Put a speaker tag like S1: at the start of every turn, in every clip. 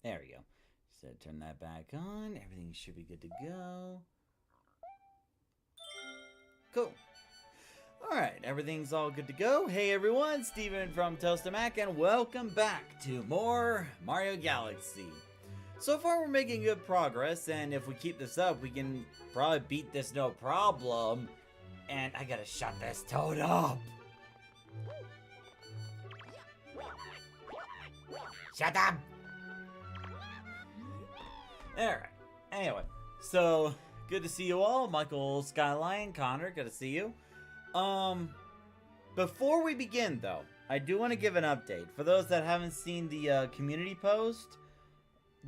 S1: There we go. So turn that back on. Everything should be good to go. Cool. Alright, everything's all good to go. Hey everyone, Steven from Toastamac, and welcome back to more Mario Galaxy. So far we're making good progress, and if we keep this up, we can probably beat this no problem. And I gotta shut this toad up. Shut up! Alright, anyway, so good to see you all. Michael, Skyline, Connor, good to see you. Before we begin though, I do want to give an update. For those that haven't seen the community post,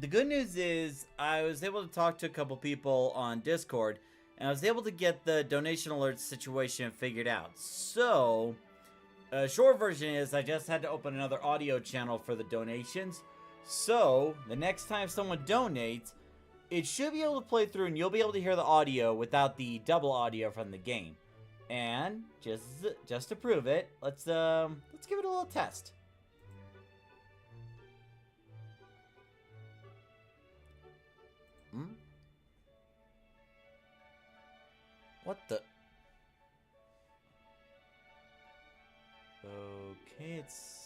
S1: the good news is I was able to talk to a couple people on Discord, and I was able to get the donation alert situation figured out. So, short version is I just had to open another audio channel for the donations. So, the next time someone donates, it should be able to play through and you'll be able to hear the audio without the double audio from the game. And just to prove it, let's give it a little test. What the? Okay, it's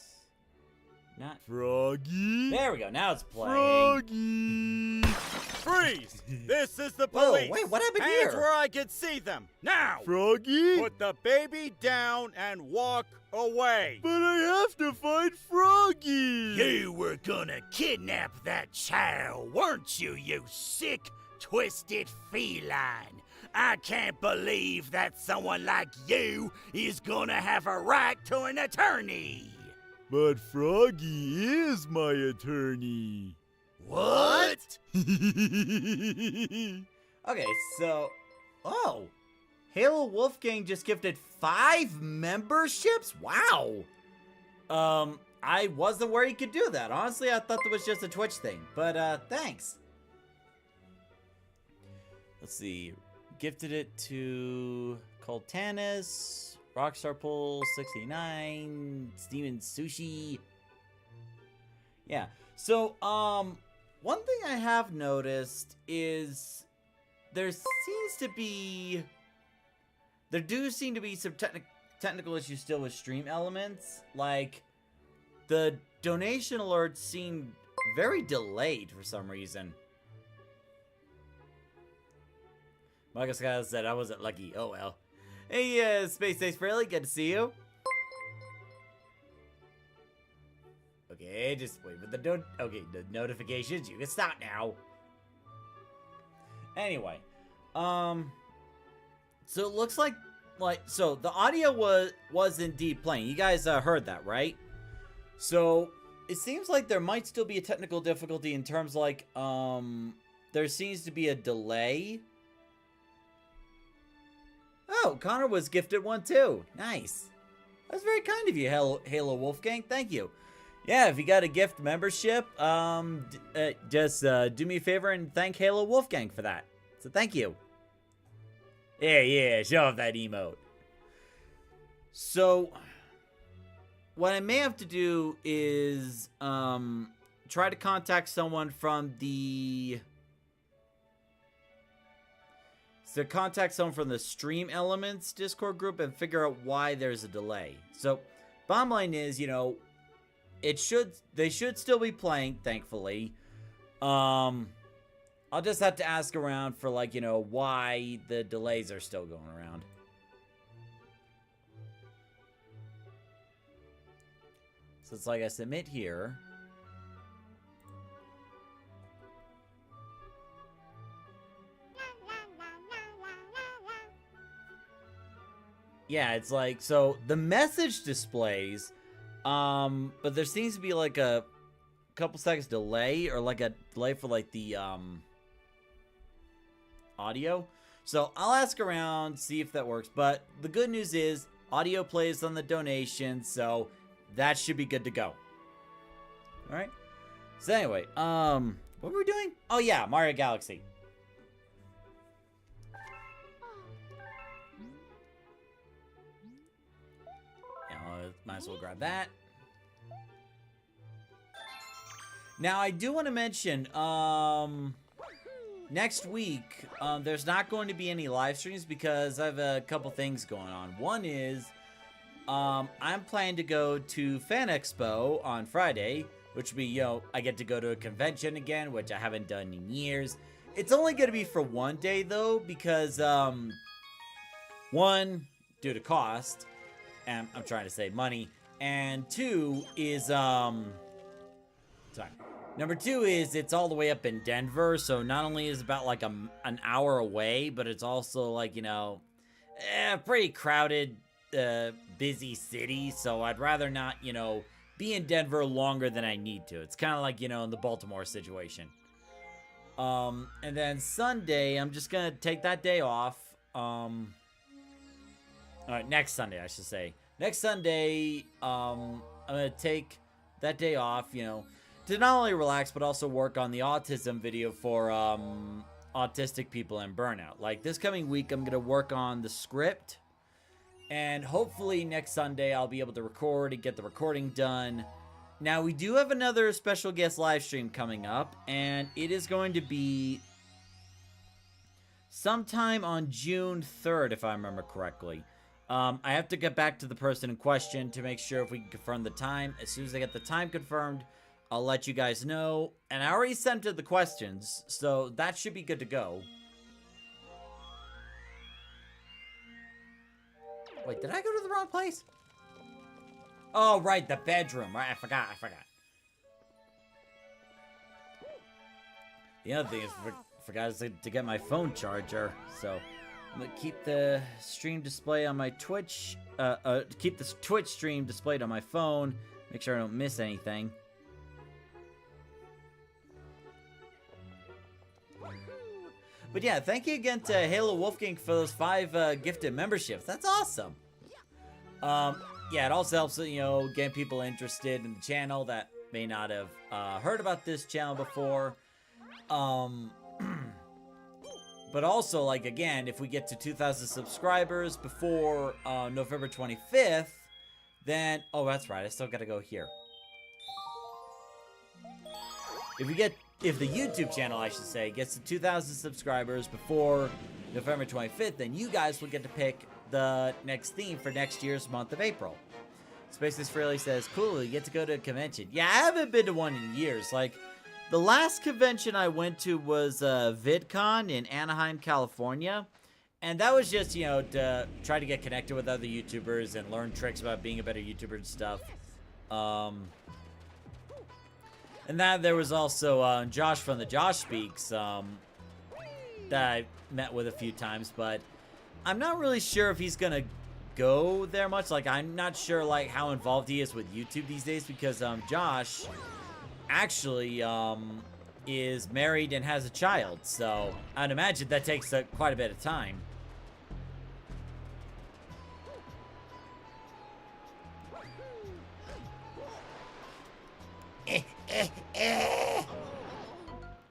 S1: not
S2: Froggy?
S1: There we go, now it's playing.
S2: Froggy! Freeze! This is the police!
S1: Whoa, wait, what happened
S2: Hands
S1: here?
S2: where I can see them! Now!
S3: Froggy?
S2: Put the baby down and walk away!
S3: But I have to find Froggy!
S4: You were gonna kidnap that child, weren't you, you sick, twisted feline? I can't believe that someone like you is gonna have a right to an attorney!
S3: But Froggy is my attorney.
S4: What?
S1: Okay, so... Oh! Halo Wolfgang just gifted 5 memberships? Wow! I wasn't aware he could do that. Honestly, I thought that was just a Twitch thing. But, thanks. Let's see. Gifted it to Coltanis, Rockstar Pool 69, Steven Sushi. Yeah. So, one thing I have noticed is there do seem to be some technical issues still with stream elements. Like, the donation alerts seem very delayed for some reason. Like I said, I wasn't lucky. Oh well. Hey, Space Ace Fairly, good to see you. Okay, just wait for the the notifications. You can stop now. Anyway, so it looks like so the audio was indeed playing. You guys heard that, right? So it seems like there might still be a technical difficulty in terms like there seems to be a delay. Oh, Connor was gifted one too. Nice. That's very kind of you, Halo Wolfgang. Thank you. Yeah, if you got a gift membership, just do me a favor and thank Halo Wolfgang for that. So thank you. Yeah, show off that emote. So, what I may have to do is try to contact someone from the... So contact someone from the Stream Elements Discord group and figure out why there's a delay. So, bottom line is, you know, they should still be playing, thankfully. I'll just have to ask around for, like, you know, why the delays are still going around. So it's like I submit here. Yeah, it's like, so the message displays, but there seems to be like a couple seconds delay, or like a delay for like the audio. So I'll ask around, see if that works. But the good news is audio plays on the donation, so that should be good to go. All right. So anyway, what were we doing? Oh yeah, Mario Galaxy. Might as well grab that. Now, I do want to mention, next week, there's not going to be any live streams because I have a couple things going on. One is, I'm planning to go to Fan Expo on Friday, which will be, you know, I get to go to a convention again, which I haven't done in years. It's only going to be for one day, though, because, one, due to cost, and I'm trying to save money, and two is, number two is it's all the way up in Denver, so not only is it about like an hour away, but it's also like, you know, pretty crowded, busy city, so I'd rather not, you know, be in Denver longer than I need to. It's kind of like, you know, in the Baltimore situation. And then Sunday, I'm just gonna take that day off, next Sunday, I should say. Next Sunday, I'm going to take that day off, you know, to not only relax, but also work on the autism video for autistic people and burnout. Like, this coming week, I'm going to work on the script. And hopefully next Sunday, I'll be able to record and get the recording done. Now, we do have another special guest live stream coming up. And it is going to be sometime on June 3rd, if I remember correctly. I have to get back to the person in question to make sure if we can confirm the time. As soon as I get the time confirmed, I'll let you guys know. And I already sent her the questions, so that should be good to go. Wait, did I go to the wrong place? Oh, right, the bedroom. Right, I forgot. The other thing is, forgot to get my phone charger, so... I'm gonna keep the stream display on my Twitch, keep the Twitch stream displayed on my phone, make sure I don't miss anything. But yeah, thank you again to Halo Wolfgang for those 5 gifted memberships. That's awesome. Yeah, it also helps, you know, get people interested in the channel that may not have heard about this channel before. But also, like, again, if we get to 2,000 subscribers before November 25th, then... Oh, that's right. I still gotta go here. If the YouTube channel, I should say, gets to 2,000 subscribers before November 25th, then you guys will get to pick the next theme for next year's month of April. Spaces Freely says, cool, you get to go to a convention. Yeah, I haven't been to one in years. Like... The last convention I went to was VidCon in Anaheim, California. And that was just, you know, to try to get connected with other YouTubers and learn tricks about being a better YouTuber and stuff. And then there was also Josh from the Josh Speaks that I met with a few times, but I'm not really sure if he's gonna go there much. Like, I'm not sure like how involved he is with YouTube these days, because Josh actually is married and has a child, so I'd imagine that takes quite a bit of time.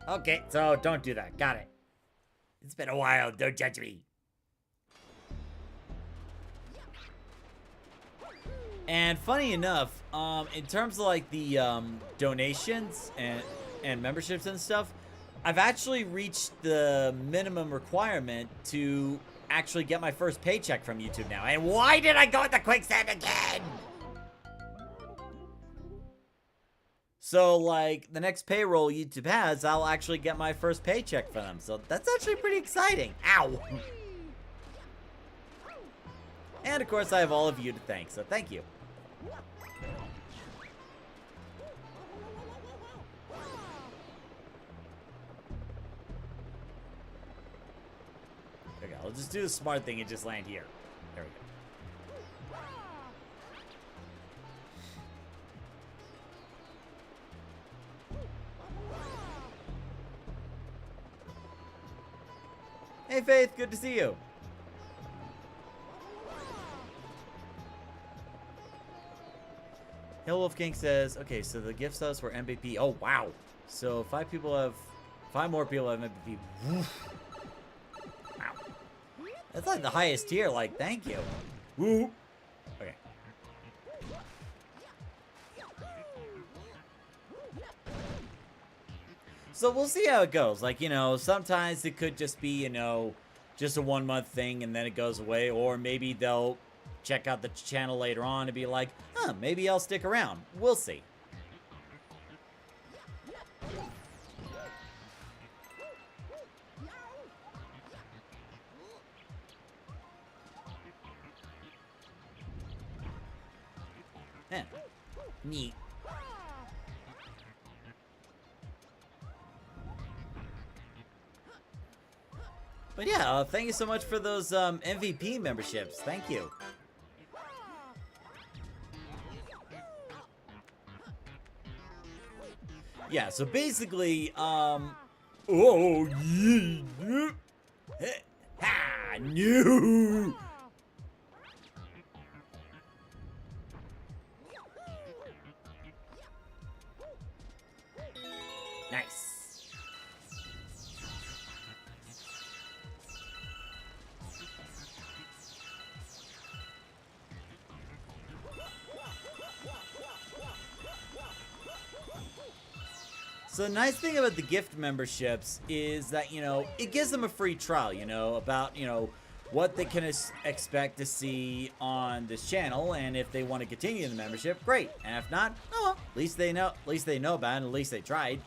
S1: Okay, so don't do that. Got it. It's been a while. Don't judge me. And funny enough, in terms of like the donations and memberships and stuff, I've actually reached the minimum requirement to actually get my first paycheck from YouTube now. And why did I go into quicksand again? So, like, the next payroll YouTube has, I'll actually get my first paycheck from them. So, that's actually pretty exciting. Ow! And, of course, I have all of you to thank, so thank you. Okay, I'll just do the smart thing and just land here. There we go. Hey Faith, good to see you. Hill Wolfgang says, okay, so the gift subs were MVP. Oh wow. So 5 more people have MVP. Woof. Wow. That's like the highest tier, like thank you. Woo. Okay. So we'll see how it goes. Like, you know, sometimes it could just be, you know, just a 1 month thing and then it goes away. Or maybe they'll check out the channel later on and be like, huh, maybe I'll stick around. We'll see. Yeah. Neat. But yeah, thank you so much for those MVP memberships. Thank you. Yeah, so basically, oh, yeah. Ha, no. Nice. So the nice thing about the gift memberships is that, you know, it gives them a free trial, you know, about, you know, what they can expect to see on this channel, and if they want to continue the membership, great. And if not, oh well, at least they know about it, and at least they tried.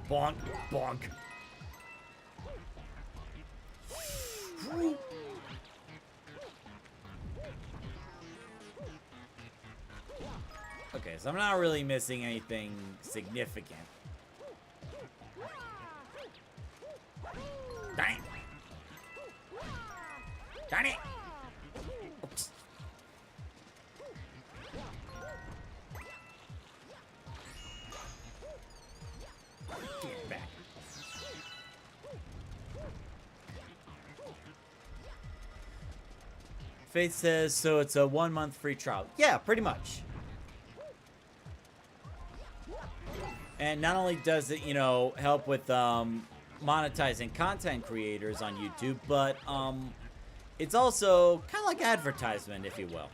S1: Bonk, bonk. Okay, so I'm not really missing anything significant. Dang. Darn it! Oops. Get back. Faith says, so it's a 1 month free trial. Yeah, pretty much. And not only does it, you know, help with monetizing content creators on YouTube, but it's also kind of like advertisement, if you will.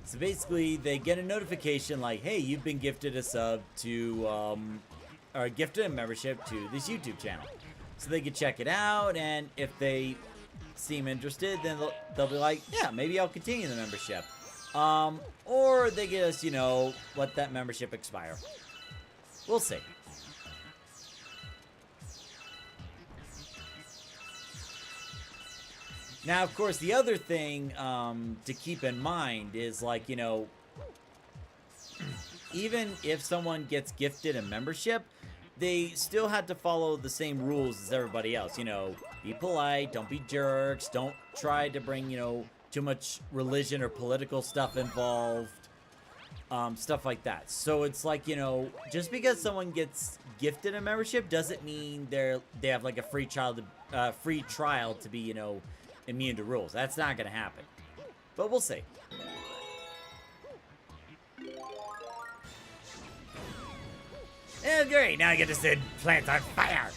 S1: So basically, they get a notification like, hey, you've been gifted a sub to, or gifted a membership to this YouTube channel. So they can check it out, and if they seem interested, then they'll be like, yeah, maybe I'll continue the membership. Or they just, you know, let that membership expire. We'll see. Now, of course, the other thing to keep in mind is, like, you know, even if someone gets gifted a membership, they still have to follow the same rules as everybody else. You know, be polite, don't be jerks, don't try to bring, you know, too much religion or political stuff involved, stuff like that. So it's like, you know, just because someone gets gifted a membership doesn't mean they have like a free trial to be, you know, immune to rules. That's not gonna happen, but we'll see. Oh, great, now I get to set plants on fire.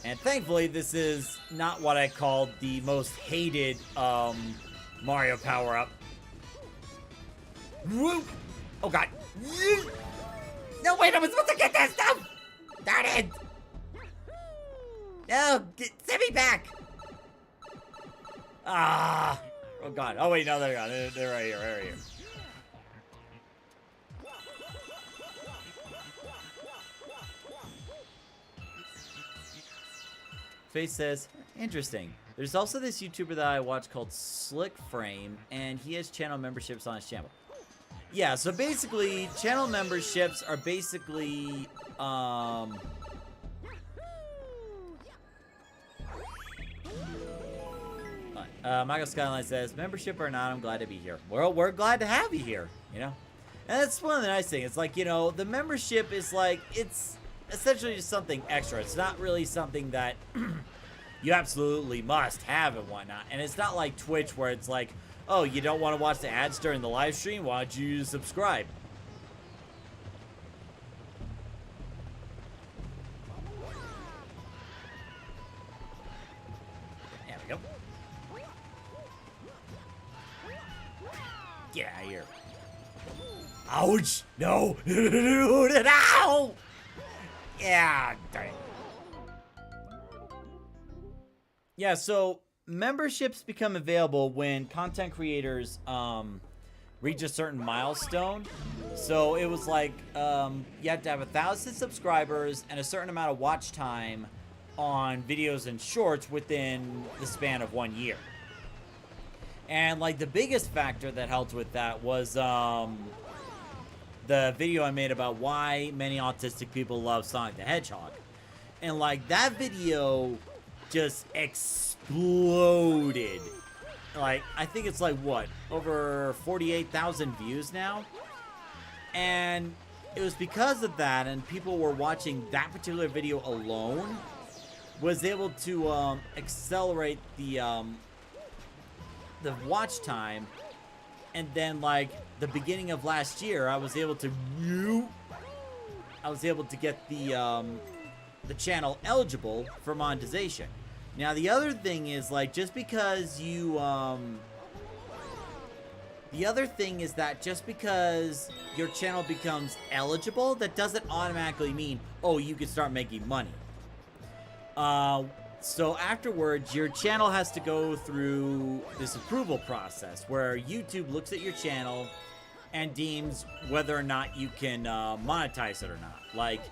S1: And thankfully, this is not what I called the most hated Mario power-up. Woo! Oh god. No, wait, I was supposed to get that stuff! Darn it! No, send me back! Ah! Oh god. Oh wait, no, they're gone. They're right here, right here. Face says, interesting. There's also this YouTuber that I watch called Slick Frame, and he has channel memberships on his channel. Yeah, so basically, channel memberships are basically, Michael Skyline says, membership or not, I'm glad to be here. Well, we're glad to have you here, you know? And that's one of the nice things. It's like, you know, the membership is like, it's essentially just something extra. It's not really something that you absolutely must have and whatnot. And it's not like Twitch where it's like, oh, you don't want to watch the ads during the live stream? Why don't you subscribe? There we go. Get out of here. Ouch! No! No! Yeah, dang. Yeah, so memberships become available when content creators reach a certain milestone. So it was like you have to have 1,000 subscribers and a certain amount of watch time on videos and shorts within the span of 1 year. And like the biggest factor that helped with that was the video I made about why many autistic people love Sonic the Hedgehog. And like that video just exploded. Like, I think it's like what, over 48,000 views now? And it was because of that, and people were watching that particular video alone, was able to accelerate the watch time. And then like the beginning of last year, I was able to get the channel eligible for monetization. Now the other thing is like just because you just because your channel becomes eligible, that doesn't automatically mean, oh, you can start making money. So afterwards, your channel has to go through this approval process where YouTube looks at your channel and deems whether or not you can monetize it or not. Like,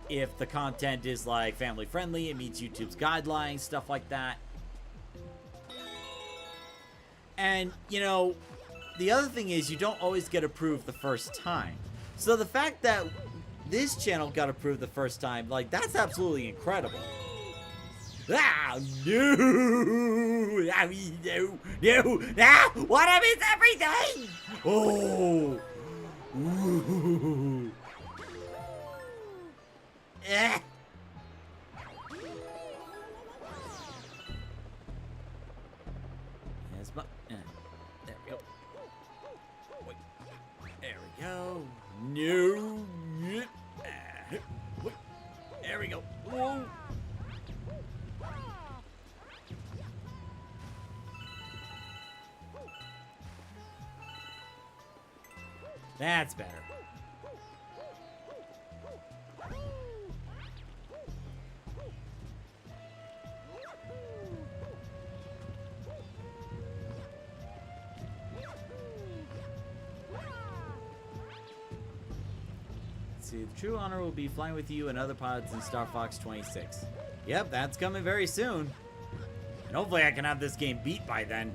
S1: if the content is like family friendly, it meets YouTube's guidelines, stuff like that. And, you know, the other thing is you don't always get approved the first time. So the fact that this channel got approved the first time, like, that's absolutely incredible. Ah, no! No! No! Ah! What if it's everything? Oh! Ooh! Eh! There we go. Wait. There we go. No! Wait. There we go. Whoa! That's better. Let's see, the true honor will be flying with you and other pods in Star Fox 26. Yep, that's coming very soon. And hopefully I can have this game beat by then.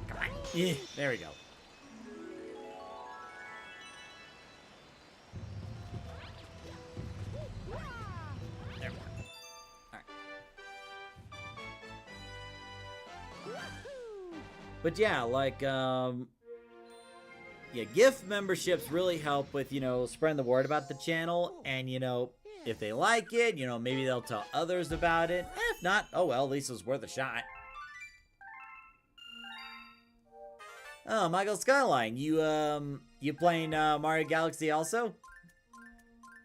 S1: Come on. Yeah, there we go. There we go. Alright. But yeah, like, yeah, gift memberships really help with, you know, spreading the word about the channel. And, you know, if they like it, you know, maybe they'll tell others about it. If not, oh well, at least it was worth a shot. Oh, Michael Skyline, you playing Mario Galaxy also?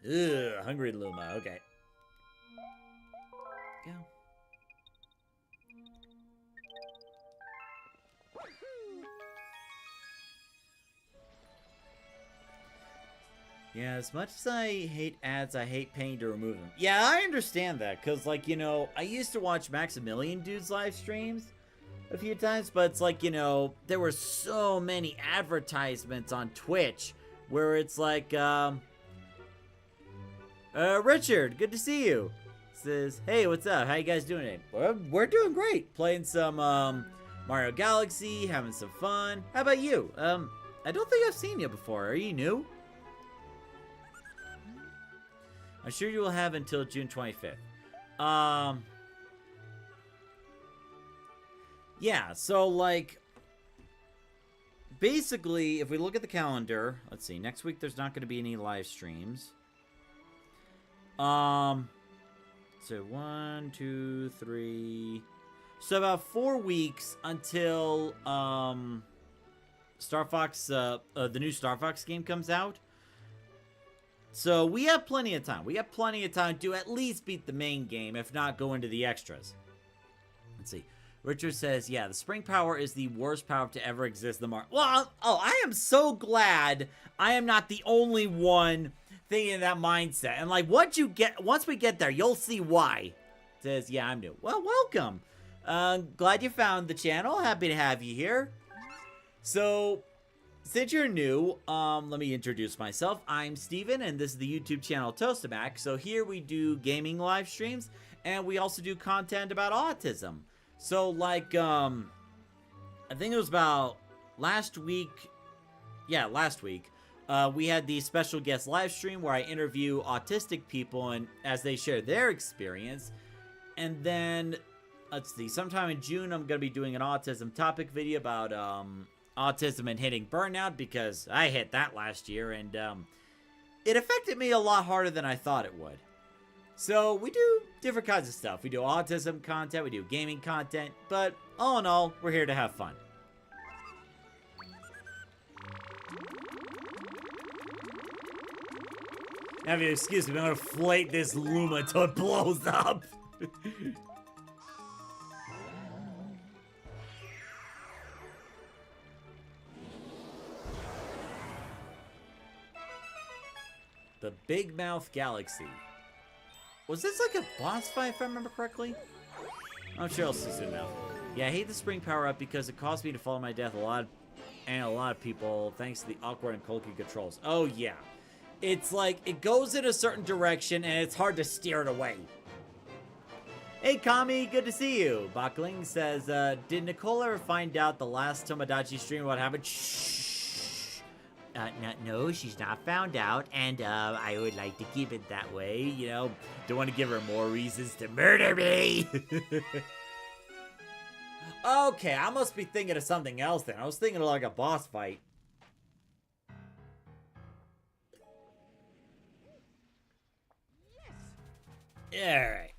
S1: Ugh, hungry Luma, okay. Go. Yeah, as much as I hate ads, I hate paying to remove them. Yeah, I understand that, because, like, you know, I used to watch Maximilian Dude's live streams a few times, but it's like, you know, there were so many advertisements on Twitch where it's like, Richard, good to see you. Says, hey, what's up? How you guys doing today? We're doing great. Playing some, Mario Galaxy, having some fun. How about you? I don't think I've seen you before. Are you new? I'm sure you will have until June 25th. Yeah, so, like, basically, if we look at the calendar, let's see, next week there's not going to be any live streams. So 1, 2, 3. So about 4 weeks until, Star Fox, the new Star Fox game comes out. So we have plenty of time. We have plenty of time to at least beat the main game, if not go into the extras. Let's see. Richard says, yeah, the spring power is the worst power to ever exist in the Mario. Well, oh, I am so glad I am not the only one thinking that mindset. And like, once we get there, you'll see why. Says, yeah, I'm new. Well, welcome. Glad you found the channel. Happy to have you here. So, since you're new, let me introduce myself. I'm Steven, and this is the YouTube channel Toastamac. So here we do gaming live streams, and we also do content about autism. So, like, I think it was about last week. Yeah, last week. We had the special guest live stream where I interview autistic people and as they share their experience. And then, let's see, sometime in June, I'm going to be doing an autism topic video about autism and hitting burnout because I hit that last year and it affected me a lot harder than I thought it would. So we do different kinds of stuff. We do autism content, we do gaming content, but all in all, we're here to have fun. Now, if you excuse me, I'm gonna flate this Luma until it blows up. The Big Mouth Galaxy. Was this like a boss fight, if I remember correctly? I'm sure I'll see soon enough. Yeah, I hate the spring power-up because it caused me to fall to my death a lot of people, thanks to the awkward and clunky controls. Oh, yeah. It's like, it goes in a certain direction, and it's hard to steer it away. Hey, Kami, good to see you. Bakling says, did Nicole ever find out the last Tomodachi stream what happened? Shh. No, she's not found out, and I would like to keep it that way, you know. Don't want to give her more reasons to murder me. Okay, I must be thinking of something else then. I was thinking of like a boss fight. Alright.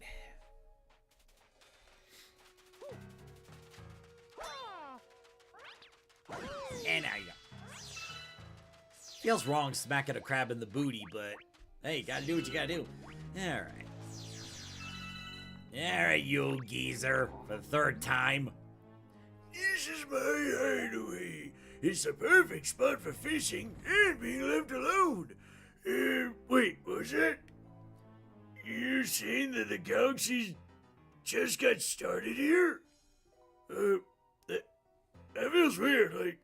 S1: And there you go. Feels wrong smacking a crab in the booty, but hey, you gotta do what you gotta do. Alright. Alright, you old geezer. For the third time.
S3: This is my hideaway. It's the perfect spot for fishing and being left alone. Wait, what's that? You're saying that the galaxy just got started here? That feels weird,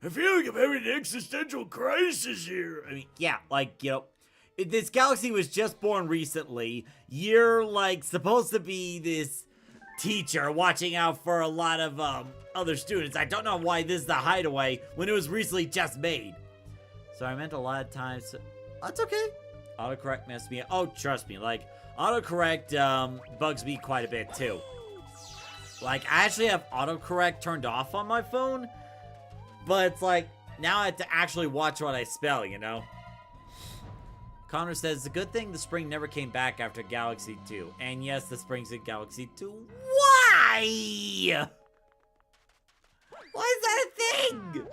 S3: I feel like I'm having an existential crisis here.
S1: I mean, yeah, like, you know, this galaxy was just born recently. You're, like, supposed to be this teacher watching out for a lot of, other students. I don't know why this is the hideaway when it was recently just made. So I meant a lot of times. That's okay. Autocorrect messed me up. Oh, trust me, like, autocorrect, bugs me quite a bit, too. Like, I actually have autocorrect turned off on my phone, but it's like, now I have to actually watch what I spell, you know? Connor says, it's a good thing the spring never came back after Galaxy 2. And yes, the spring's in Galaxy 2. Why? Why is that a thing?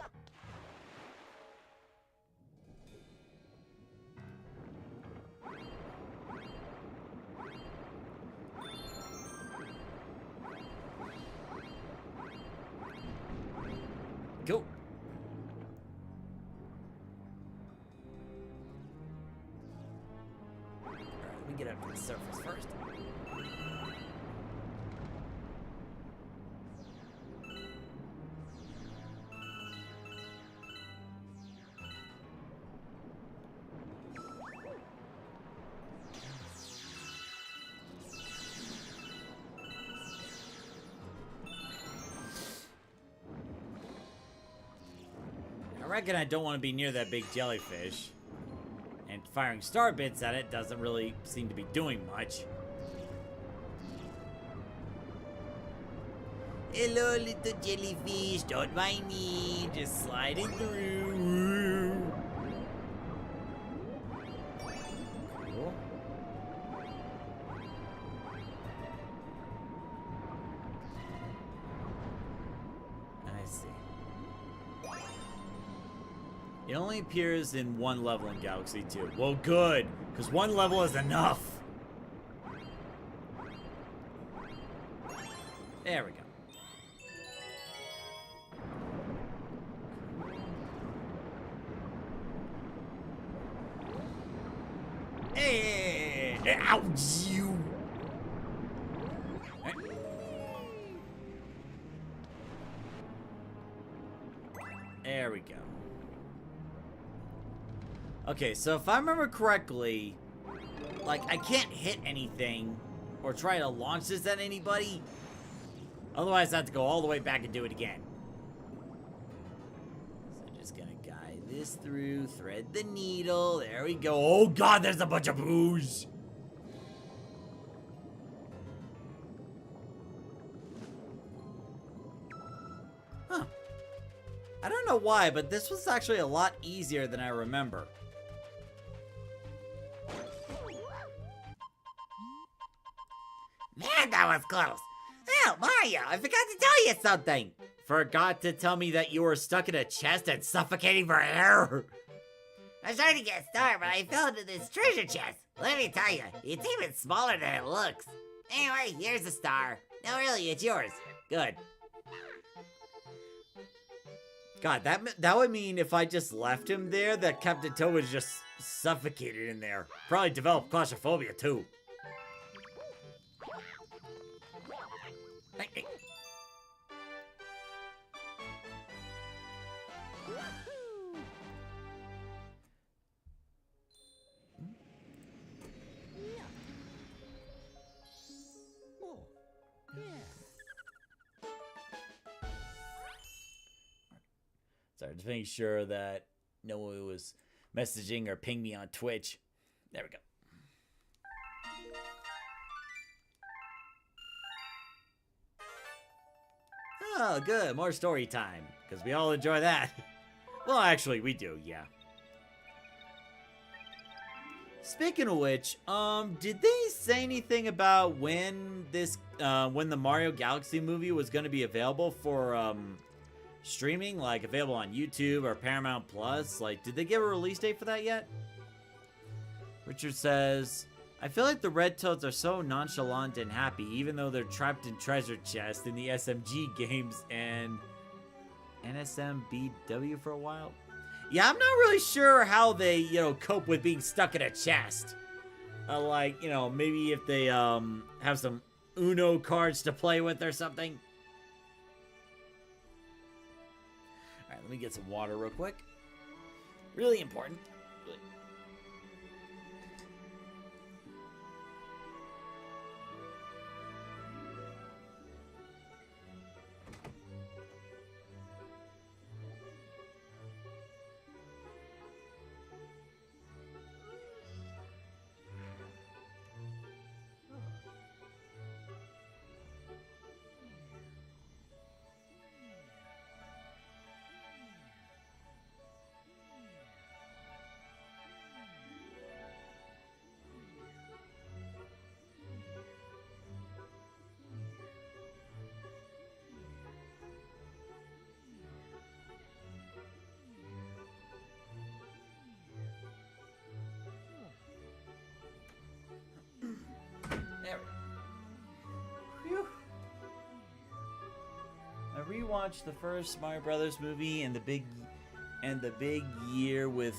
S1: Go. Alright, let me get up to the surface first. I reckon I don't want to be near that big jellyfish. And firing star bits at it doesn't really seem to be doing much. Hello, little jellyfish. Don't mind me. Just sliding through. Cool. I see. It only appears in one level in Galaxy 2. Well, good, because one level is enough. There we go. Hey! Ouch! You! There we go. Okay, so if I remember correctly, like, I can't hit anything or try to launch this at anybody. Otherwise, I have to go all the way back and do it again. So I'm just gonna guide this through, thread the needle. There we go. Oh god, there's a bunch of booze. Huh. I don't know why, but this was actually a lot easier than I remember. Man, that was close. Oh, Mario, I forgot to tell you something. Forgot to tell me that you were stuck in a chest and suffocating for air?
S5: I was trying to get a star, but I fell into this treasure chest. Let me tell you, it's even smaller than it looks. Anyway, here's a star. No, really, it's yours. Good.
S1: God, that would mean if I just left him there, that Captain Toad was just suffocated in there. Probably developed claustrophobia, too. Hey. Sorry, just making sure that no one was messaging or pinging me on Twitch. There we go. Oh, good. More story time. Because we all enjoy that. Well, actually, we do, yeah. Speaking of which, did they say anything about when the Mario Galaxy movie was going to be available for, streaming? Like, available on YouTube or Paramount Plus? Like, did they give a release date for that yet? Richard says, I feel like the Red Toads are so nonchalant and happy, even though they're trapped in treasure chests in the SMG games and NSMBW for a while. Yeah, I'm not really sure how they, cope with being stuck in a chest. Like, maybe if they, have some Uno cards to play with or something. Alright, let me get some water real quick. Really important. There we go. Whew. I rewatched the first Mario Brothers movie and the big year with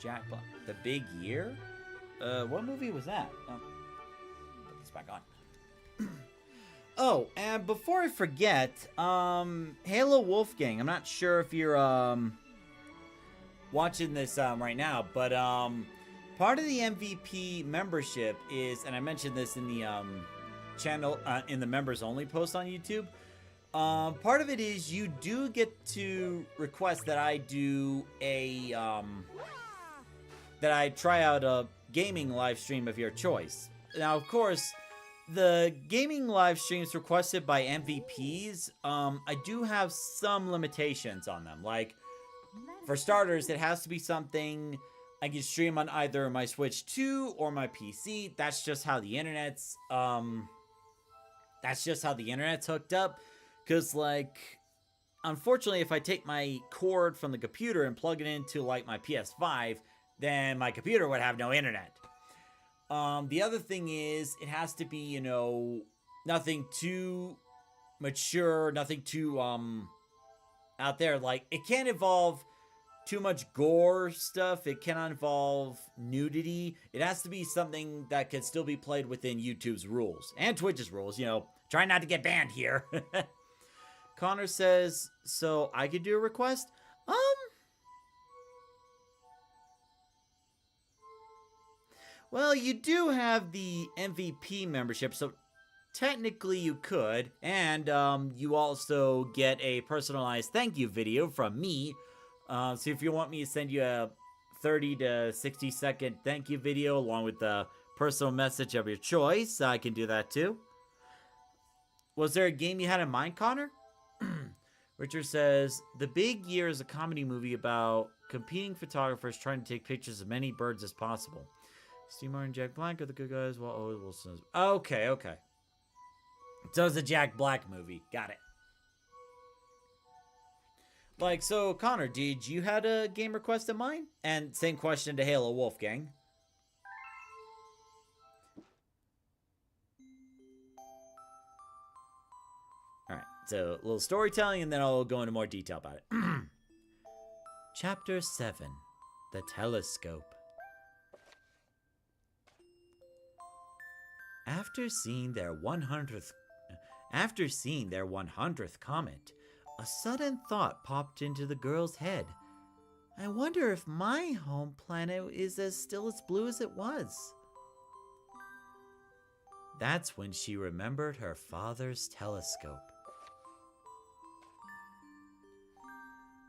S1: Jack Black. The Big Year? What movie was that? Oh, put this back on. Oh, and before I forget, Halo Wolfgang. I'm not sure if you're watching this right now, but part of the MVP membership is, and I mentioned this in the channel in the members only post on YouTube. Part of it is you do get to request that I do a that I try out a gaming live stream of your choice. Now, of course, the gaming live streams requested by MVPs, I do have some limitations on them. Like, for starters, it has to be something I can stream on either my Switch 2 or my PC. That's just how the internet's hooked up. Cause like, unfortunately, if I take my cord from the computer and plug it into like my PS5, then my computer would have no internet. The other thing is, it has to be, you know, nothing too mature, nothing too out there. Like, it can't involve too much gore stuff. It cannot involve nudity. It has to be something that can still be played within YouTube's rules and Twitch's rules. You know, try not to get banned here. Connor says, so I could do a request? Well, you do have the MVP membership, so technically you could. And you also get a personalized thank you video from me. So if you want me to send you a 30 to 60 second thank you video along with the personal message of your choice, I can do that too. Was there a game you had in mind, Connor? Richard says, The Big Year is a comedy movie about competing photographers trying to take pictures of many birds as possible. Steve Martin and Jack Black are the good guys while Owen Wilson is... Okay. So it's a Jack Black movie. Got it. Like, so, Connor, did you had a game request in mind? And same question to Halo Wolfgang. Alright, so a little storytelling, and then I'll go into more detail about it. Chapter 7, The Telescope. After seeing their 100th comet, a sudden thought popped into the girl's head. I wonder if my home planet is still as blue as it was. That's when she remembered her father's telescope.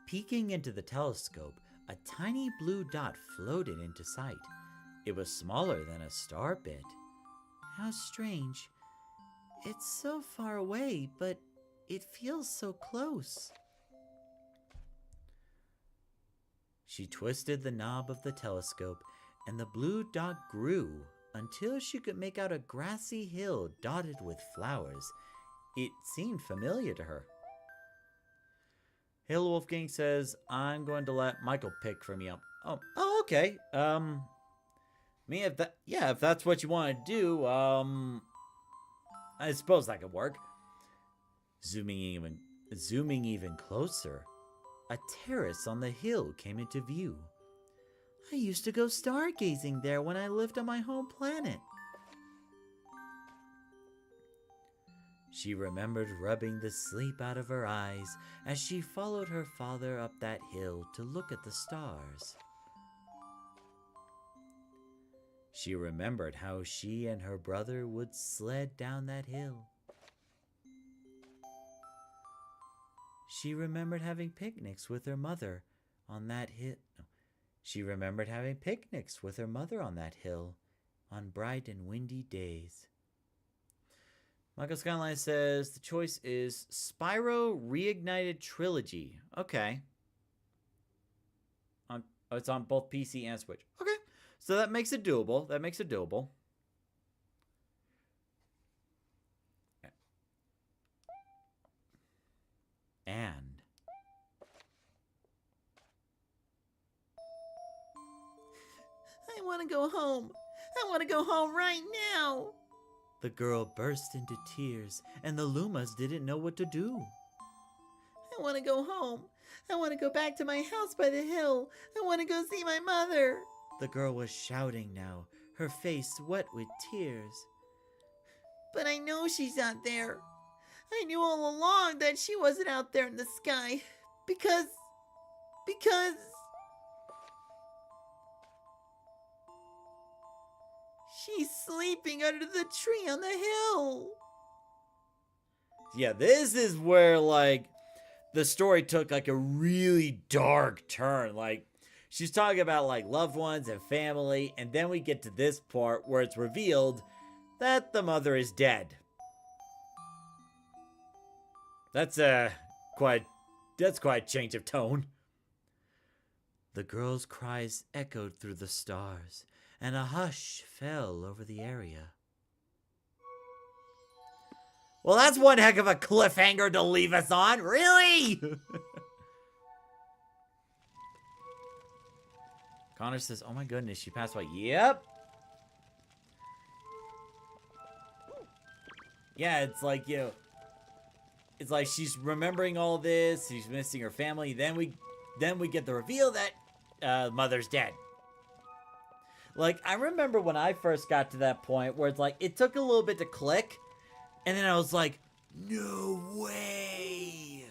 S1: Peeking into the telescope, a tiny blue dot floated into sight. It was smaller than a star bit. How strange. It's so far away, but it feels so close. She twisted the knob of the telescope, and the blue dot grew until she could make out a grassy hill dotted with flowers. It seemed familiar to her. Halo Wolfgang says, I'm going to let Michael pick for me up. Oh, okay. If that's what you want to do, I suppose that could work. Zooming even closer, a terrace on the hill came into view. I used to go stargazing there when I lived on my home planet. She remembered rubbing the sleep out of her eyes as she followed her father up that hill to look at the stars. She remembered how she and her brother would sled down that hill. She remembered having picnics with her mother on that hill. She remembered having picnics with her mother on that hill on bright and windy days. Michael Skyline says the choice is Spyro Reignited Trilogy. Okay. It's on both PC and Switch. Okay. So that makes it doable. And
S6: I want to go home. I want to go home right now.
S1: the girl burst into tears, and the Lumas didn't know what to do.
S6: I want to go home. I want to go back to my house by the hill. I want to go see my mother.
S1: The girl was shouting now, her face wet with tears.
S6: But I know she's not there. I knew all along that she wasn't out there in the sky. Because... she's sleeping under the tree on the hill.
S1: Yeah, this is where, like, the story took, like, a really dark turn. Like, she's talking about, like, loved ones and family, and then we get to this part where it's revealed that the mother is dead. That's quite a change of tone. The girl's cries echoed through the stars, and a hush fell over the area. Well, that's one heck of a cliffhanger to leave us on, really? Connor says, oh my goodness, she passed away. Yep. Yeah, it's like, you know, it's like she's remembering all this, she's missing her family, then we get the reveal that mother's dead. Like, I remember when I first got to that point where it's like, it took a little bit to click, and then I was like, no way!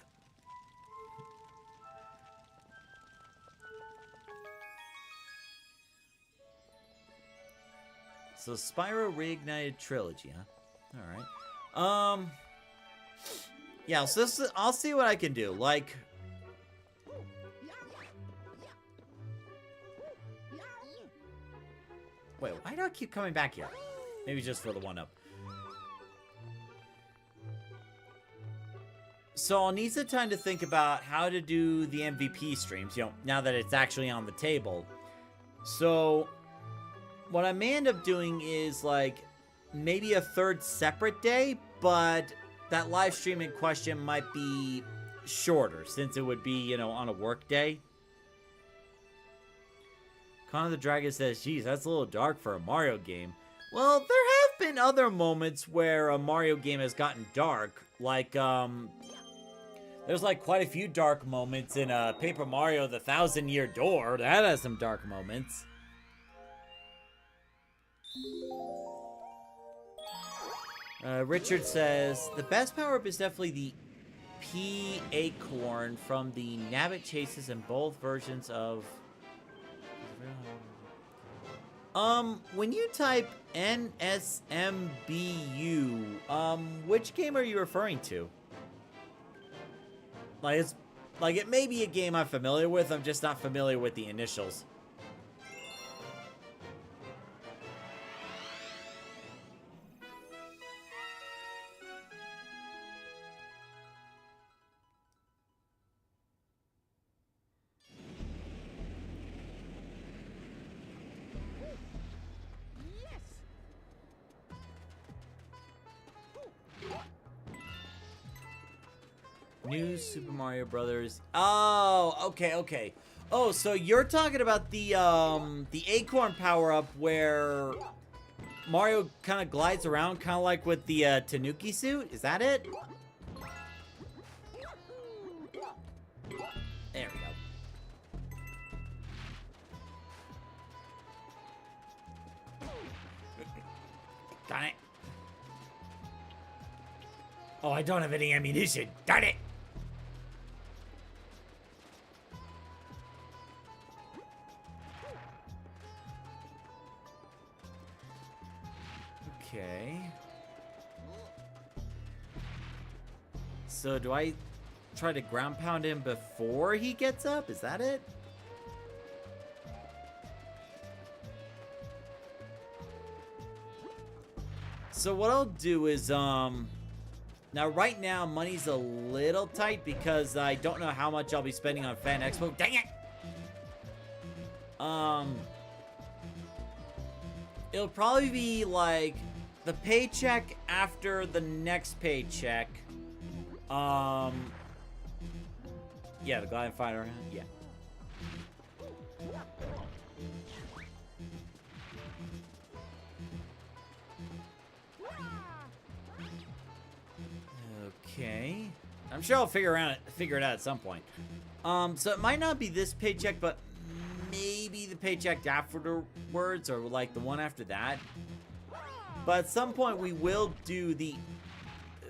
S1: So, Spyro Reignited Trilogy, huh? Alright. Yeah, so I'll see what I can do. Like... Wait, why do I keep coming back here? Maybe just for the one-up. So I'll need some time to think about how to do the MVP streams, you know, now that it's actually on the table. So what I may end up doing is, like, maybe a third separate day, but that live stream in question might be shorter, since it would be, you know, on a work day. Connor the Dragon says, geez, that's a little dark for a Mario game. Well, there have been other moments where a Mario game has gotten dark. Like, there's like quite a few dark moments in Paper Mario the 1000-Year Door. That has some dark moments. Richard says, the best power-up is definitely the P Acorn from the Nabbit chases in both versions of... when you type NSMBU, which game are you referring to? Like, it may be a game I'm familiar with, I'm just not familiar with the initials. New Super Mario Brothers. Oh, okay. Oh, so you're talking about the Acorn power-up where Mario kind of glides around, kind of like with the Tanuki suit? Is that it? There we go. Got it.
S3: Oh, I don't have any ammunition. Darn it!
S1: Okay. So do I try to ground pound him before he gets up? Is that it? So what I'll do is, now right now money's a little tight because I don't know how much I'll be spending on Fan Expo. Dang it! It'll probably be like the paycheck after the next paycheck. Yeah, the glide fighter. Yeah. Okay. I'm sure I'll figure it out at some point. So it might not be this paycheck, but maybe the paycheck afterwards, or like the one after that. But at some point we will do the...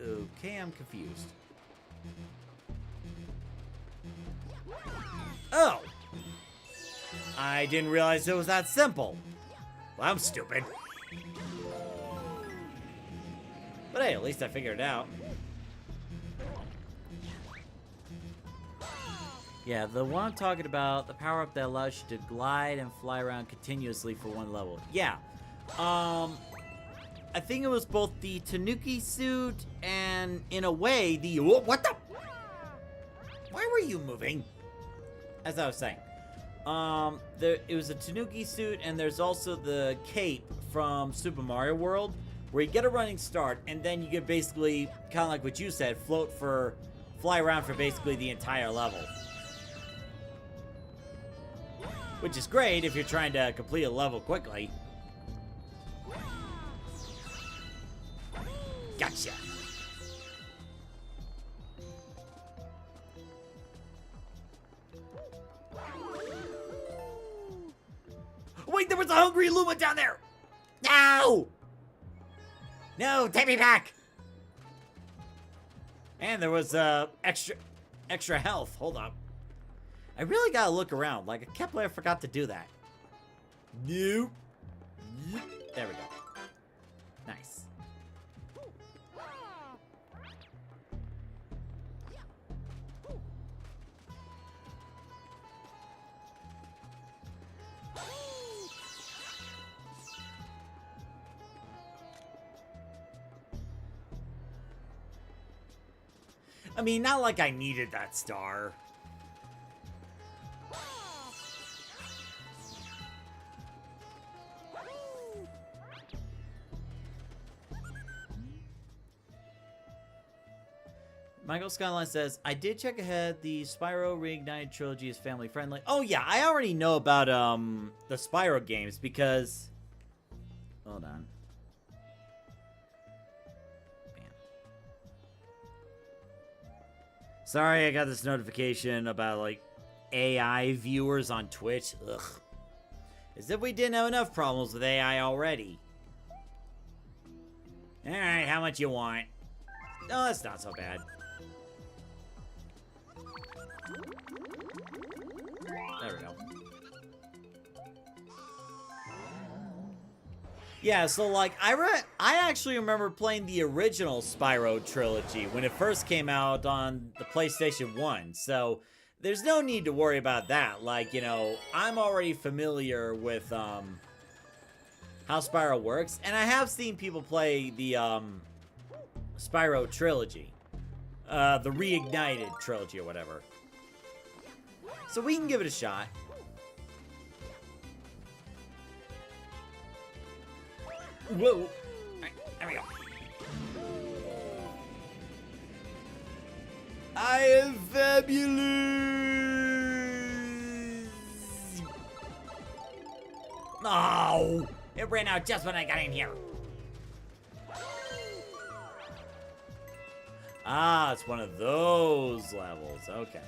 S1: Okay, I'm confused. Oh! I didn't realize it was that simple. Well, I'm stupid. But hey, at least I figured it out. Yeah, the one I'm talking about, the power-up that allows you to glide and fly around continuously for one level. Yeah. I think it was both the Tanuki suit and, in a way, the... What the... Why were you moving? As I was saying. It was a Tanuki suit, and there's also the cape from Super Mario World, where you get a running start, and then you get basically, kind of like what you said, fly around for basically the entire level. Which is great if you're trying to complete a level quickly. Gotcha. Wait, there was a hungry Luma down there! No! No, take me back! And there was extra health. Hold up. I really gotta look around. Like, I can't believe I forgot to do that. Nope. There we go. Nice. I mean, not like I needed that star. Michael Skyline says, I did check ahead. The Spyro Reignited trilogy is family friendly. Oh yeah, I already know about the Spyro games because... Hold on. Bam. Sorry, I got this notification about like AI viewers on Twitch. Ugh. As if we didn't have enough problems with AI already. Alright, how much you want? Oh, that's not so bad. There we go. Yeah, so like I actually remember playing the original Spyro trilogy when it first came out on the PlayStation 1. So there's no need to worry about that. Like, you know, I'm already familiar with how Spyro works, and I have seen people play the Spyro trilogy. The Reignited trilogy or whatever. So we can give it a shot. Whoa. All right, there we go. I am fabulous. Oh, it ran out just when I got in here. Ah, it's one of those levels. Okay.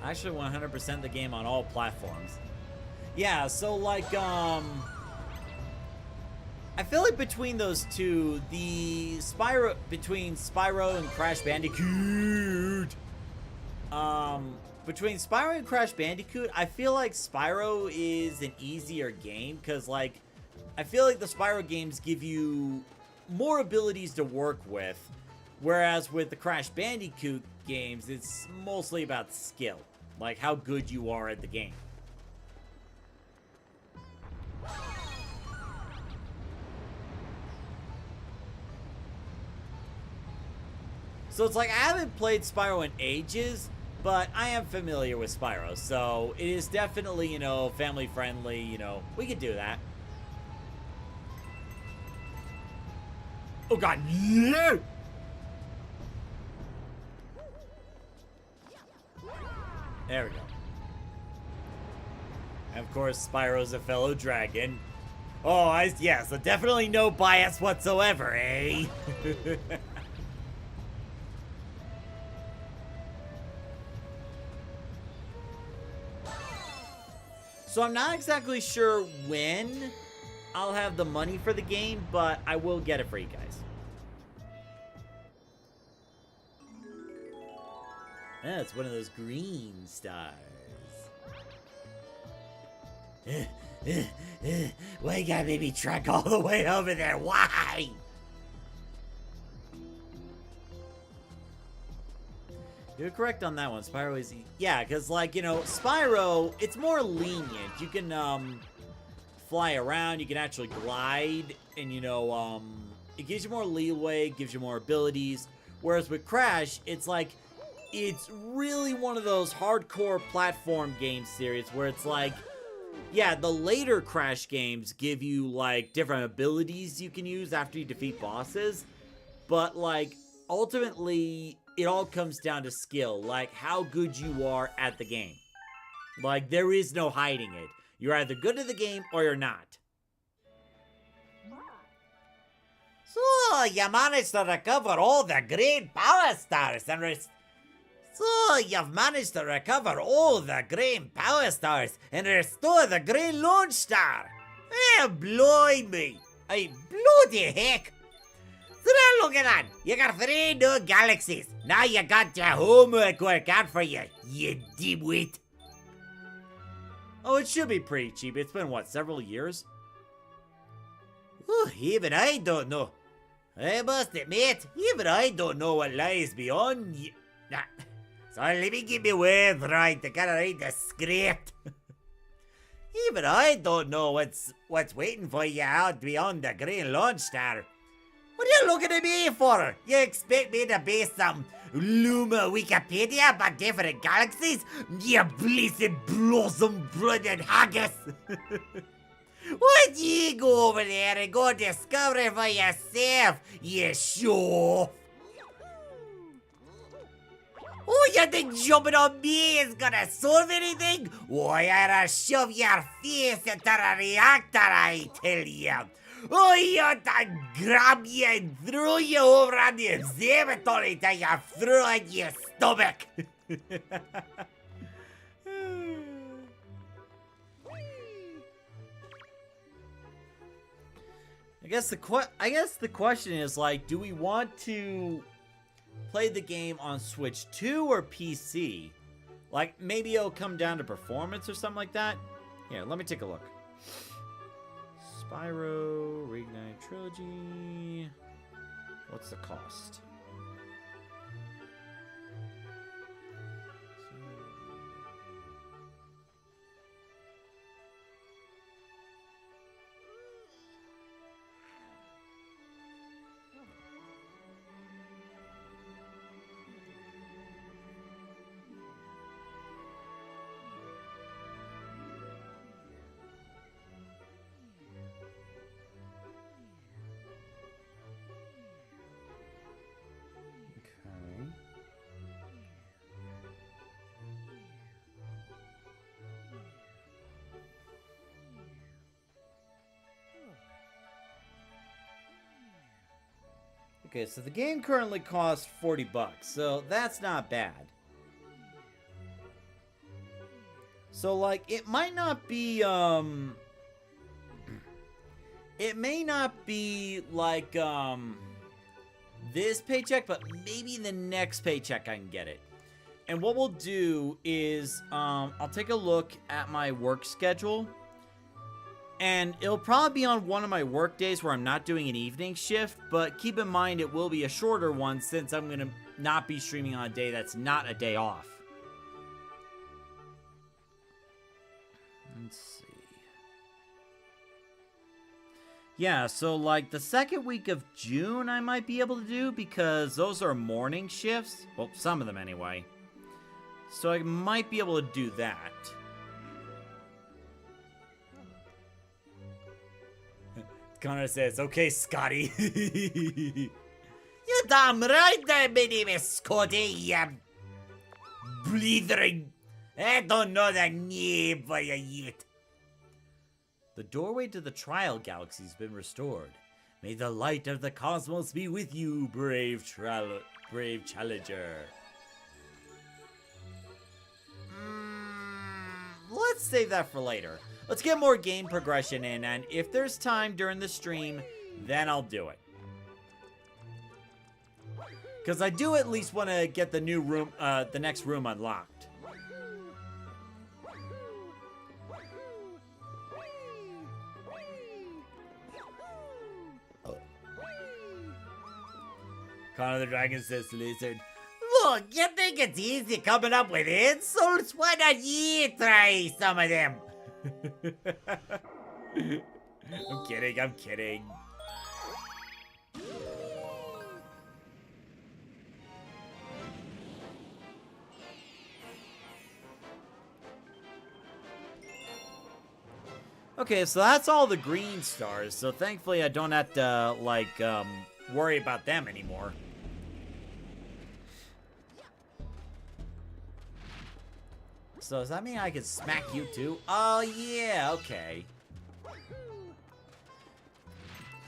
S1: Actually 100% the game on all platforms. Yeah, so like, I feel like between those two, between Spyro and Crash Bandicoot, between Spyro and Crash Bandicoot, I feel like Spyro is an easier game, because, like, I feel like the Spyro games give you more abilities to work with, whereas with the Crash Bandicoot games, it's mostly about skill, like how good you are at the game. So it's like, I haven't played Spyro in ages, but I am familiar with Spyro, so it is definitely, you know, family friendly, you know, we could do that. Oh god, yeah! There we go. And of course, Spyro's a fellow dragon. Oh, yeah, so definitely no bias whatsoever, eh? So I'm not exactly sure when I'll have the money for the game, but I will get it for you guys. Ah, it's one of those green stars. Why you gotta make me trek all the way over there? Why? You're correct on that one. Spyro is... Yeah, because, like, you know, Spyro, it's more lenient. You can, fly around. You can actually glide. And, you know, it gives you more leeway. Gives you more abilities. Whereas with Crash, it's like... It's really one of those hardcore platform game series where it's like... Yeah, the later Crash games give you, like, different abilities you can use after you defeat bosses. But, like, ultimately... It all comes down to skill, like how good you are at the game. Like, there is no hiding it. You're either good at the game or you're not.
S5: So, you managed to recover all the green power stars you've managed to recover all the green power stars and restore the green launch star. Blimey. Hey, bloody heck. So now looking on, you got 3 new galaxies. Now you got your homework work out for you, you dimwit.
S1: Oh, it should be pretty cheap. It's been, what, several years?
S5: Even I don't know. I must admit, even I don't know what lies beyond Nah. So let me get my words right. I gotta read the script. Even I don't know what's waiting for you out beyond the green launch star. What are you looking at me for? You expect me to be some Luma Wikipedia about different galaxies? You blessed blossom-blooded haggis! Why don't you go over there and go discover it for yourself, you show? Oh, you think jumping on me is gonna solve anything? Why, I'll shove your face into the reactor, I tell you. Oh, you ought to grab you and throw you over on the observatory till you throw in your stomach.
S1: I guess the question is, like, do we want to play the game on Switch 2 or PC? Like, maybe it'll come down to performance or something like that. Here, let me take a look. Spyro Reignite Trilogy. What's the cost? Okay, so the game currently costs $40, so that's not bad. So, like, it might not be, it may not be, like, this paycheck, but maybe the next paycheck I can get it. And what we'll do is, I'll take a look at my work schedule. And it'll probably be on one of my work days where I'm not doing an evening shift. But keep in mind, it will be a shorter one since I'm going to not be streaming on a day that's not a day off. Let's see. Yeah, so like the second week of June I might be able to do because those are morning shifts. Well, some of them anyway. So I might be able to do that. Connor says, okay, Scotty.
S5: You damn right there, my name is Scotty, you blithering. I don't know the name for you yet.
S1: The doorway to the trial galaxy has been restored. May the light of the cosmos be with you, brave challenger. Let's save that for later. Let's get more game progression in, and if there's time during the stream, then I'll do it. Because I do at least want to get the new room, the next room unlocked. Connor the Dragon says to Lizard,
S5: Look, you think it's easy coming up with insults? Why not you try some of them?
S1: I'm kidding, I'm kidding. Okay, so that's all the green stars, so thankfully I don't have to, like, worry about them anymore. So does that mean I can smack you too? Oh yeah, okay.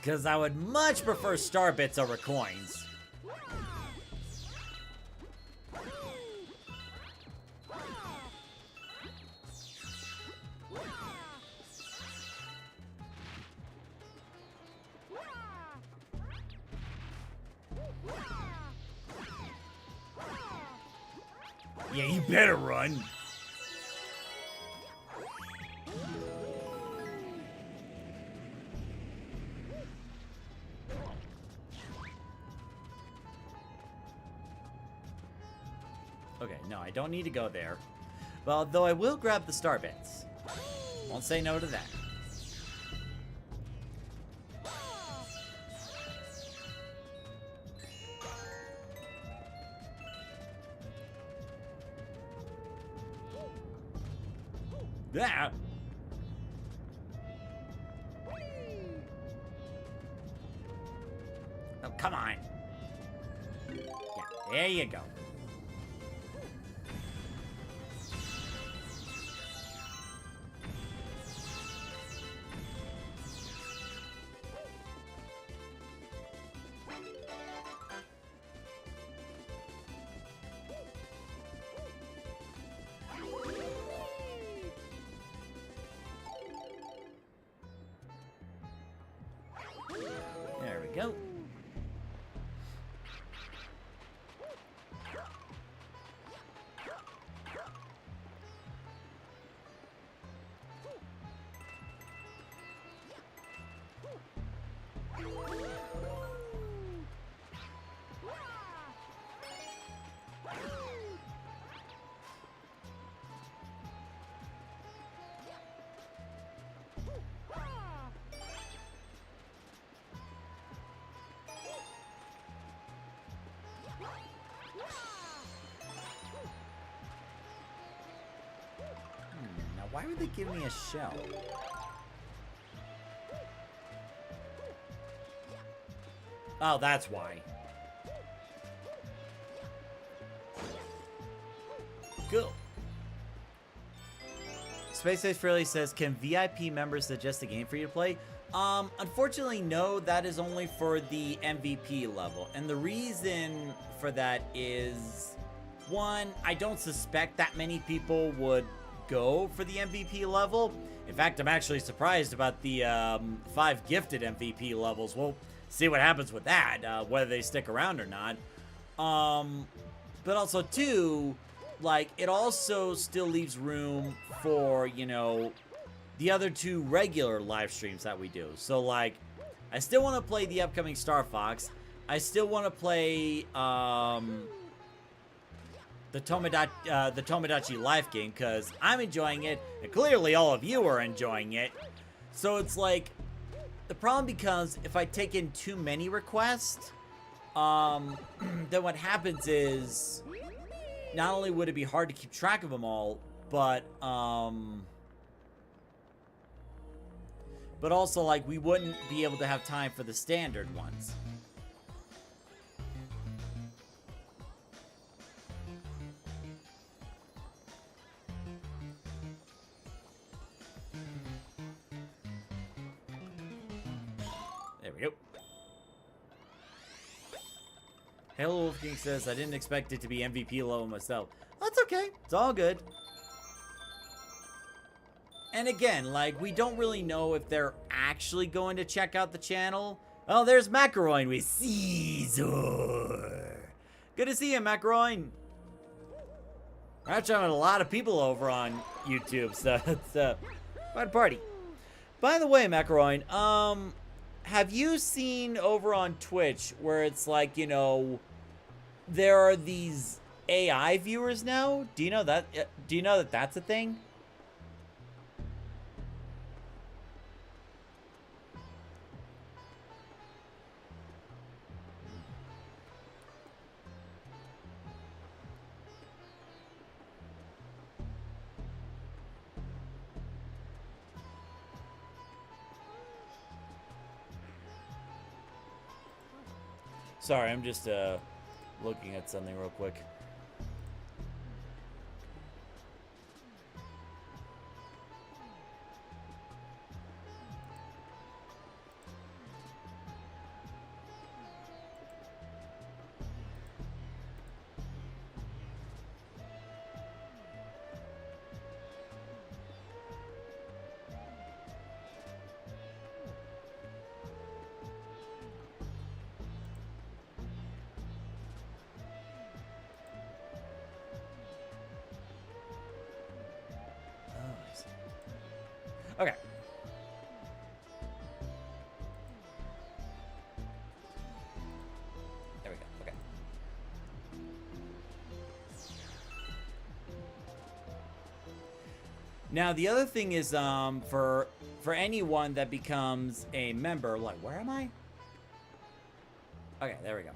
S1: Because I would much prefer star bits over coins. Yeah, you better run. Okay, no, I don't need to go there. Well, though I will grab the star bits. Won't say no to that. That. Oh, come on. Yeah, there you go. There we go. Now, why would they give me a shell? Oh, that's why. Cool. Space Ace Fairly says, can VIP members suggest a game for you to play? Unfortunately, no. That is only for the MVP level. And the reason for that is, one, I don't suspect that many people would go for the MVP level. In fact, I'm actually surprised about the 5 gifted MVP levels. We'll see what happens with that, whether they stick around or not. But also, too, like, it also still leaves room for, you know, the other 2 regular live streams that we do. So, like, I still want to play the upcoming Star Fox. I still want to play, the Tomodachi Life game, because I'm enjoying it, and clearly all of you are enjoying it. So it's like, the problem becomes, if I take in too many requests, then what happens is, not only would it be hard to keep track of them all, but also, like, we wouldn't be able to have time for the standard ones. There we go. Halo Wolf King says, I didn't expect it to be MVP level myself. That's okay. It's all good. And again, like, we don't really know if they're actually going to check out the channel. Oh, there's Macaroin with Caesar. Good to see you, Macaroin. We're actually having a lot of people over on YouTube, so it's quite a party. By the way, Macaroin, have you seen over on Twitch where it's like, you know, there are these AI viewers now? Do you know that? Do you know that that's a thing? Sorry, I'm just looking at something real quick. Okay. There we go. Okay. Now the other thing is for anyone that becomes a member, like, where am I? Okay, there we go.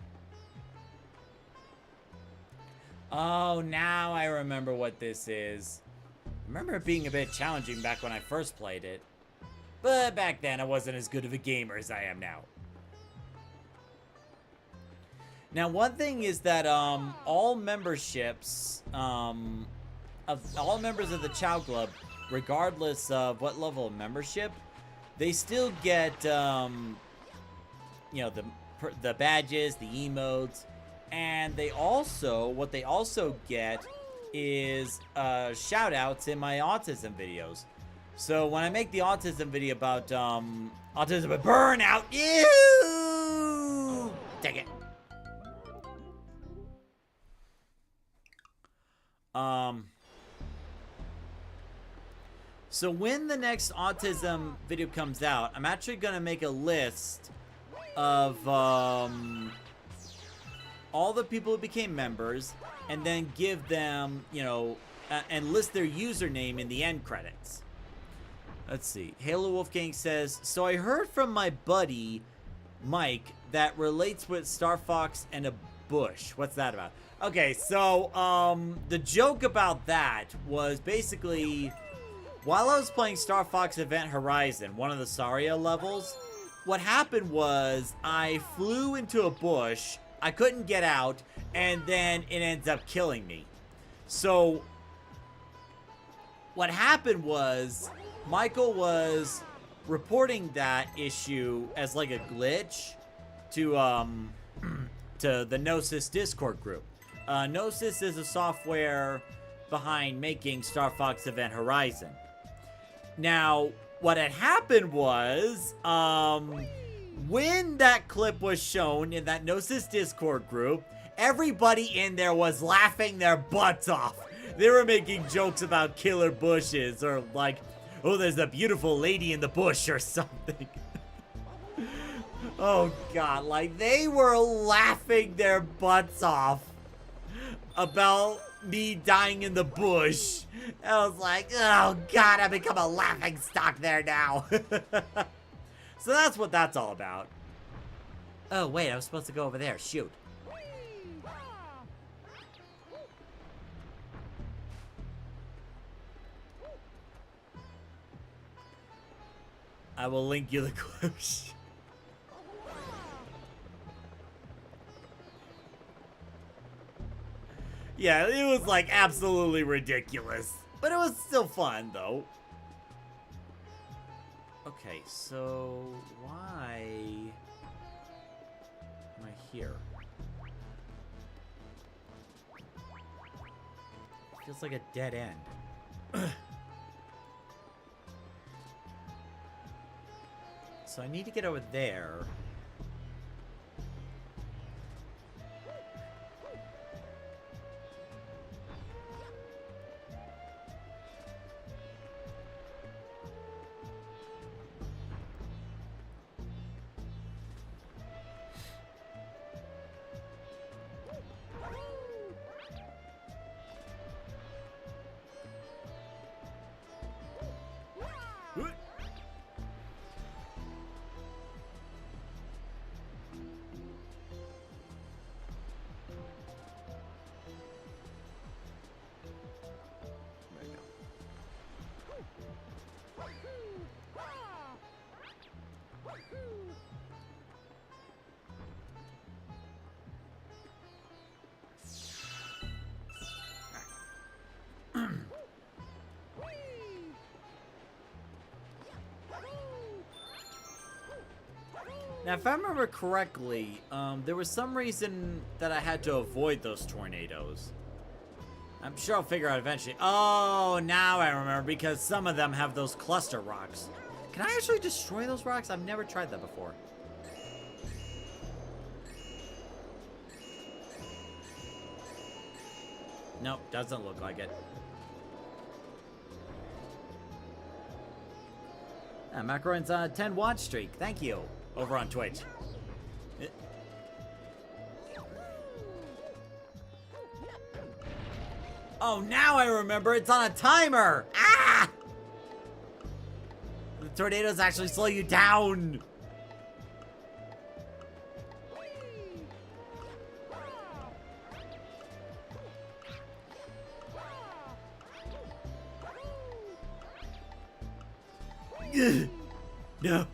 S1: Oh, now I remember what this is. I remember it being a bit challenging back when I first played it. But back then, I wasn't as good of a gamer as I am now. Now, one thing is that all memberships, of all members of the Chow Club, regardless of what level of membership, they still get, you know, the badges, the emotes, and they also, what they also get is shout outs in my autism videos. So when I make the autism video about autism and burnout, ew, take it. So when the next autism video comes out, I'm actually gonna make a list of all the people who became members, and then give them, you know, and list their username in the end credits. Let's see. Halo Wolfgang says, so I heard from my buddy, Mike, that relates with Star Fox and a bush. What's that about? Okay, so, the joke about that was basically, while I was playing Star Fox Event Horizon, one of the Saria levels, what happened was I flew into a bush, I couldn't get out, and then it ends up killing me. So what happened was Michael was reporting that issue as like a glitch to to the Gnosis Discord group. Gnosis is a software behind making Star Fox Event Horizon. Now, what had happened was, when that clip was shown in that Gnosis Discord group, everybody in there was laughing their butts off. They were making jokes about killer bushes, or like, oh, there's a beautiful lady in the bush, or something. Oh god, like, they were laughing their butts off about me dying in the bush. I was like, oh god, I've become a laughing stock there now. So that's what that's all about. Oh wait, I was supposed to go over there, shoot. I will link you the clips. Yeah, it was like absolutely ridiculous. But it was still fun though. Okay, so why am I here? Feels like a dead end. So I need to get over there. Now, if I remember correctly, there was some reason that I had to avoid those tornadoes. I'm sure I'll figure out eventually. Oh, now I remember, because some of them have those cluster rocks. Can I actually destroy those rocks? I've never tried that before. Nope, doesn't look like it. Macaron's on a 10 watch streak. Thank you. Over on Twitch. Oh, now I remember. It's on a timer. Ah! The tornadoes actually slow you down. No.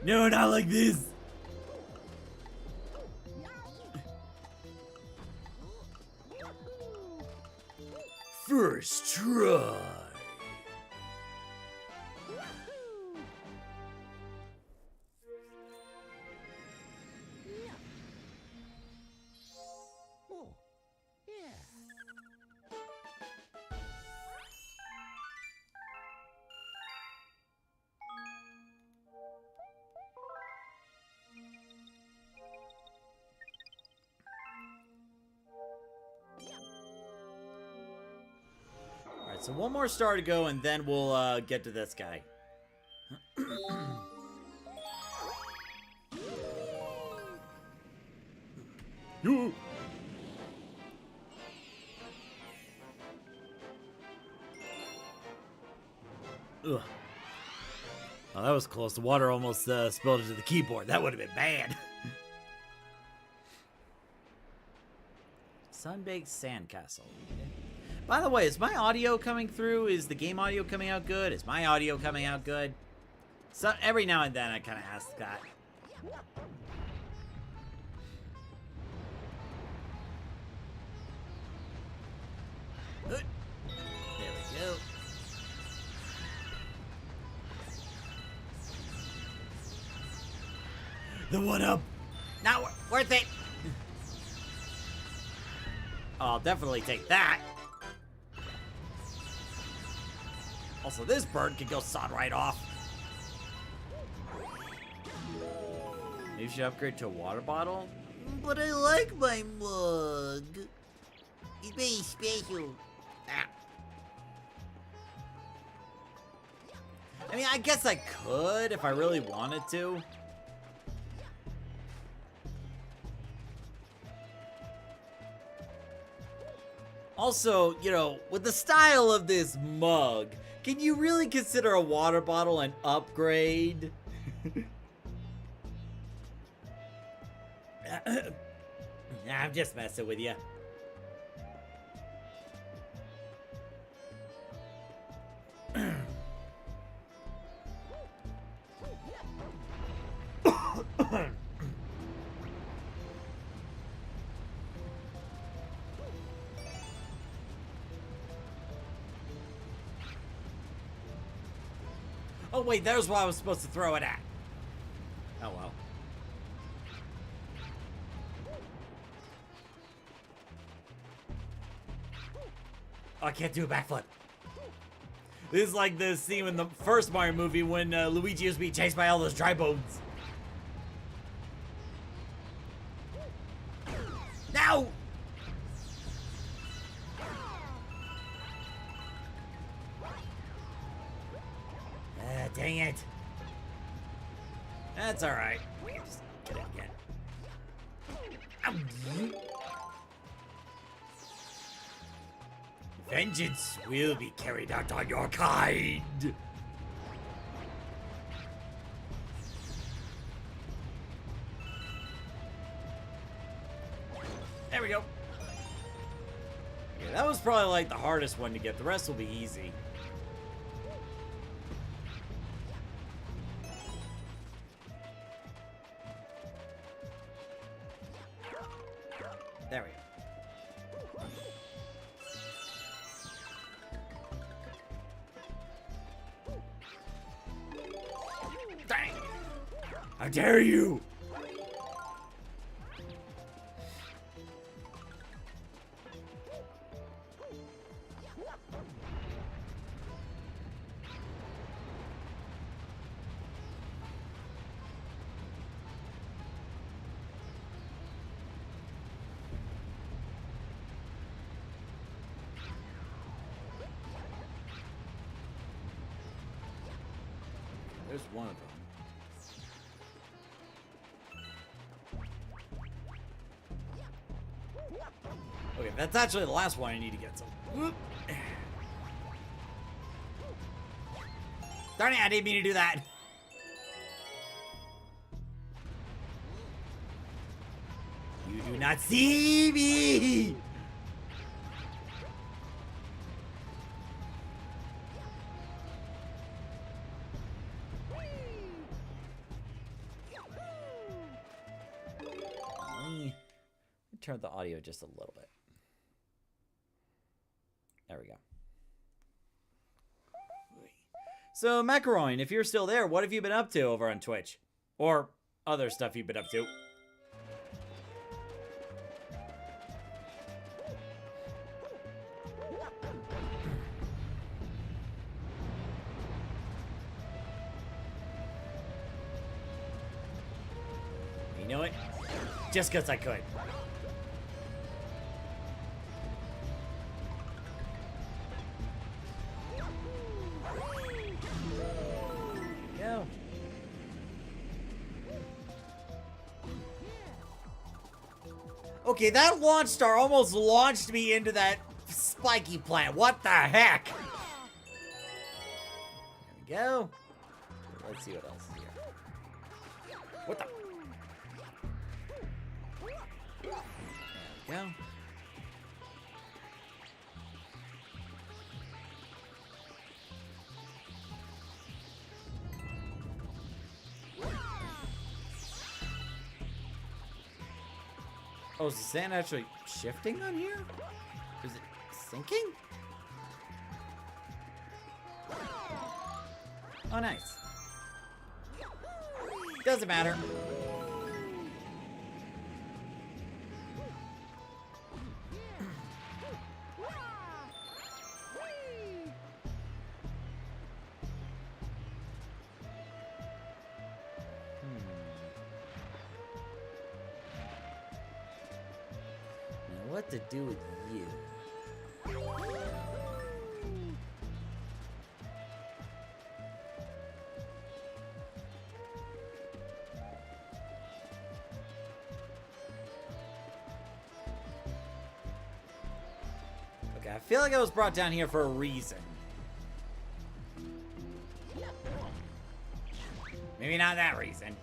S1: No, not like this.
S3: First try.
S1: So one more star to go, and then we'll get to this guy.
S2: You.
S1: Ugh. Oh, that was close. The water almost spilled into the keyboard. That would have been bad. Sunbaked Sandcastle. By the way, is my audio coming through? Is the game audio coming out good? Is my audio coming out good? So every now and then I kind of ask that. There we go. The one up. Not worth it. Oh, I'll definitely take that. Also, this bird could go sod right off. Maybe you should upgrade to a water bottle?
S6: But I like my mug. It's very special.
S1: Ah. I mean, I guess I could if I really wanted to. Also, you know, with the style of this mug, can you really consider a water bottle an upgrade? I'm just messing with you. Oh wait, there's what I was supposed to throw it at. Oh well. Oh, I can't do a backflip. This is like the scene in the first Mario movie when Luigi was being chased by all those dry bones. No! Dang it. That's alright. We can just get it again. Ow. Vengeance will be carried out on your kind. There we go. Yeah, that was probably like the hardest one to get. The rest will be easy. There we go. Dang! How dare you! There's one of them. Okay, that's actually the last one I need to get. So, whoop. Darn it! I didn't mean to do that. You do not see me. Turn the audio just a little bit. There we go. So, Macaroon, if you're still there, what have you been up to over on Twitch? Or other stuff you've been up to? You know it? Just because I could. Go. Okay, that launch star almost launched me into that spiky plant. What the heck? There we go. Let's see what else is here. What the? There we go. Oh, is the sand actually shifting on here? Is it sinking? Oh, nice. Doesn't matter. what to do with you. Okay, I feel like I was brought down here for a reason. Maybe not that reason.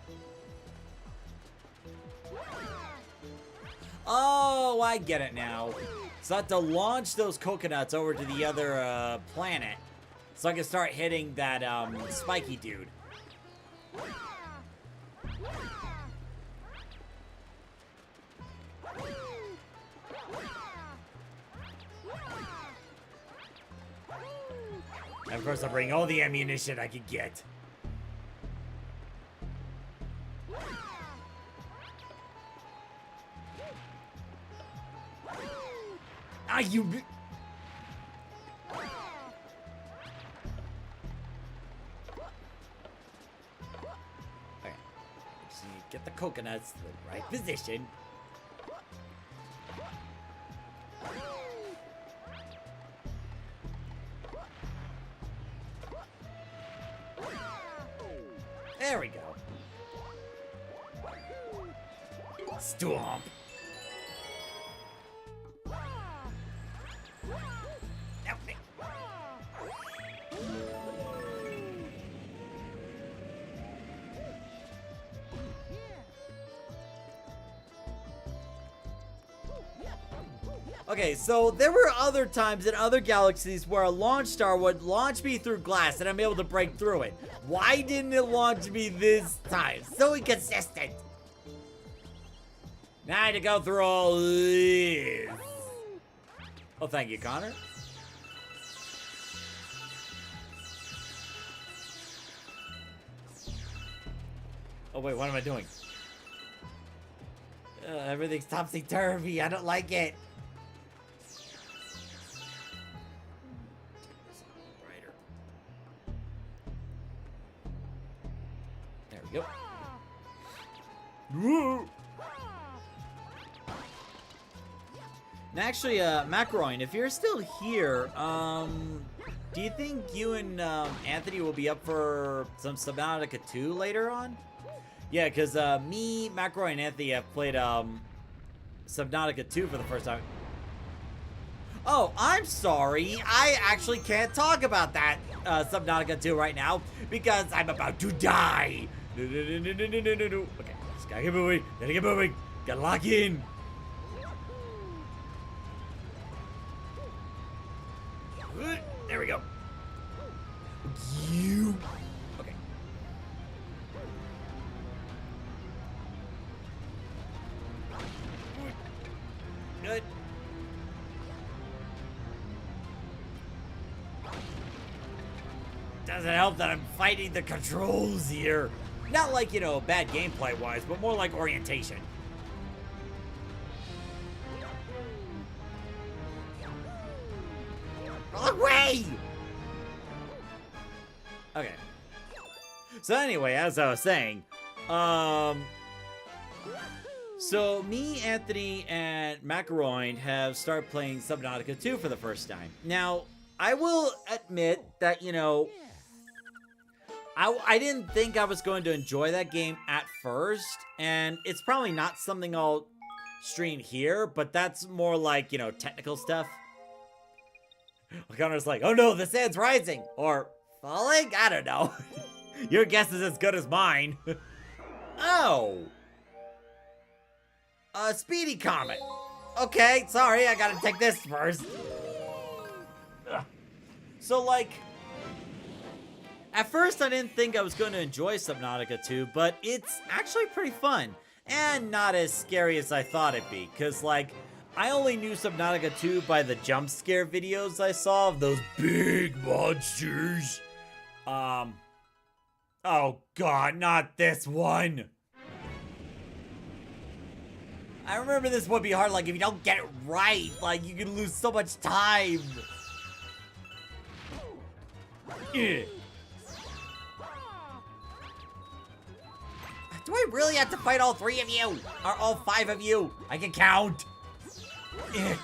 S1: Oh, I get it now. So I have to launch those coconuts over to the other planet so I can start hitting that spiky dude. And of course, I'll bring all the ammunition I could get. Ah, you... Okay. Just need to get the coconuts to the right position. There we go. Stomp. Okay, so there were other times in other galaxies where a launch star would launch me through glass and I'm able to break through it. Why didn't it launch me this time? So inconsistent. Now I had to go through all this. Oh, thank you, Connor. Oh, wait, what am I doing? Everything's topsy-turvy. I don't like it. There we go. Whoa. And actually, Macaroon, if you're still here, do you think you and Anthony will be up for some Subnautica 2 later on? Yeah, because me, Macaroon, and Anthony have played Subnautica 2 for the first time. Oh, I'm sorry. I actually can't talk about that Subnautica 2 right now because I'm about to die. No. Okay, just gotta get moving. Gotta get moving. Gotta lock in. There we go. You. Okay. Good. Doesn't help that I'm fighting the controls here. Not like, you know, bad gameplay wise, but more like orientation. Wrong way! Okay. So anyway, as I was saying, so me, Anthony, and Macaroon have started playing Subnautica 2 for the first time. Now, I will admit that, you know, I didn't think I was going to enjoy that game at first, and it's probably not something I'll stream here, but that's more like, you know, technical stuff. Connor's like, oh no, the sand's rising, or falling? I don't know. Your guess is as good as mine. Oh. A speedy comet. Okay, sorry, I gotta take this first. Ugh. So, like, at first I didn't think I was going to enjoy Subnautica 2, but it's actually pretty fun. And not as scary as I thought it'd be, because, like, I only knew Subnautica 2 by the jump scare videos I saw of those big monsters. Oh god, not this one. I remember this would be hard, like, if you don't get it right, like, you can lose so much time. Ugh. Do I really have to fight all 3 of you? Or all 5 of you? I can count.
S4: Yeah.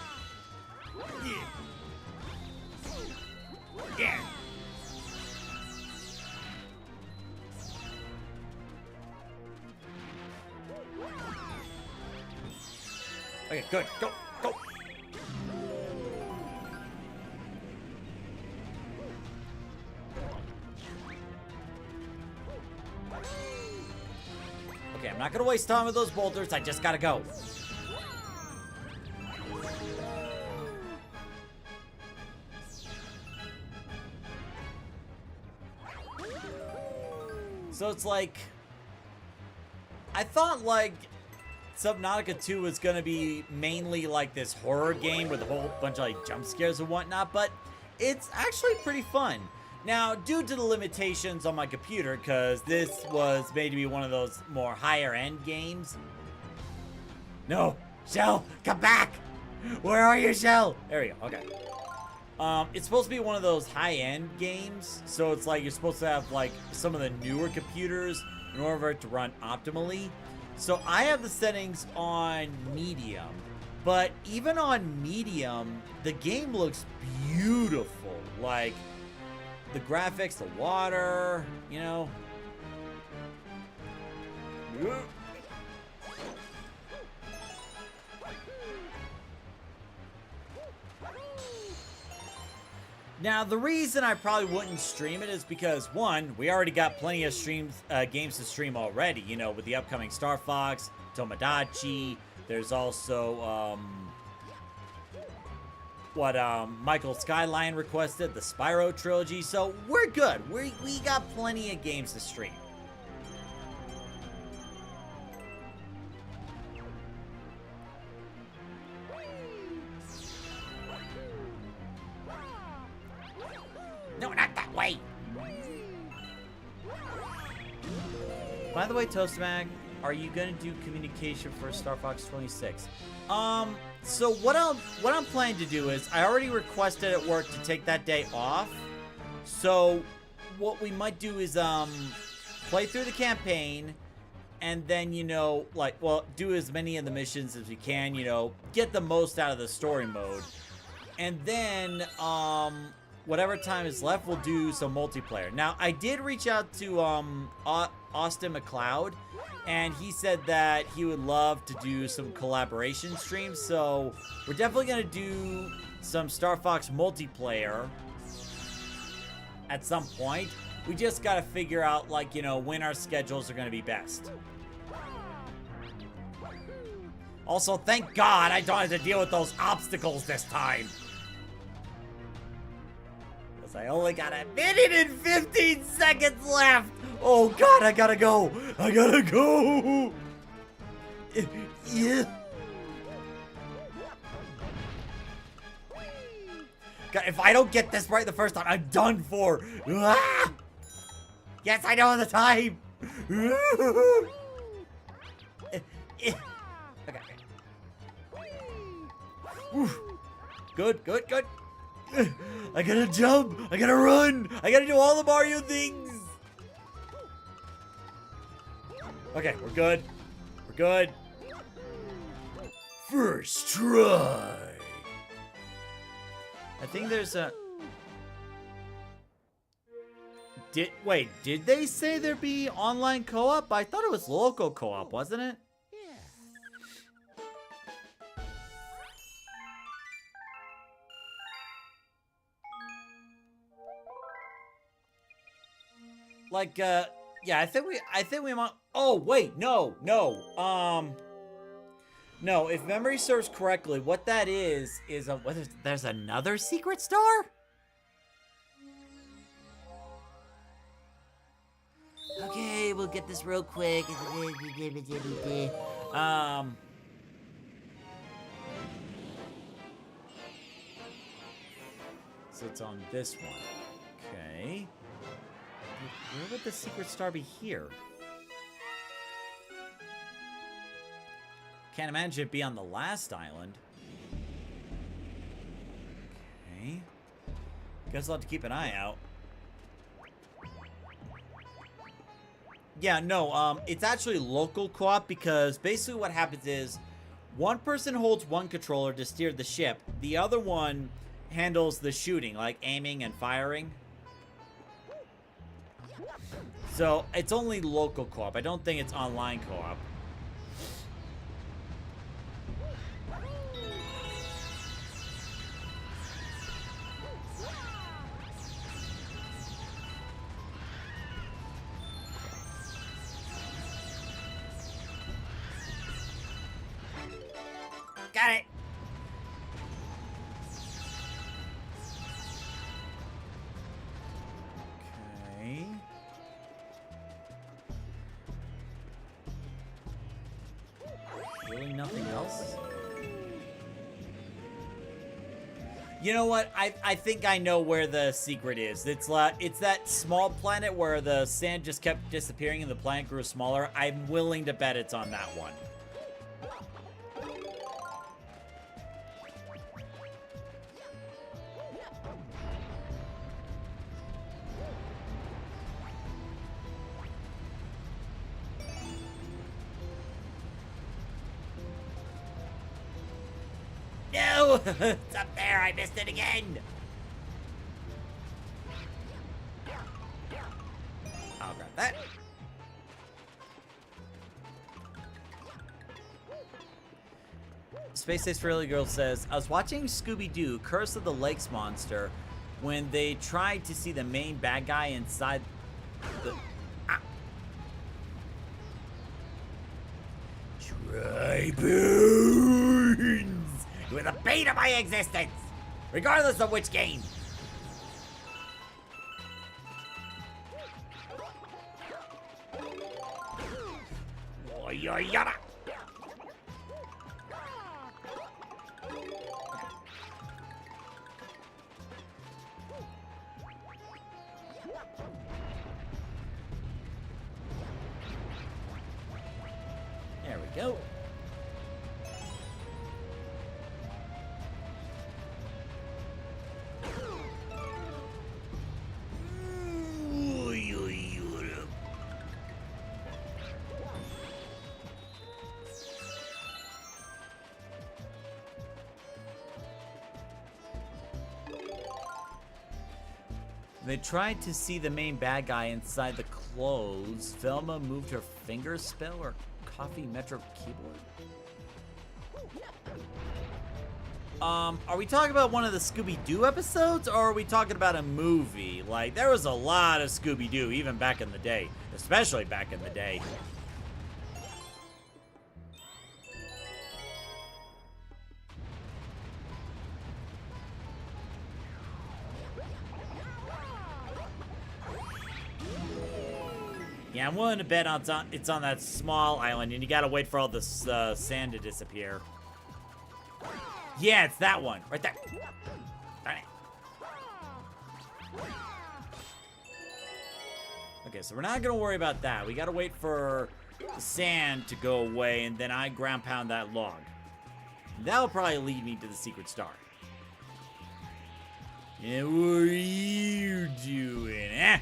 S4: Yeah.
S1: Okay, good. Go, go. Okay, I'm not gonna waste time with those boulders. I just gotta go. So it's like, I thought like Subnautica 2 was gonna be mainly like this horror game with a whole bunch of like jump scares and whatnot, but it's actually pretty fun. Now, due to the limitations on my computer, because this was made to be one of those more higher end games. No, Shell, come back! Where are you, Shell? There we go, okay. It's supposed to be one of those high-end games, so it's like you're supposed to have like some of the newer computers in order for it to run optimally. So I have the settings on medium, but even on medium, the game looks beautiful. Like the graphics, the water, you know. Now, the reason I probably wouldn't stream it is because, one, we already got plenty of games to stream already, you know, with the upcoming Star Fox, Tomodachi. There's also, Michael Skyline requested, the Spyro trilogy. So, we're good. We got plenty of games to stream.
S5: No, not that way.
S1: By the way, Toastmag, are you gonna do communication for Star Fox 26? So what I'm planning to do is I already requested at work to take that day off. So what we might do is play through the campaign and then, you know, like, well, do as many of the missions as we can, you know, get the most out of the story mode. And then whatever time is left, we'll do some multiplayer. Now, I did reach out to Austin McLeod, and he said that he would love to do some collaboration streams. So we're definitely gonna do some Star Fox multiplayer at some point. We just gotta figure out, like, you know, when our schedules are gonna be best. Also, thank God I don't have to deal with those obstacles this time. I only got 1 minute and 15 seconds left. Oh God, I gotta go. I gotta go. Yeah. God, if I don't get this right the first time, I'm done for. Ah! Yes, I know the time. Okay. Good, good, good. I gotta jump! I gotta run! I gotta do all the Mario things! Okay, we're good. We're good.
S3: First try.
S1: I think there's a... Wait, did they say there'd be online co-op? I thought it was local co-op, wasn't it? Like, yeah, I think we might. Oh wait, no. No, if memory serves correctly, what that is whether there's another secret star.
S6: Okay, we'll get this real quick.
S1: So it's on this one. Okay. Where would the secret star be here? Can't imagine it be on the last island. Okay. Guess I'll have to keep an eye out. Yeah, no, it's actually local co-op because basically what happens is One person holds one controller to steer the ship. The other one handles the shooting, like aiming and firing. So it's only local co-op. I don't think it's online co-op.
S5: Got it.
S1: Okay. Really nothing else? You know what? I think I know where the secret is. It's that small planet where the sand just kept disappearing and the planet grew smaller. I'm willing to bet it's on that one.
S5: No! It's up there. I missed it again. I'll grab that.
S1: Space Ace Really Girl says, I was watching Scooby-Doo, Curse of the Lakes Monster, when they tried to see the main bad guy inside the...
S5: Triboons! You are the bane of my existence! Regardless of which game! Oh, yada!
S1: There we go. They tried to see the main bad guy inside the clothes. Velma moved her finger spell or coffee metro keyboard? Are we talking about one of the Scooby-Doo episodes, or are we talking about a movie? Like, there was a lot of Scooby-Doo, even back in the day. Especially back in the day. Yeah, I'm willing to bet it's on that small island, and you gotta wait for all this sand to disappear. Yeah, it's that one. Right there. Darn it. Okay, so we're not gonna worry about that. We gotta wait for the sand to go away, and then I ground pound that log. That'll probably lead me to the secret star. And what are you doing, eh?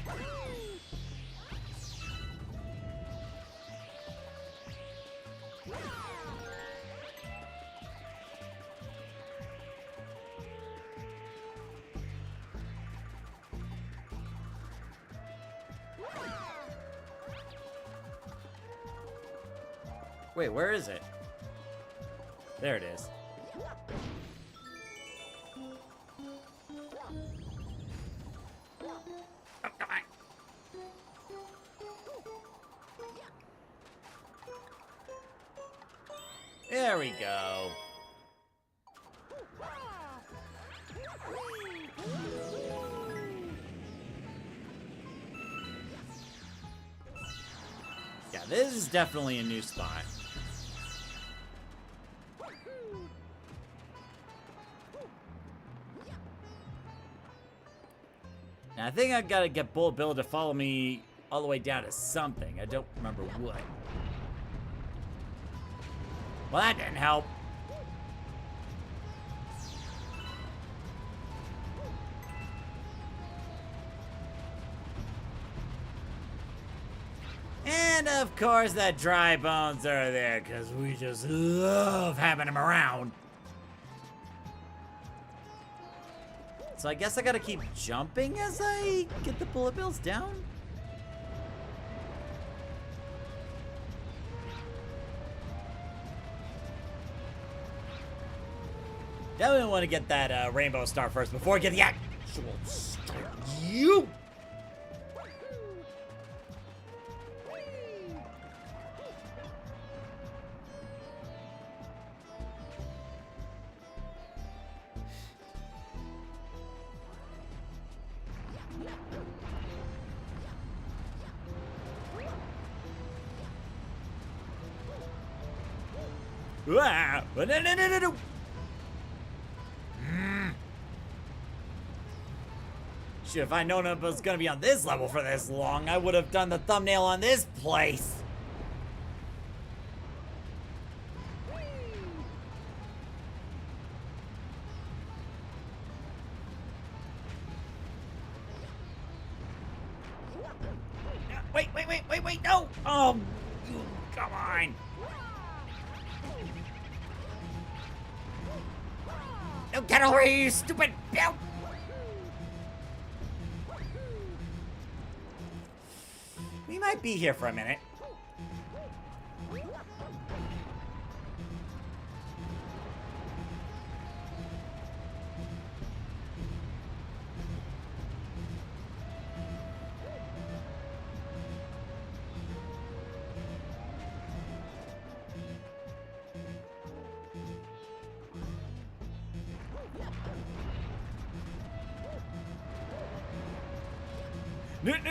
S1: Wait, where is it? There it is.
S5: Oh, come on.
S1: There we go. Yeah, this is definitely a new spot. Now, I think I've got to get Bullet Bill to follow me all the way down to something. I don't remember what. Well, that didn't help.
S5: And of course the dry bones are there, because we just love having them around.
S1: So I guess I gotta keep jumping as I get the bullet bills down?
S5: Definitely want to get that rainbow star first before I get the actual star. You! Ah, no. Shit, if I'd known it was gonna be on this level for this long, I would have done the thumbnail on this place. Wait, no! Oh, come on! No, get over here, you stupid belt! We might be here for a minute.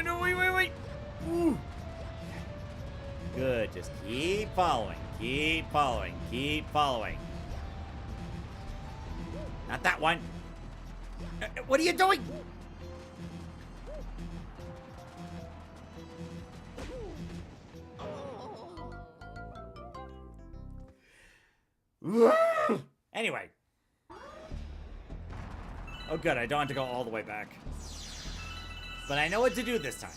S5: No, wait. Ooh. Good, just keep following. Not that one. What are you doing? Anyway. Oh good, I don't have to go all the way back. But I know what to do this time.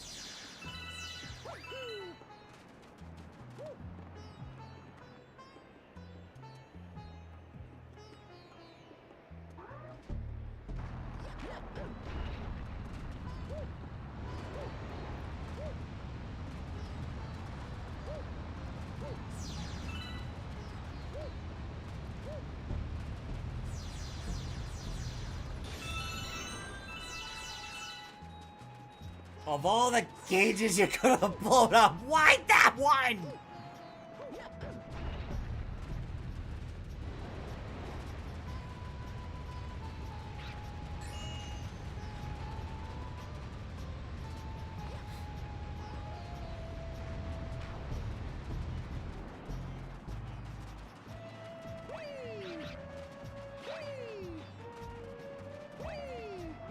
S5: Of all the cages you could have blown up, why that one?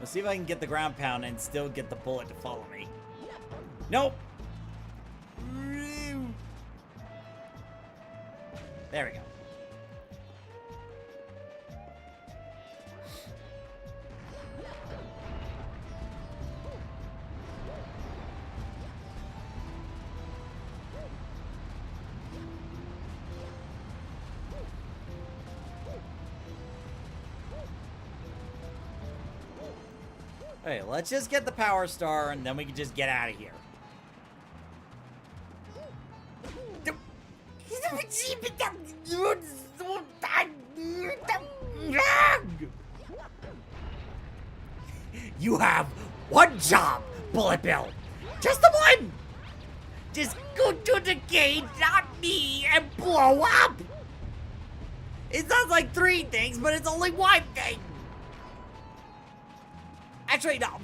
S5: Let's see if I can get the ground pound and still get the bullet to follow me. Nope. There we go. Hey, let's just get the power star and then we can just get out of here. You have one job, Bullet Bill. Just the one. Just go to the gate, not me, and blow up. It sounds like three things, but it's only one thing. Actually, no.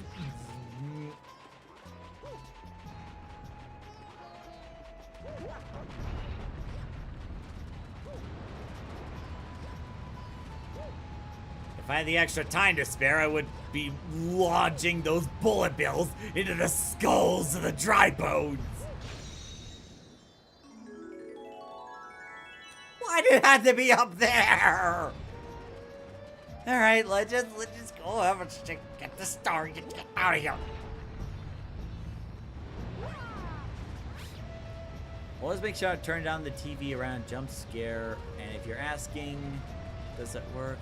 S5: If I had the extra time to spare, I would be launching those bullet bills into the skulls of the dry bones. Why did it have to be up there? All right, let's just go have a get the star and get out of here.
S1: Always make sure to turn down the TV around jump scare. And if you're asking, does that work?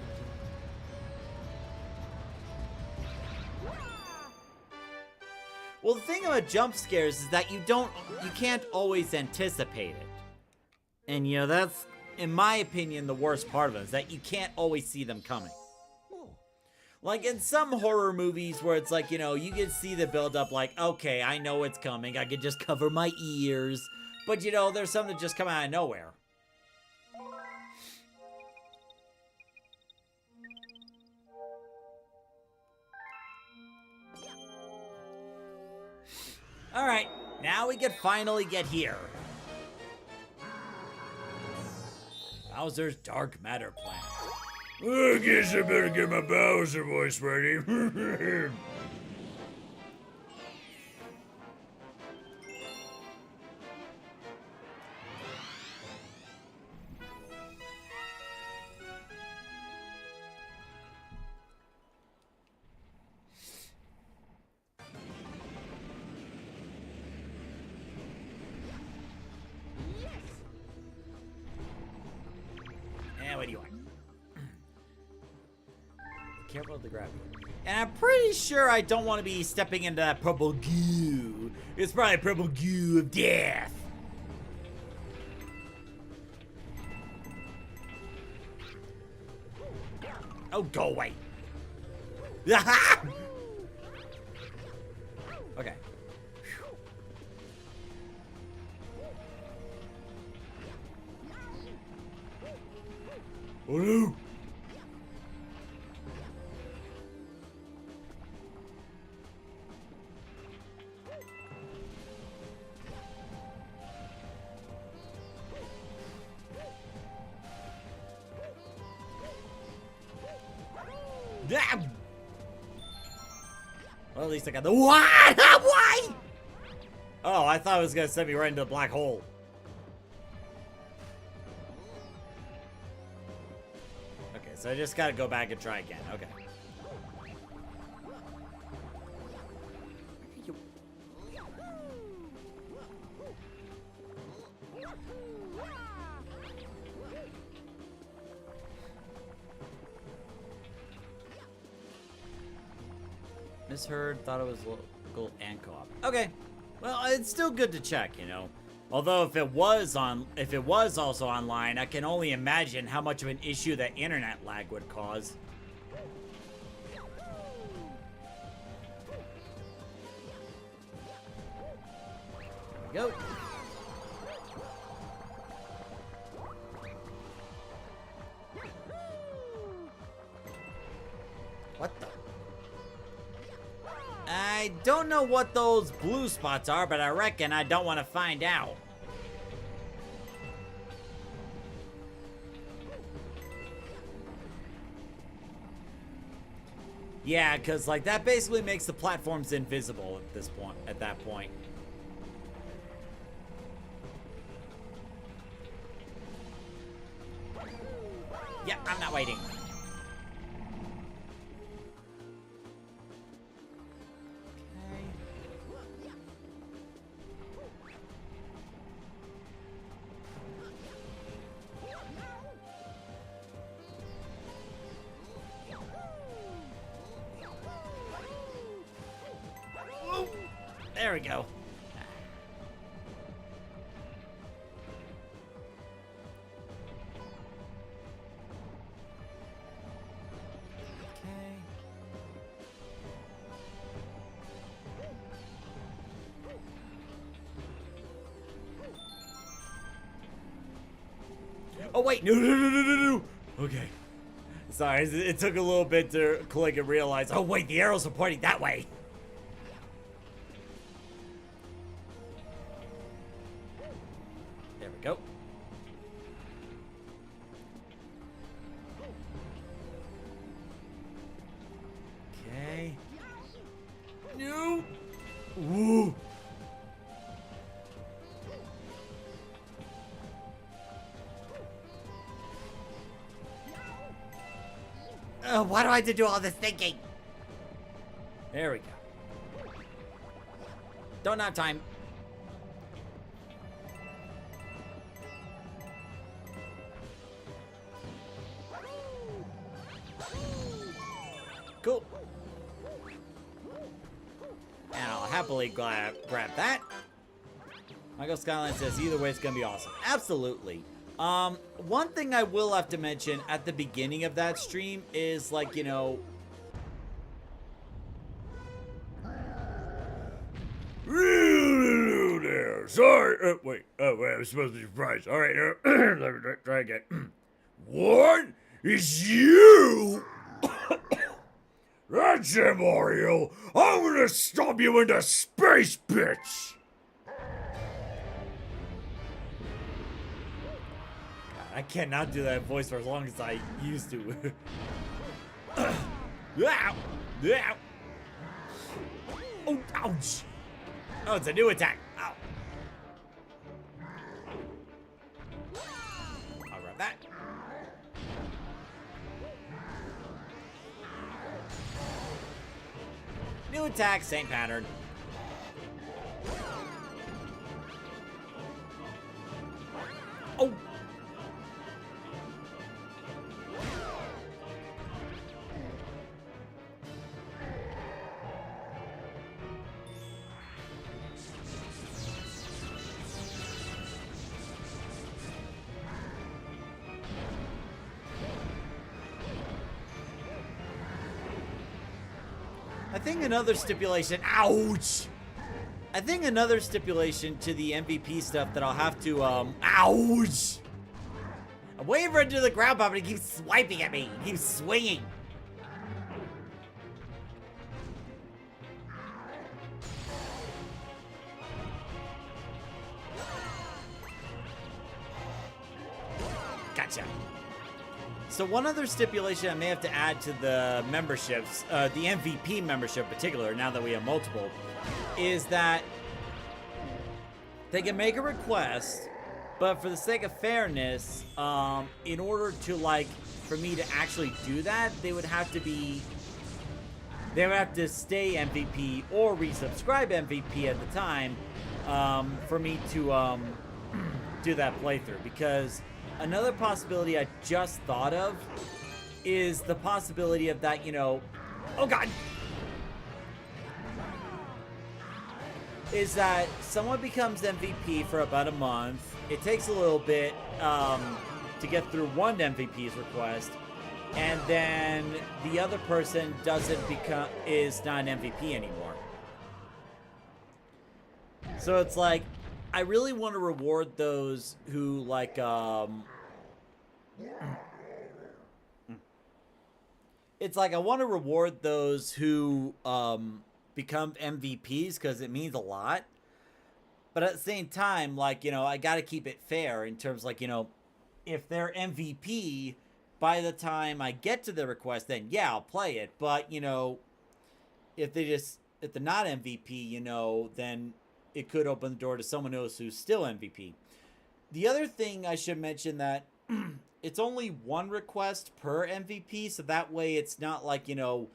S1: Well, the thing about jump scares is that you can't always anticipate it. And you know, that's, in my opinion, the worst part of it, is that you can't always see them coming. Like in some horror movies where it's like, you know, you can see the build up like, okay, I know it's coming. I can just cover my ears. But you know, there's some that just come out of nowhere. Alright, now we can finally get here. Bowser's dark matter plant.
S3: I guess I better get my Bowser voice ready.
S1: And what do you want? Careful of the gravity. And I'm pretty sure I don't want to be stepping into that purple goo. It's probably purple goo of death. Oh, go away. Okay.
S3: Oh no!
S1: Well, at least I got the what? Why? Oh, I thought it was gonna send me right into a black hole. Okay, so I just gotta go back and try again. Okay. Misheard, thought it was local and co-op. Okay, well, it's still good to check, you know. Although if it was also online, I can only imagine how much of an issue that internet lag would cause. There we go. What the? I don't know what those blue spots are, but I reckon I don't want to find out. Yeah, because like that basically makes the platforms invisible at this point. At that point. Yeah, I'm not waiting. There we go. Oh wait, no. Okay. Sorry, it took a little bit to click and realize, oh wait, the arrows are pointing that way. There we go. Okay. No. Woo. Why do I have to do all this thinking? There we go. Don't have time. Cool. And I'll happily grab that. Michael Skyline says either way it's gonna be awesome. Absolutely. One thing I will have to mention at the beginning of that stream is, like, you know,
S3: Hello there. Sorry. Wait, I'm supposed to be surprised. All right, let me try again. What? It's you? That's it, Mario. I'm gonna stomp you into space, bitch.
S1: I cannot do that voice for as long as I used to. Ow! Ow! Oh, ouch! Oh, it's a new attack. Ow. I'll grab that. New attack, same pattern. Oh! I think another stipulation, ouch! I think another stipulation to the MVP stuff that I'll have to, ouch! I'm waiting for it to do the ground pop and he keeps swiping at me. He keeps swinging. Gotcha. So one other stipulation I may have to add to the memberships, the MVP membership in particular, now that we have multiple, is that they can make a request, but for the sake of fairness, in order to, like, for me to actually do that, they would have to stay MVP or resubscribe MVP at the time, for me to, do that playthrough, because another possibility I just thought of is the possibility of that, you know, oh god, is that someone becomes MVP for about a month. It takes a little bit to get through one MVP's request, and then the other person is not an MVP anymore. So it's like, I really want to reward those who, like, it's like I want to reward those who become MVPs because it means a lot. But at the same time, like, you know, I got to keep it fair in terms, like, you know, if they're MVP, by the time I get to the request, then yeah, I'll play it. But, you know, if they're not MVP, you know, then it could open the door to someone else who's still MVP. The other thing I should mention that it's only one request per MVP, so that way it's not like, you know,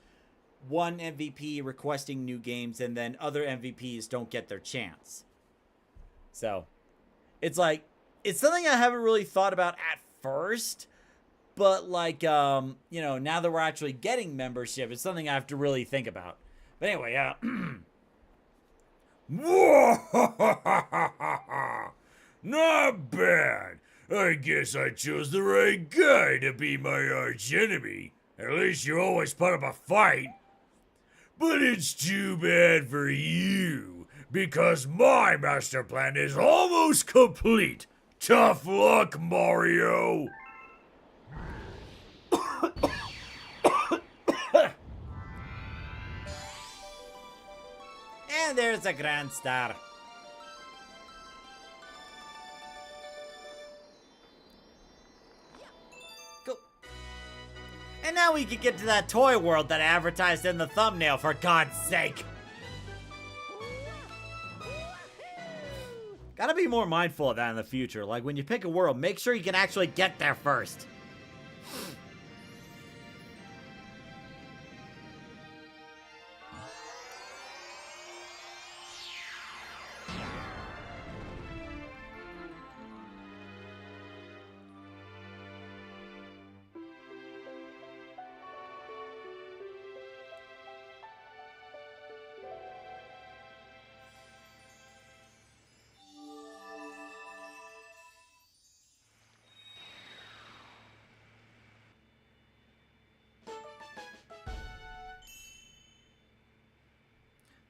S1: one MVP requesting new games and then other MVPs don't get their chance. So, it's like, it's something I haven't really thought about at first, but, like, you know, now that we're actually getting membership, it's something I have to really think about. But anyway,
S3: Not bad. I guess I chose the right guy to be my arch enemy. At least you always put up a fight. But it's too bad for you, because my master plan is almost complete. Tough luck, Mario.
S1: and there's a Grand Star. And now we can get to that toy world that I advertised in the thumbnail, for God's sake. Gotta be more mindful of that in the future. Like, when you pick a world, make sure you can actually get there first.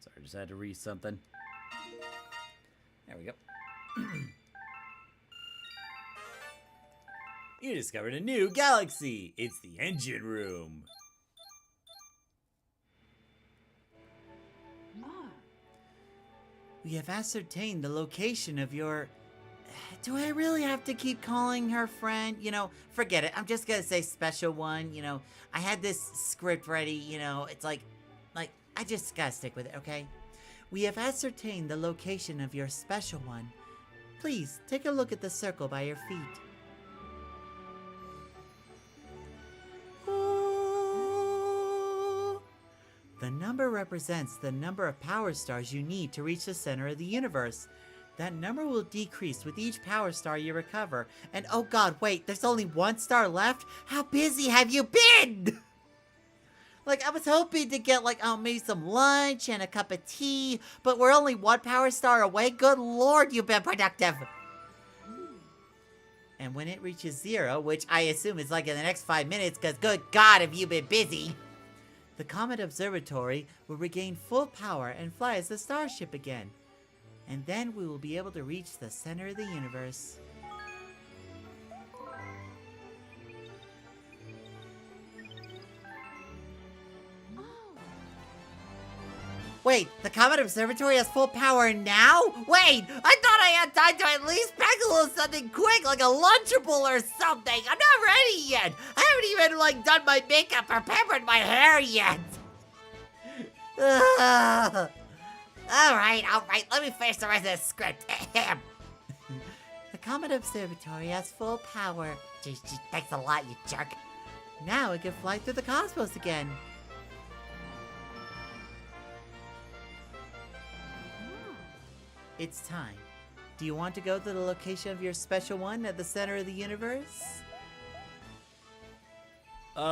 S1: Sorry, I just had to read something. There we go. You discovered a new galaxy. It's the engine room. We have ascertained the location of your... Do I really have to keep calling her friend? You know, forget it. I'm just gonna say special one. You know, I had this script ready. You know, it's like, I just gotta stick with it, okay? We have ascertained the location of your special one. Please, take a look at the circle by your feet. The number represents the number of power stars you need to reach the center of the universe. That number will decrease with each power star you recover. And oh god, wait, there's only one star left? How busy have you been? Like, I was hoping to get, like, maybe some lunch and a cup of tea, but we're only one power star away? Good lord, you've been productive. And when it reaches 0, which I assume is like in the next 5 minutes, because good god, have you been busy? The Comet Observatory will regain full power and fly as a starship again. And then we will be able to reach the center of the universe. Wait, the Comet Observatory has full power now? Wait, I thought I had time to at least pack a little something quick, like a Lunchable or something. I'm not ready yet. I haven't even, like, done my makeup or pampered my hair yet. Alright, let me finish the rest of the script. The Comet Observatory has full power. Jeez, thanks a lot, you jerk. Now it can fly through the cosmos again. It's time. Do you want to go to the location of your special one at the center of the universe? Yeah,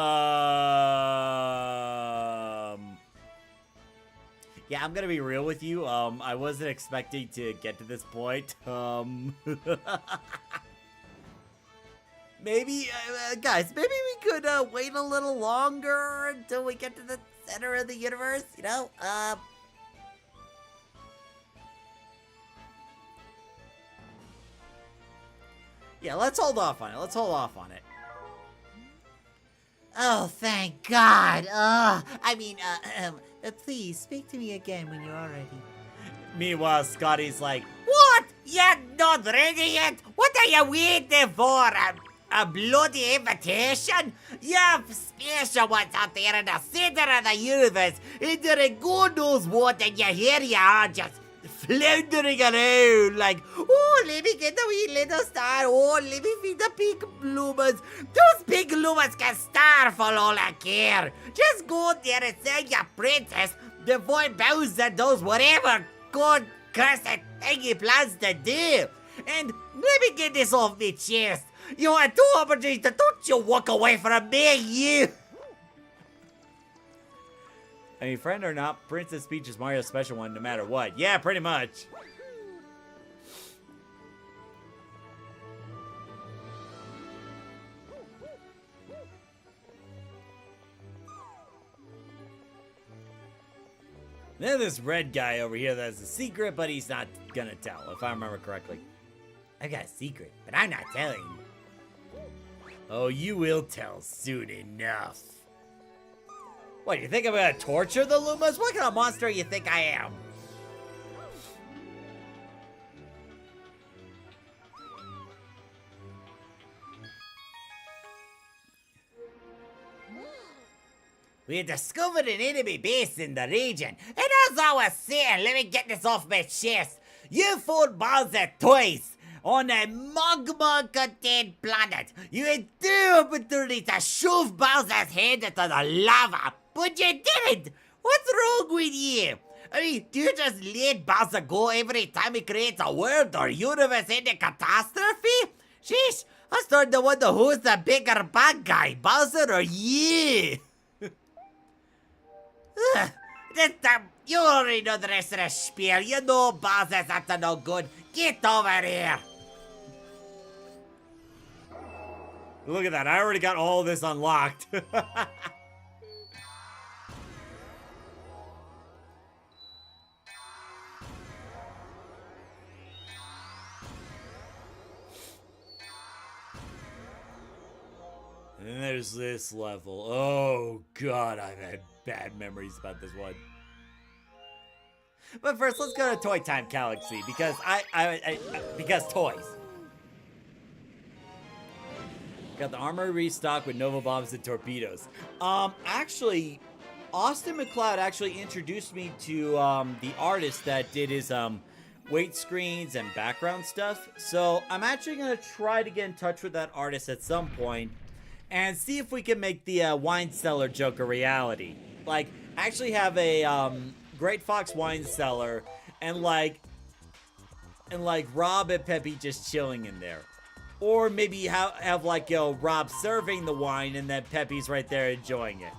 S1: I'm gonna be real with you. I wasn't expecting to get to this point. Maybe, guys, maybe we could, wait a little longer until we get to the center of the universe, you know? Yeah, let's hold off on it. Oh, thank God. Please speak to me again when you're ready. Meanwhile, Scotty's like,
S5: What? You're not ready yet? What are you waiting for? A bloody invitation? You have special ones out there in the center of the universe, and there ain't God knows what, and here you are just floundering around like, oh, let me get a wee little star, oh, let me feed the pink bloomers. Those pink bloomers can starve for all I care. Just go there and say your princess, the boy Bowser does whatever God cursed thing he plans to do. And let me get this off my chest. You had 2 opportunities to don't you walk away from me, you.
S1: I mean, friend or not, Princess Peach is Mario's special one no matter what. Yeah, pretty much. Then this red guy over here that has a secret, but he's not gonna tell, if I remember correctly.
S5: I got a secret, but I'm not telling.
S1: Oh, you will tell soon enough. What, you think I'm gonna torture the Lumas? What kind of monster you think I am?
S5: We discovered an enemy base in the region, and as I was saying, let me get this off my chest. You fought Bowser twice on a magma-contained planet. You had 2 opportunities to shove Bowser's head into the lava, but you didn't. What's wrong with you? I mean, do you just let Bowser go every time he creates a world or universe-ending catastrophe? Sheesh, I started to wonder who's the bigger bad guy, Bowser or you? You already know the rest of the spiel. You know Bowser's up to no good. Get over here.
S1: Look at that, I already got all this unlocked. And then there's this level. Oh god, I've had bad memories about this one. But first, let's go to Toy Time Galaxy because because toys. Got the armor restocked with Nova bombs and torpedoes. Actually, Austin McLeod actually introduced me to the artist that did his weight screens and background stuff. So I'm actually gonna try to get in touch with that artist at some point and see if we can make the wine cellar joke a reality. Like, actually have a Great Fox wine cellar and like Rob and Peppy just chilling in there. Or maybe have like, Rob serving the wine and then Peppy's right there enjoying it.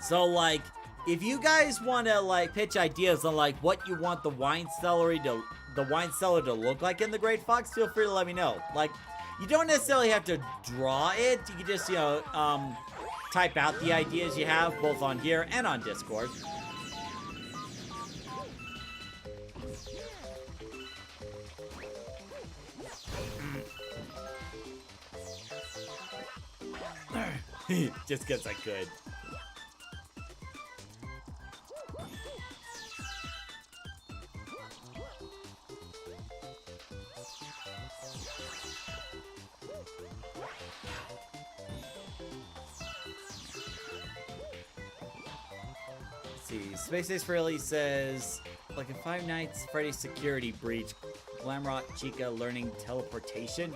S1: So, like, if you guys want to, like, pitch ideas on, like, what you want the wine cellar to look like in the Great Fox, feel free to let me know. Like, you don't necessarily have to draw it. You can just, type out the ideas you have, both on here and on Discord. Just because I could. Let's see. Space Ace Frilly says, like in Five Nights Freddy's security breach, Glamrock Chica learning teleportation.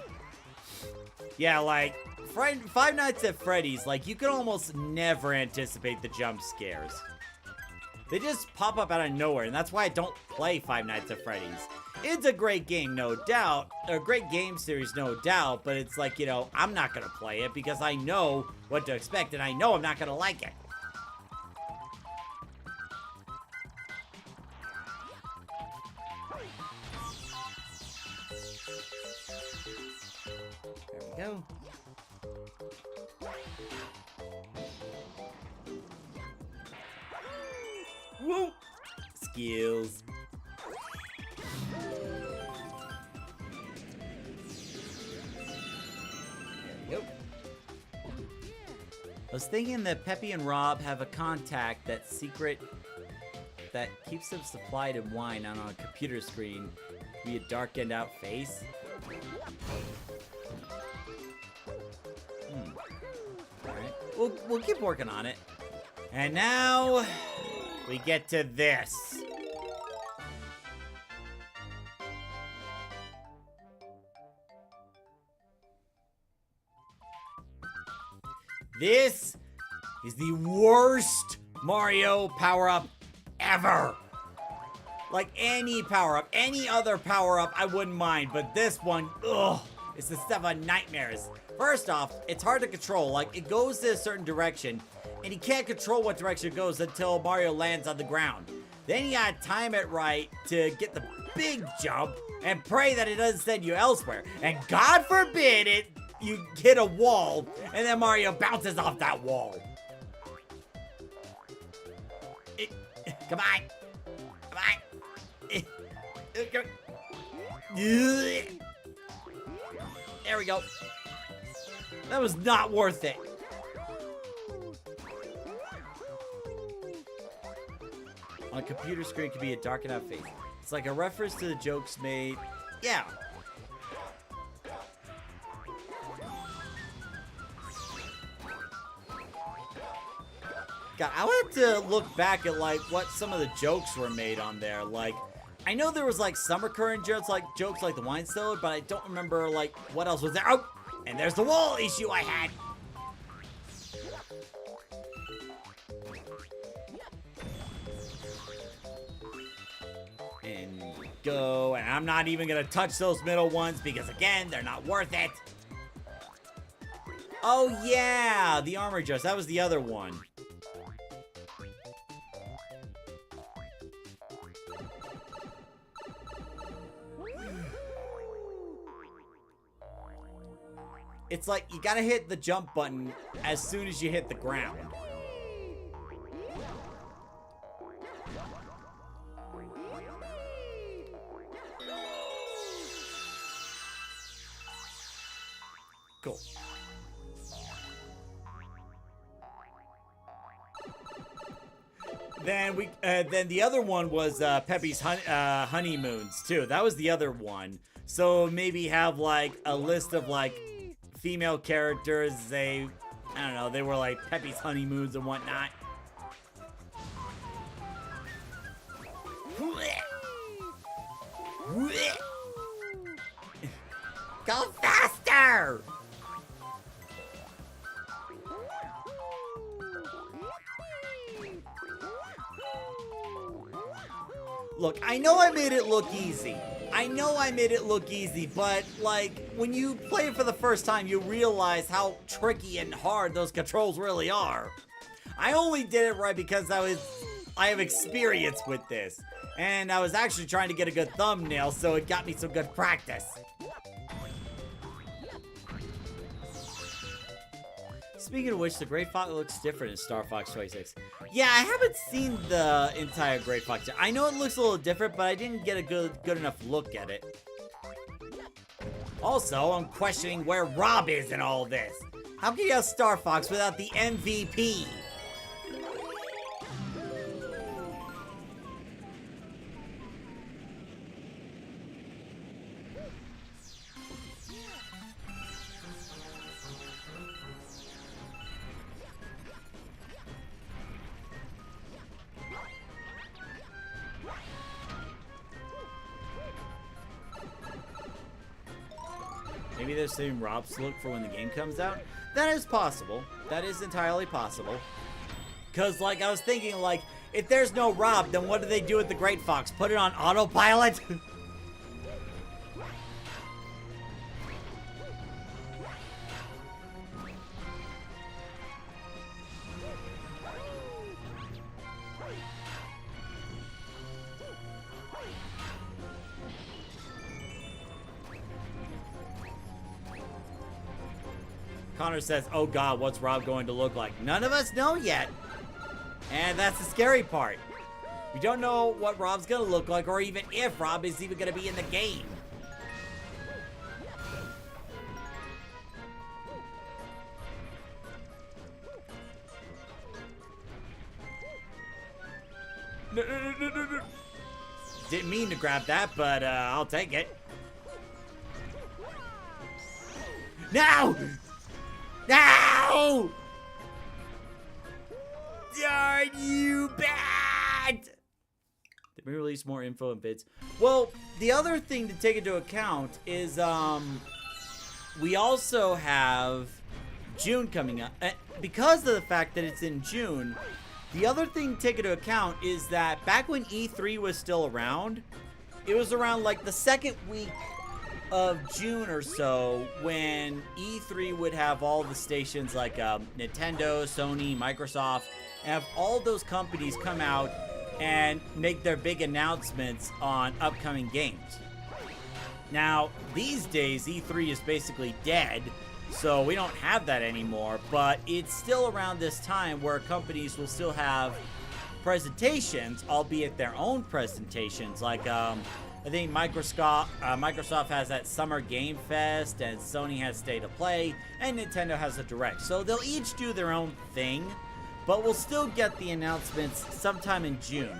S1: Yeah, like, Five Nights at Freddy's, like, you can almost never anticipate the jump scares. They just pop up out of nowhere, and that's why I don't play Five Nights at Freddy's. It's a great game, no doubt. A great game series, no doubt, but it's like, I'm not gonna play it because I know what to expect, and I know I'm not gonna like it. There we go. Woo! Skills. There we go. I was thinking that Peppy and Rob have a contact that keeps them supplied in wine on a computer screen via darkened out face. Alright, we'll keep working on it. And now we get to this. This is the worst Mario power-up ever. Like any power-up, any other power-up, I wouldn't mind, but this one, ugh, it's the stuff of nightmares. First off, it's hard to control. Like, it goes to a certain direction, and you can't control what direction it goes until Mario lands on the ground. Then you gotta time it right to get the big jump and pray that it doesn't send you elsewhere. And God forbid you hit a wall and then Mario bounces off that wall. Come on. Come on. There we go. That was not worth it. On a computer screen, it could be a darkened out face. It's like a reference to the jokes made. Yeah. God, I'll have to look back at, like, what some of the jokes were made on there. Like, I know there was, like, some recurring jokes like the wine cellar, but I don't remember, like, what else was there. Oh! And there's the wall issue I had. And go. And I'm not even going to touch those middle ones because, again, they're not worth it. Oh, yeah. The armor dress. That was the other one. It's like you gotta hit the jump button as soon as you hit the ground. Cool. Then the other one was Peppy's honeymoons too. That was the other one. So maybe have like a list of like female characters. I don't know. They were like Peppy's honeymoons and whatnot.
S5: Go faster!
S1: Look, I know I made it look easy. But like when you play it for the first time, you realize how tricky and hard those controls really are. I only did it right because I have experience with this. And I was actually trying to get a good thumbnail, so it got me some good practice. Speaking of which, the Great Fox looks different in Star Fox 26. Yeah, I haven't seen the entire Great Fox yet. I know it looks a little different, but I didn't get a good enough look at it. Also, I'm questioning where Rob is in all this. How can you have Star Fox without the MVP? Maybe they're saving Rob's look for when the game comes out? That is possible. That is entirely possible. Because, like, I was thinking, like, if there's no Rob, then what do they do with the Great Fox? Put it on autopilot? Connor says, oh god, what's Rob going to look like? None of us know yet. And that's the scary part. We don't know what Rob's gonna look like, or even if Rob is even gonna be in the game. No. Didn't mean to grab that, but I'll take it. No! No! Darn you bad! Did we release more info and bids? Well, the other thing to take into account is, we also have June coming up. Because of the fact that it's in June, the other thing to take into account is that back when E3 was still around, it was around like the second week of June or so when E3 would have all the stations like Nintendo, Sony, Microsoft, and have all those companies come out and make their big announcements on upcoming games. Now, these days, E3 is basically dead, so we don't have that anymore, but it's still around this time where companies will still have presentations, albeit their own presentations, like I think Microsoft has that Summer Game Fest, and Sony has State of Play, and Nintendo has a Direct. So they'll each do their own thing, but we'll still get the announcements sometime in June.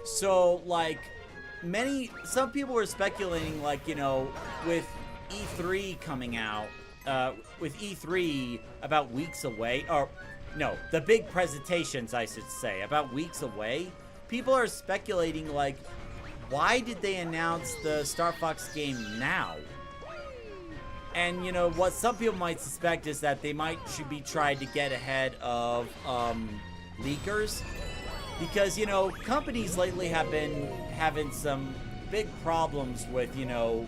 S1: So, like, some people were speculating, like, you know, with E3 coming out, with E3 about weeks away, or, no, the big presentations, I should say, about weeks away, people are speculating, like, why did they announce the Star Fox game now? And, you know, what some people might suspect is that they should be trying to get ahead of leakers. Because, you know, companies lately have been having some big problems with, you know,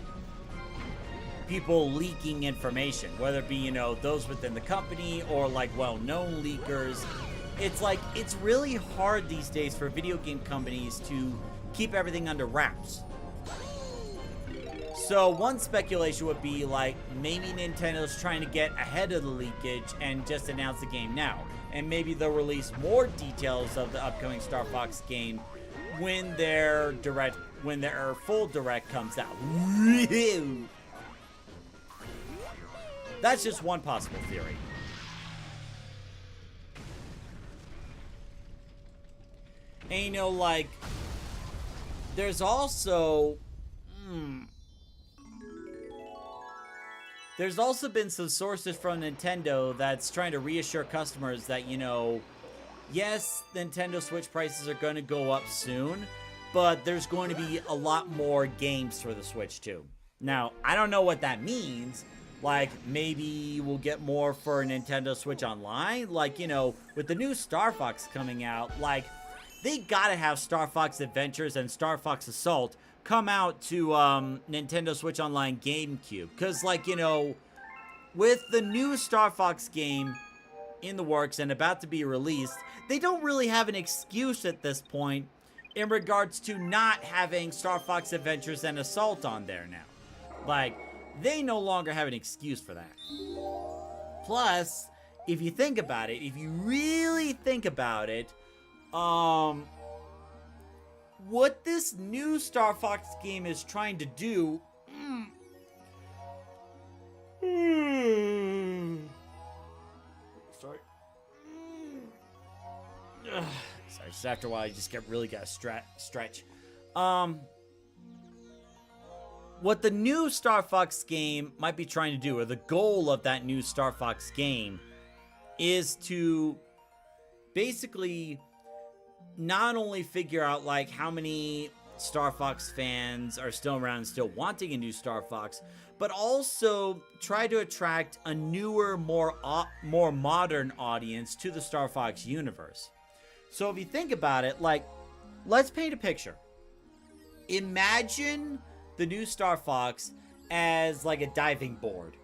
S1: people leaking information. Whether it be, you know, those within the company or, like, well-known leakers. It's like, it's really hard these days for video game companies to keep everything under wraps. So one speculation would be like maybe Nintendo's trying to get ahead of the leakage and just announce the game now, and maybe they'll release more details of the upcoming Star Fox game when their full direct comes out. That's just one possible theory. And you know, like, there's also... There's also been some sources from Nintendo that's trying to reassure customers that, you know, yes, Nintendo Switch prices are going to go up soon, but there's going to be a lot more games for the Switch too. Now, I don't know what that means. Like, maybe we'll get more for Nintendo Switch Online. Like, you know, with the new Star Fox coming out, like, they gotta have Star Fox Adventures and Star Fox Assault come out to Nintendo Switch Online GameCube. Because, like, you know, with the new Star Fox game in the works and about to be released, they don't really have an excuse at this point in regards to not having Star Fox Adventures and Assault on there now. Like, they no longer have an excuse for that. Plus, if you think about it, if you really think about it, what this new Star Fox game is trying to do... Sorry. Sorry, just after a while, you just really gotta stretch. What the new Star Fox game might be trying to do, or the goal of that new Star Fox game, is to basically not only figure out, like, how many Star Fox fans are still around and still wanting a new Star Fox, but also try to attract a newer, more modern audience to the Star Fox universe. So if you think about it, like, let's paint a picture. Imagine the new Star Fox as, like, a diving board.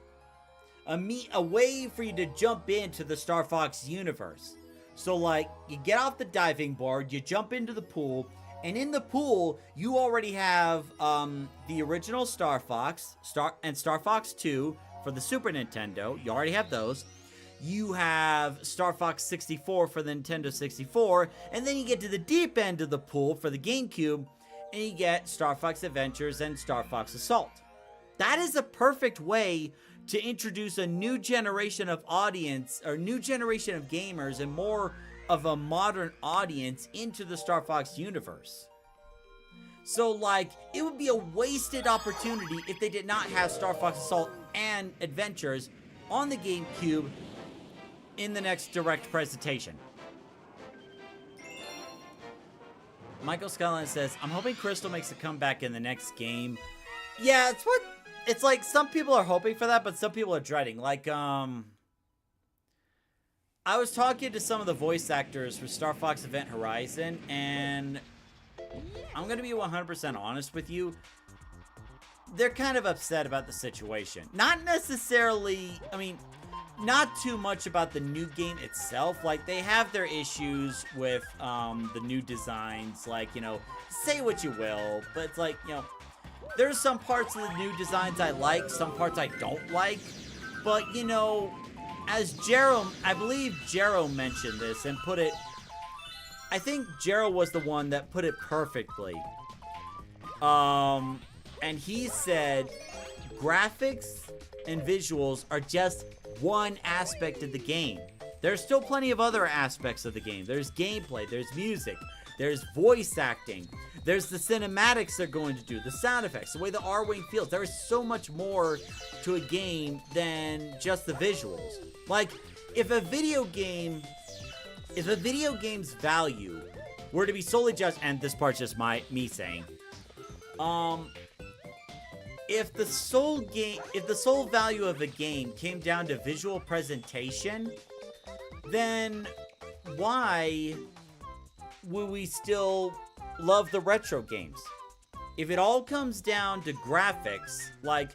S1: A way for you to jump into the Star Fox universe. So, like, you get off the diving board, you jump into the pool, and in the pool, you already have the original Star Fox, Star Fox 2 for the Super Nintendo. You already have those. You have Star Fox 64 for the Nintendo 64, and then you get to the deep end of the pool for the GameCube, and you get Star Fox Adventures and Star Fox Assault. That is a perfect way to introduce a new generation of audience, or new generation of gamers, and more of a modern audience into the Star Fox universe. So, like, it would be a wasted opportunity if they did not have Star Fox Assault and Adventures on the GameCube in the next direct presentation. Michael Skyline says, I'm hoping Crystal makes a comeback in the next game. Yeah, it's like some people are hoping for that, but some people are dreading. Like, I was talking to some of the voice actors for Star Fox Event Horizon, and I'm going to be 100% honest with you. They're kind of upset about the situation. Not necessarily, I mean, not too much about the new game itself. Like, they have their issues with the new designs. Like, you know, say what you will, but it's like, you know, there's some parts of the new designs I like, some parts I don't like. But, you know, as Jero, I believe Jero mentioned this and put it, I think Jero was the one that put it perfectly. And he said, graphics and visuals are just one aspect of the game. There's still plenty of other aspects of the game. There's gameplay, there's music, there's voice acting, there's the cinematics they're going to do, the sound effects, the way the R-Wing feels. There is so much more to a game than just the visuals. Like, if a video game's value were to be solely judged, and this part's just me saying, if the sole value of a game came down to visual presentation, then why would we still love the retro games? If it all comes down to graphics, like,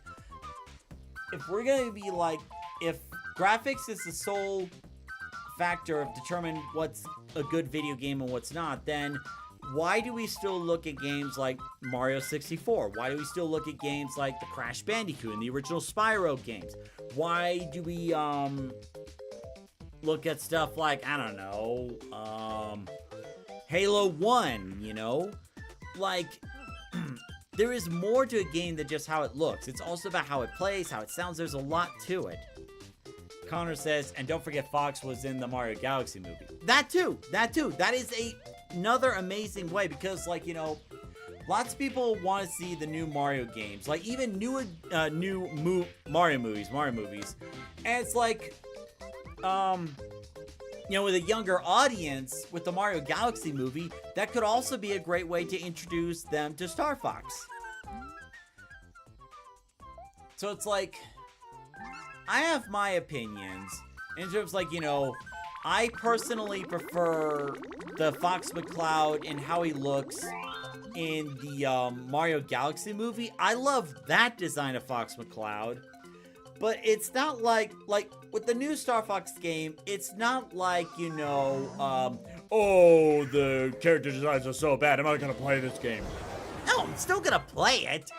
S1: if we're gonna be like, if graphics is the sole factor of determining what's a good video game and what's not, then why do we still look at games like Mario 64? Why do we still look at games like the Crash Bandicoot and the original Spyro games? Why do we look at stuff like, I don't know, Halo 1, you know? Like, there is more to a game than just how it looks. It's also about how it plays, how it sounds. There's a lot to it. Connor says, and don't forget Fox was in the Mario Galaxy movie. That too. That is another amazing way because, like, you know, lots of people want to see the new Mario games, like even new Mario movies. And it's like, you know, with a younger audience, with the Mario Galaxy movie, that could also be a great way to introduce them to Star Fox. So it's like, I have my opinions in terms, like, you know, I personally prefer the Fox McCloud and how he looks in the Mario Galaxy movie. I love that design of Fox McCloud. But it's not like with the new Star Fox game, it's not like, you know, oh, the character designs are so bad, I'm not gonna play this game. No, I'm still gonna play it,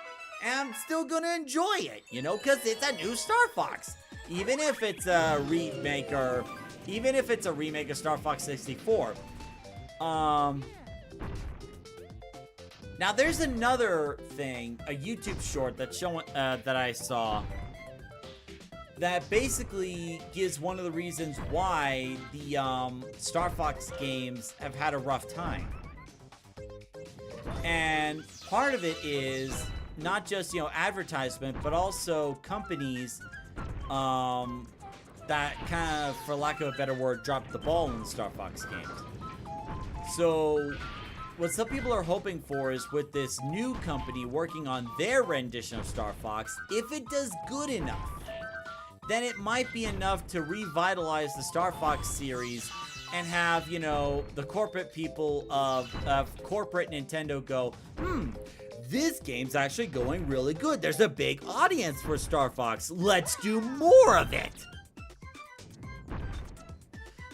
S1: and I'm still gonna enjoy it, you know, because it's a new Star Fox. Even if it's a remake of Star Fox 64. Now there's another thing, a YouTube short that's showing that I saw, that basically gives one of the reasons why the Star Fox games have had a rough time. And part of it is not just, you know, advertisement, but also companies that kind of, for lack of a better word, dropped the ball in the Star Fox games. So what some people are hoping for is with this new company working on their rendition of Star Fox, if it does good enough, then it might be enough to revitalize the Star Fox series and have, you know, the corporate people of corporate Nintendo go, this game's actually going really good. There's a big audience for Star Fox. Let's do more of it.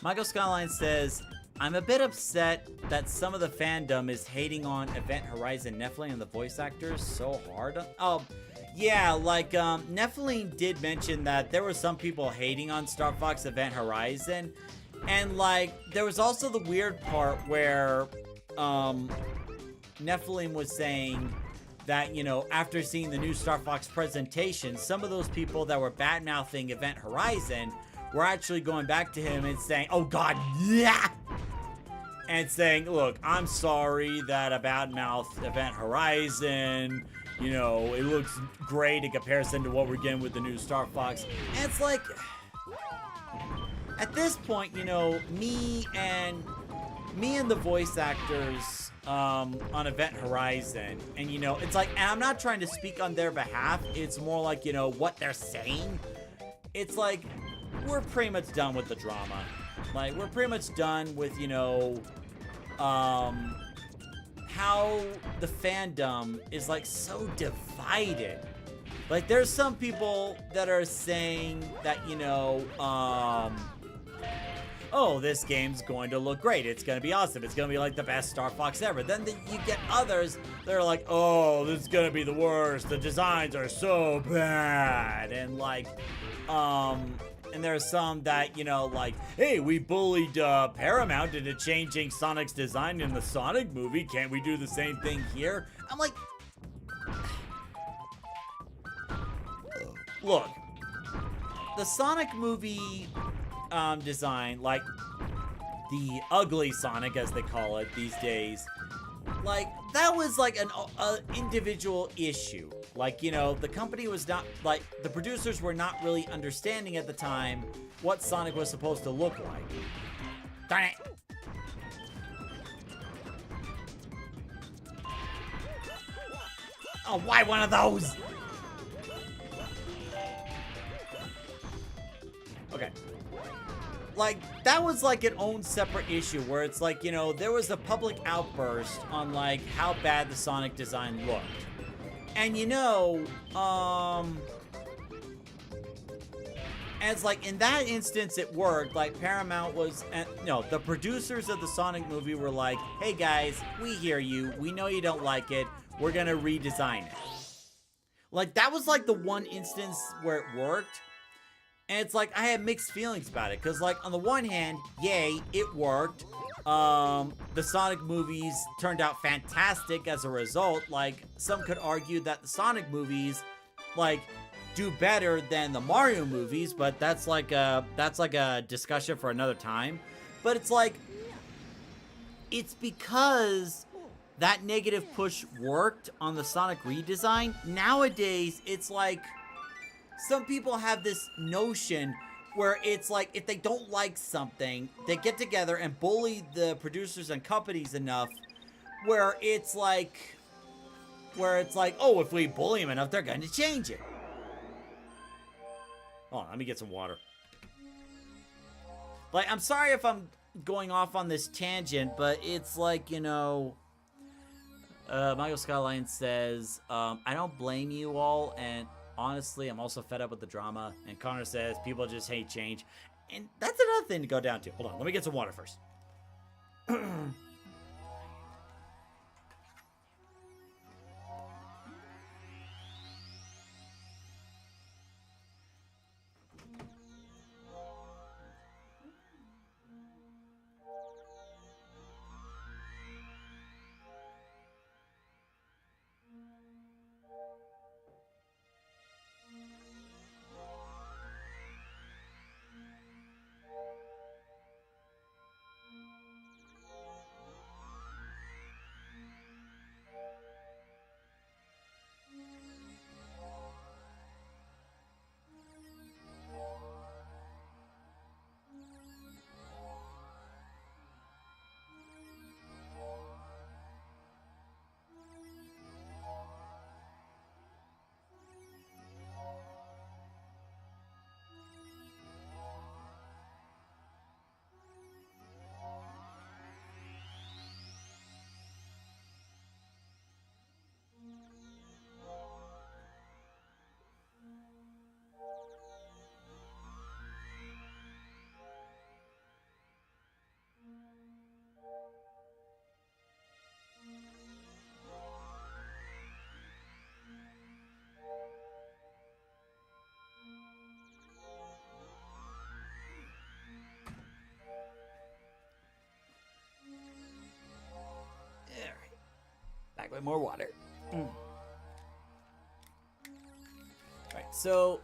S1: Michael Skyline says, I'm a bit upset that some of the fandom is hating on Event Horizon Nephilim and the voice actors so hard. Oh, yeah, like, Nephilim did mention that there were some people hating on Star Fox Event Horizon. And, like, there was also the weird part where, Nephilim was saying that, you know, after seeing the new Star Fox presentation, some of those people that were bad-mouthing Event Horizon were actually going back to him and saying, oh god, yeah! And saying, look, I'm sorry that a bad-mouthed Event Horizon, you know, it looks great in comparison to what we're getting with the new Star Fox. And it's like, at this point, you know, me and the voice actors on Event Horizon, and, you know, it's like, and I'm not trying to speak on their behalf, it's more like, you know, what they're saying. It's like, we're pretty much done with the drama. Like, we're pretty much done with, you know, how the fandom is, like, so divided. Like, there's some people that are saying that, you know, oh, this game's going to look great. It's going to be awesome. It's going to be, like, the best Star Fox ever. Then you get others that are like, oh, this is going to be the worst. The designs are so bad. And, like, and there are some that, you know, like, hey, we bullied Paramount into changing Sonic's design in the Sonic movie. Can't we do the same thing here? I'm like, look, the Sonic movie design, like the ugly Sonic, as they call it these days, like, that was like an individual issue. Like, you know, the company was not, like, the producers were not really understanding at the time what Sonic was supposed to look like. Darn it. Oh, why one of those? Okay. Like, that was like an own separate issue where it's like, you know, there was a public outburst on, like, how bad the Sonic design looked. And, you know, and it's like, in that instance, it worked. Like, Paramount was, no, the producers of the Sonic movie were like, hey guys, we hear you. We know you don't like it. We're gonna redesign it. Like, that was like the one instance where it worked. And it's like, I had mixed feelings about it. Because, like, on the one hand, yay, it worked. The Sonic movies turned out fantastic as a result. Like, some could argue that the Sonic movies, like, do better than the Mario movies, but that's like a discussion for another time. But it's like, it's because that negative push worked on the Sonic redesign. Nowadays, it's like some people have this notion where it's like, if they don't like something, they get together and bully the producers and companies enough where it's like, oh, if we bully them enough, they're going to change it. Hold on, let me get some water. Like, I'm sorry if I'm going off on this tangent, but it's like, you know, Michael Skyline says, I don't blame you all, and honestly, I'm also fed up with the drama. And Connor says, people just hate change. And that's another thing to go down to. Hold on, let me get some water first. Back with more water. Alright, so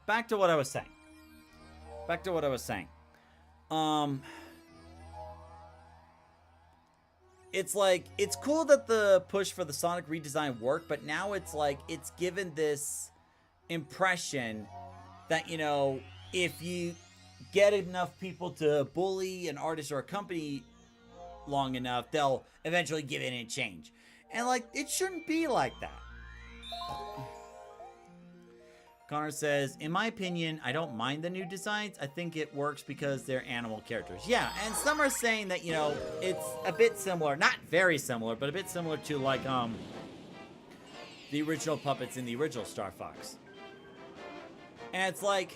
S1: back to what I was saying. It's like, it's cool that the push for the Sonic redesign worked, but now it's like, it's given this impression that, you know, if you get enough people to bully an artist or a company long enough, they'll eventually give in and change. And like, it shouldn't be like that. Connor says, in my opinion, I don't mind the new designs. I think it works because they're animal characters. Yeah, and some are saying that, you know, it's a bit similar, not very similar, but a bit similar to like the original puppets in the original Star Fox. And it's like,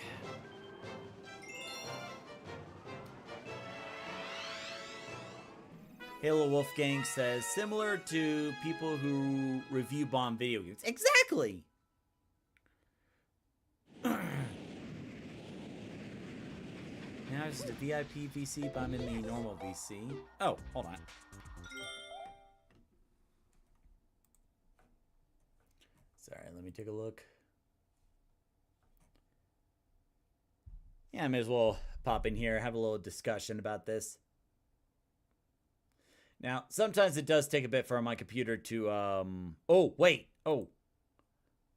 S1: Halo Wolfgang says, similar to people who review bomb video games. Exactly! Now it's the VIP VC, but I'm in the normal VC. Oh, hold on. Sorry, let me take a look. Yeah, I may as well pop in here, have a little discussion about this. Now, sometimes it does take a bit for my computer to, oh, wait. Oh.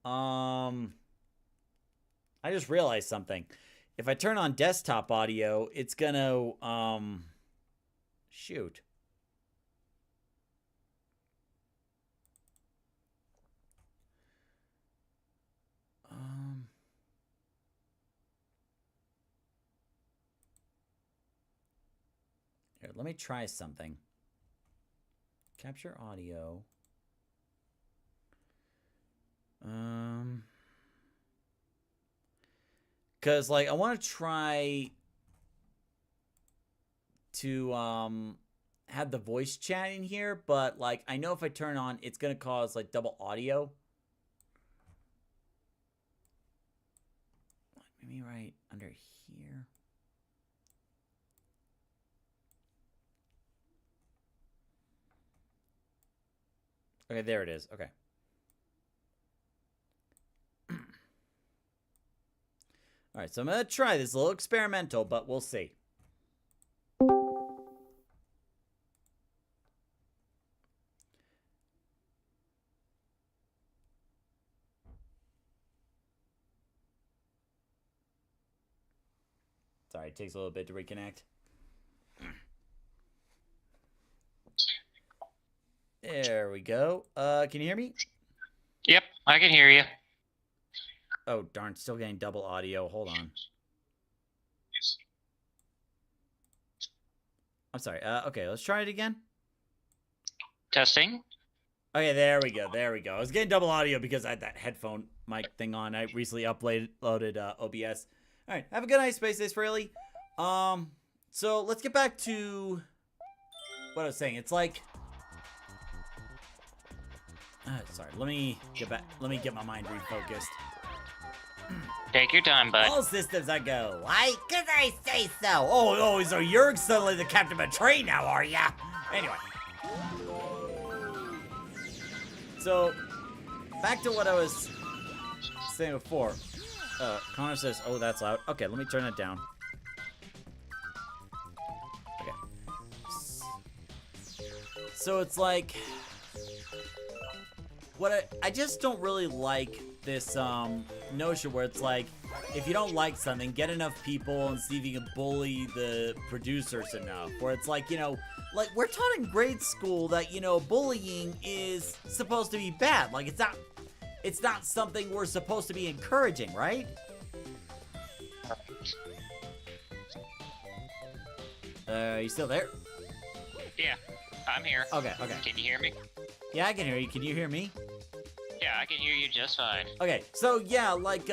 S1: I just realized something. If I turn on desktop audio, it's gonna, shoot. Here, let me try something. Capture audio. Because, like, I want to try to have the voice chat in here, but, like, I know if I turn on, it's going to cause, like, double audio. Maybe right under here. Okay, there it is. Okay. Alright, so I'm gonna try this. A little experimental, but we'll see. Sorry, it takes a little bit to reconnect. There we go. Can you hear me?
S7: Yep, I can hear you.
S1: Oh, darn, still getting double audio. Hold on. I'm sorry. Okay, let's try it again.
S7: Testing.
S1: Okay, there we go. There we go. I was getting double audio because I had that headphone mic thing on. I recently uploaded OBS. All right, have a good night, Space Ace Fraley. So let's get back to what I was saying. It's like, sorry. Let me get back. Let me get my mind refocused.
S7: Take your time, bud.
S1: All systems I go.
S5: Why? 'Cause I say so.
S1: Oh, so you're suddenly the captain of a train now, are ya? Anyway. So, back to what I was saying before. Connor says, oh, that's loud. Okay, let me turn it down. Okay. So it's like, I just don't really like this notion where it's like, if you don't like something, get enough people and see if you can bully the producers enough. Where it's like, you know, like we're taught in grade school that, you know, bullying is supposed to be bad. Like it's not something we're supposed to be encouraging, right? You still there?
S7: Yeah, I'm here.
S1: Okay.
S7: Can you hear me?
S1: Yeah, I can hear you. Can you hear me?
S7: Yeah, I can hear you just fine.
S1: Okay, so yeah, like,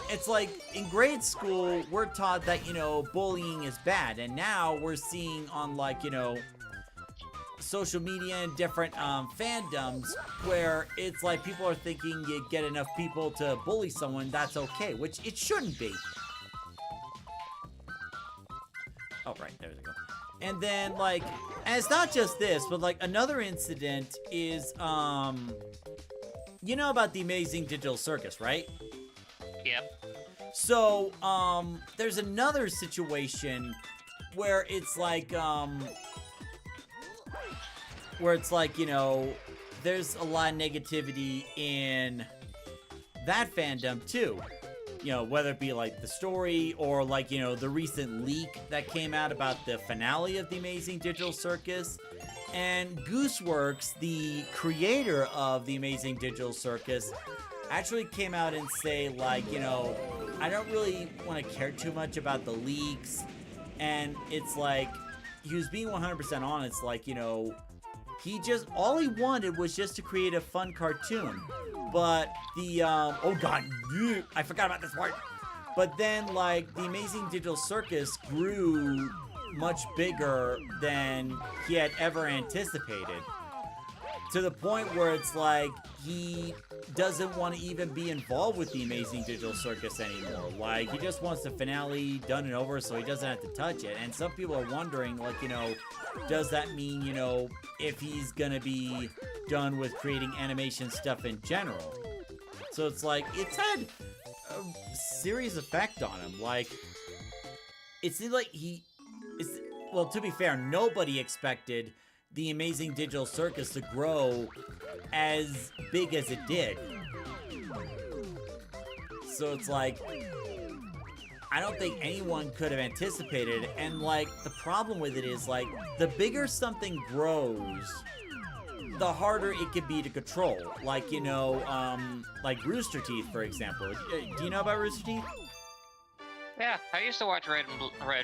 S1: it's like in grade school, we're taught that, you know, bullying is bad. And now we're seeing on, like, you know, social media and different fandoms where it's like people are thinking you get enough people to bully someone, that's okay, which it shouldn't be. Oh, right, there we go. And then, like, and it's not just this, but, like, another incident is, you know about the Amazing Digital Circus, right?
S7: Yep.
S1: So, there's another situation where it's like, you know, there's a lot of negativity in that fandom, too. You know, whether it be like the story or like, you know, the recent leak that came out about the finale of the Amazing Digital Circus. And Gooseworks, the creator of the Amazing Digital Circus, actually came out and say, like, you know, I don't really want to care too much about the leaks. And it's like, he was being 100% honest, like, you know, all he wanted was just to create a fun cartoon. But the, oh god, I forgot about this part. But then, like, the Amazing Digital Circus grew much bigger than he had ever anticipated. To the point where it's like, he doesn't want to even be involved with the Amazing Digital Circus anymore. Like, he just wants the finale done and over so he doesn't have to touch it. And some people are wondering, like, you know, does that mean, you know, if he's gonna be done with creating animation stuff in general? So it's like, it's had a serious effect on him. Like, it seems like well, to be fair, nobody expected the Amazing Digital Circus to grow as big as it did. So it's like, I don't think anyone could have anticipated it. And like, the problem with it is, like, the bigger something grows, the harder it can be to control. Like, you know, like Rooster Teeth, for example. Do you know about Rooster Teeth?
S7: Yeah, I used to watch Red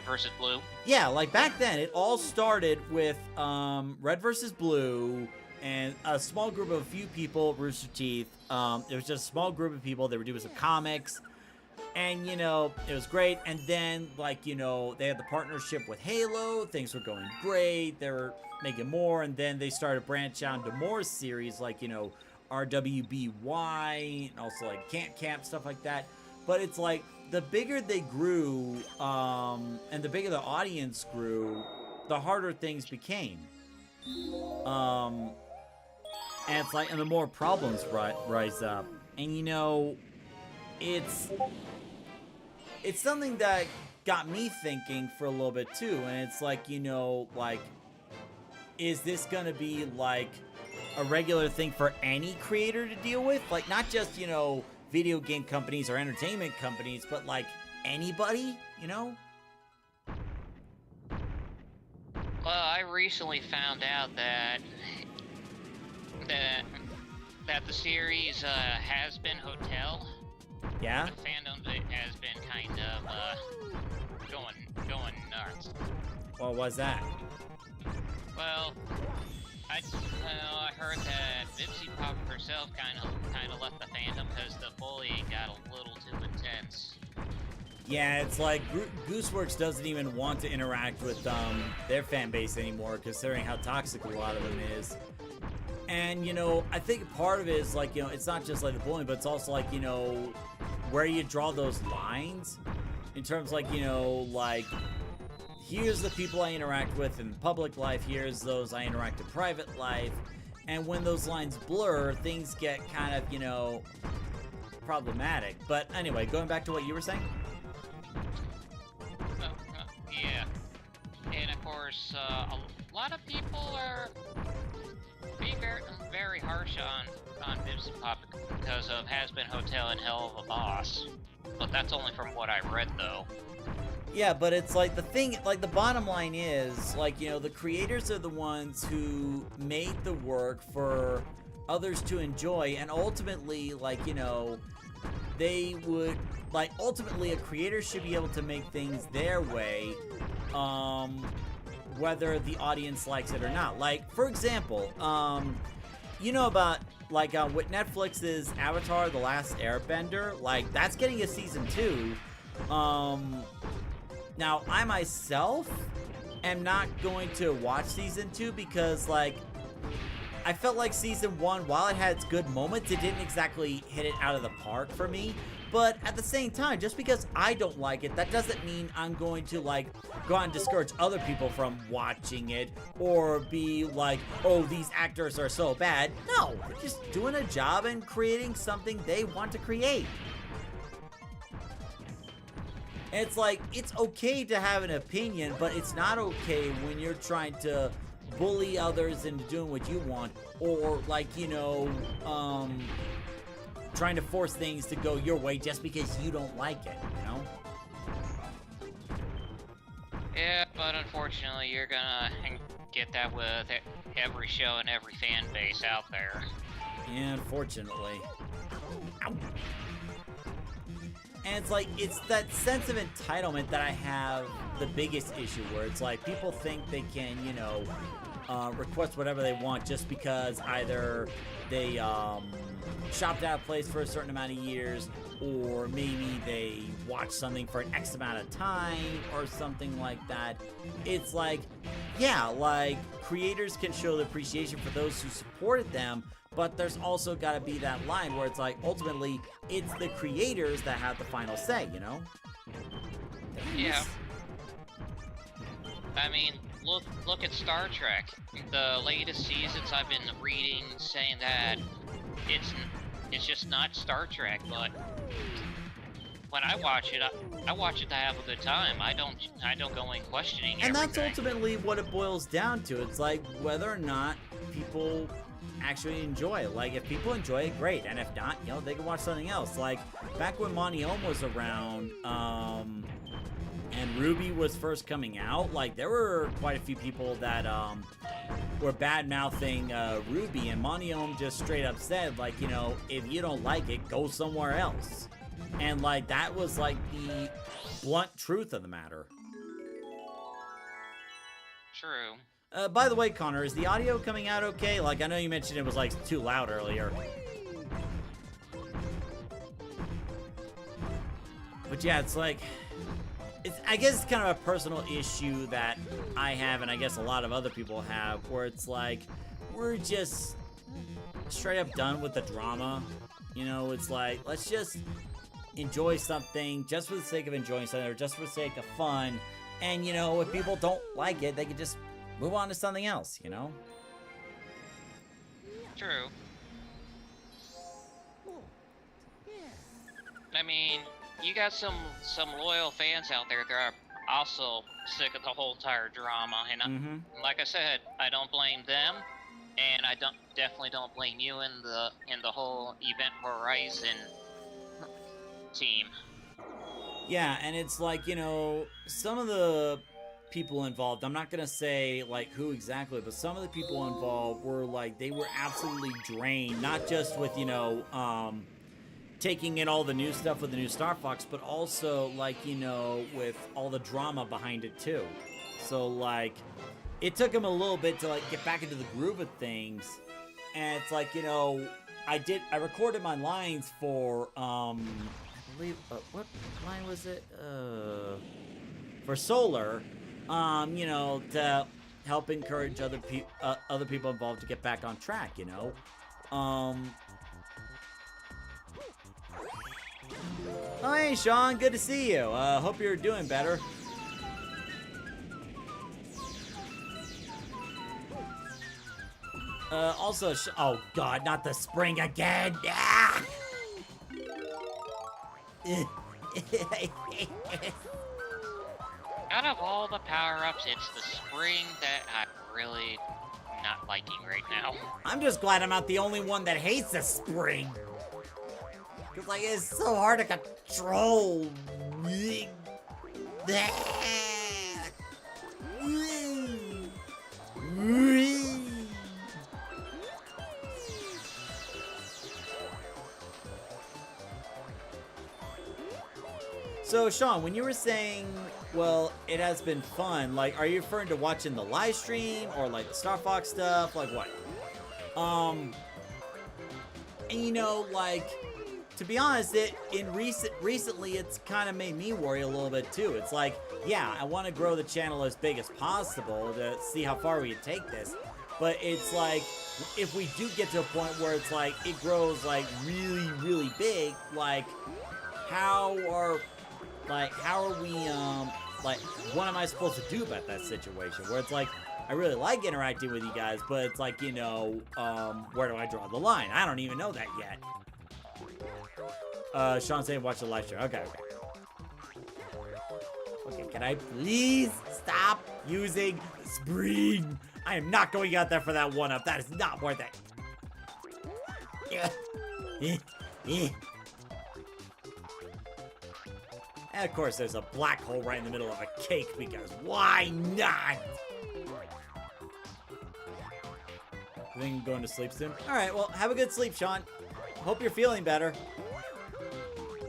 S7: versus Blue.
S1: Yeah, like back then, it all started with Red versus Blue and a small group of a few people, Rooster Teeth. It was just a small group of people. They were doing some comics. And, you know, it was great. And then, like, you know, they had the partnership with Halo. Things were going great. They were making more. And then they started to branch out into more series, like, you know, RWBY, and also, like, Camp, stuff like that. But it's like, the bigger they grew, and the bigger the audience grew, the harder things became. And it's like, and the more problems rise up. And, you know, it's something that got me thinking for a little bit too, and it's like, you know, like, is this gonna be like a regular thing for any creator to deal with? Like, not just, you know, video game companies or entertainment companies, but like anybody, you know?
S7: Well, I recently found out that the series Has Been Hotel,
S1: Yeah?
S7: the fandom has been kind of going nuts.
S1: What was that?
S7: Well, I heard that Vipsy Pop herself kind of left the fandom because the bullying got a little too intense.
S1: Yeah, it's like Gooseworks doesn't even want to interact with their fan base anymore, considering how toxic a lot of them is. And, you know, I think part of it is like, you know, it's not just like the bullying, but it's also like, you know, where you draw those lines in terms like, you know, like, here's the people I interact with in public life, here's those I interact in private life, and when those lines blur, things get kind of, you know, problematic. But anyway, going back to what you were saying?
S7: Yeah. And of course, a lot of people are being very harsh on Vipsy Pop because of Has Been Hotel and Hell of a Boss. But that's only from what I read, though.
S1: Yeah, but it's like the thing, like the bottom line is, like, you know, the creators are the ones who made the work for others to enjoy, and ultimately, like, you know, they would, like, ultimately a creator should be able to make things their way, whether the audience likes it or not. Like, for example, you know about, like, with Netflix's Avatar: The Last Airbender, like, that's getting a season 2. Now, I myself am not going to watch season 2 because, like, I felt like season 1, while it had its good moments, it didn't exactly hit it out of the park for me. But at the same time, just because I don't like it, that doesn't mean I'm going to, like, go out and discourage other people from watching it or be like, oh, these actors are so bad. No, they're just doing a job and creating something they want to create. And it's like, it's okay to have an opinion, but it's not okay when you're trying to bully others into doing what you want, or, like, you know, trying to force things to go your way just because you don't like it, you know?
S7: Yeah, but unfortunately, you're gonna get that with every show and every fan base out there.
S1: Yeah, unfortunately. Ow. And it's like, it's that sense of entitlement that I have the biggest issue, where it's like people think they can, you know, request whatever they want just because either they shopped out of place for a certain amount of years, or maybe they watch something for an X amount of time or something like that. It's like, yeah, like, creators can show the appreciation for those who supported them, but there's also got to be that line where it's like, ultimately, it's the creators that have the final say, you know?
S7: Yeah. I mean, look at Star Trek. The latest seasons I've been reading saying that it's just not Star Trek, but when I watch it to have a good time. I don't go in questioning everything.
S1: And that's ultimately what it boils down to. It's like whether or not people actually enjoy it. Like, if people enjoy it, great, and if not, you know, they can watch something else. Like, back when Monty Ohm was around, and Ruby was first coming out, like, there were quite a few people that were bad-mouthing Ruby, and Monty Ohm just straight up said, like, you know, if you don't like it, go somewhere else. And, like, that was, like, the blunt truth of the matter.
S7: True.
S1: By the way, Connor, is the audio coming out okay? Like, I know you mentioned it was, like, too loud earlier. But yeah, it's like, I guess it's kind of a personal issue that I have, and I guess a lot of other people have, where it's like, we're just straight up done with the drama. You know, it's like, let's just enjoy something just for the sake of enjoying something, or just for the sake of fun. And, you know, if people don't like it, they can just move on to something else, you know?
S7: True. I mean, you got some loyal fans out there that are also sick of the whole entire drama, and like I said, I don't blame them, and I definitely don't blame you in the whole Event Horizon team.
S1: Yeah, and it's like, you know, some of the people involved, I'm not gonna say like who exactly, but some of the people involved were like, they were absolutely drained, not just with, you know, taking in all the new stuff with the new Star Fox, but also like, you know, with all the drama behind it too. So like, it took them a little bit to like get back into the groove of things, and it's like, you know, I recorded my lines for I believe what line was it? For Solar, you know, to help encourage other people involved to get back on track, you know. Oh, hey, Sean, good to see you. Hope you're doing better. Also, oh god, not the spring again! Ah!
S7: Out of all the power-ups, it's the spring that I'm really not liking right now.
S5: I'm just glad I'm not the only one that hates the spring. Cause like, it's so hard to control.
S1: So, Sean, when you were saying, well, it has been fun, like, are you referring to watching the live stream or like the Star Fox stuff? Like what? And you know, like, to be honest, recently it's kind of made me worry a little bit too. It's like, yeah, I want to grow the channel as big as possible to see how far we can take this. But it's like, if we do get to a point where it's like, it grows like really, really big, like, how are we, like, what am I supposed to do about that situation? Where it's like, I really like interacting with you guys, but it's like, you know, where do I draw the line? I don't even know that yet. Sean saying watch the live stream. Okay. Okay, can I please stop using spring? I am not going out there for that one-up. That is not worth it. And of course, there's a black hole right in the middle of a cake because why not? You think you're going to sleep soon? All right, well, have a good sleep, Sean. Hope you're feeling better. There we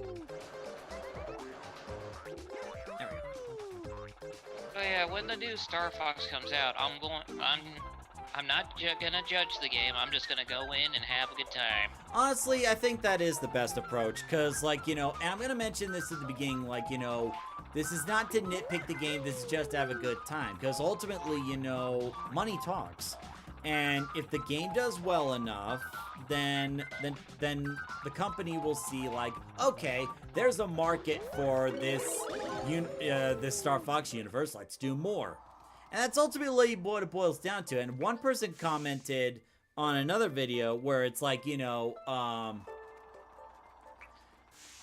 S1: go.
S7: Oh yeah, when the new Star Fox comes out, I'm not gonna judge the game. I'm just gonna go in and have a good time.
S1: Honestly, I think that is the best approach, because, like, you know, and I'm gonna mention this at the beginning, like, you know, this is not to nitpick the game, this is just to have a good time, because ultimately, you know, money talks. And if the game does well enough, then the company will see, like, okay, there's a market for this Star Fox universe, let's do more. And that's ultimately what it boils down to. And one person commented on another video where it's like, you know,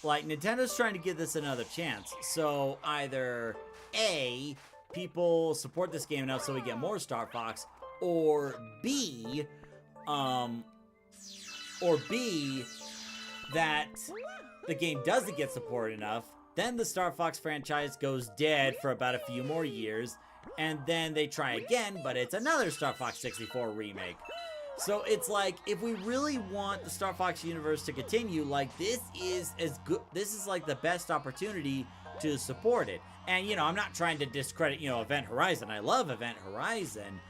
S1: like, Nintendo's trying to give this another chance. So either A, people support this game enough so we get more Star Fox, or B, that the game doesn't get support enough, then the Star Fox franchise goes dead for about a few more years, and then they try again, but it's another Star Fox 64 remake. So it's like, if we really want the Star Fox universe to continue, like, this is like the best opportunity to support it. And, you know, I'm not trying to discredit, you know, Event Horizon. I love Event Horizon.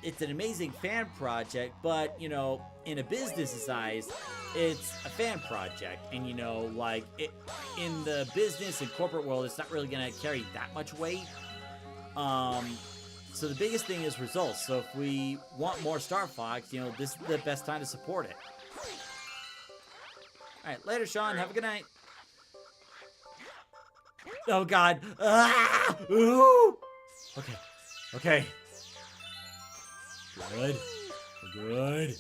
S1: It's an amazing fan project, but, you know, in a business's eyes, it's a fan project. And, you know, like, in the business and corporate world, it's not really going to carry that much weight. So the biggest thing is results. So if we want more Star Fox, you know, this is the best time to support it. Alright, later, Sean. Have a good night. Oh, God. Ah! Ooh! Okay. Okay. Good. Good.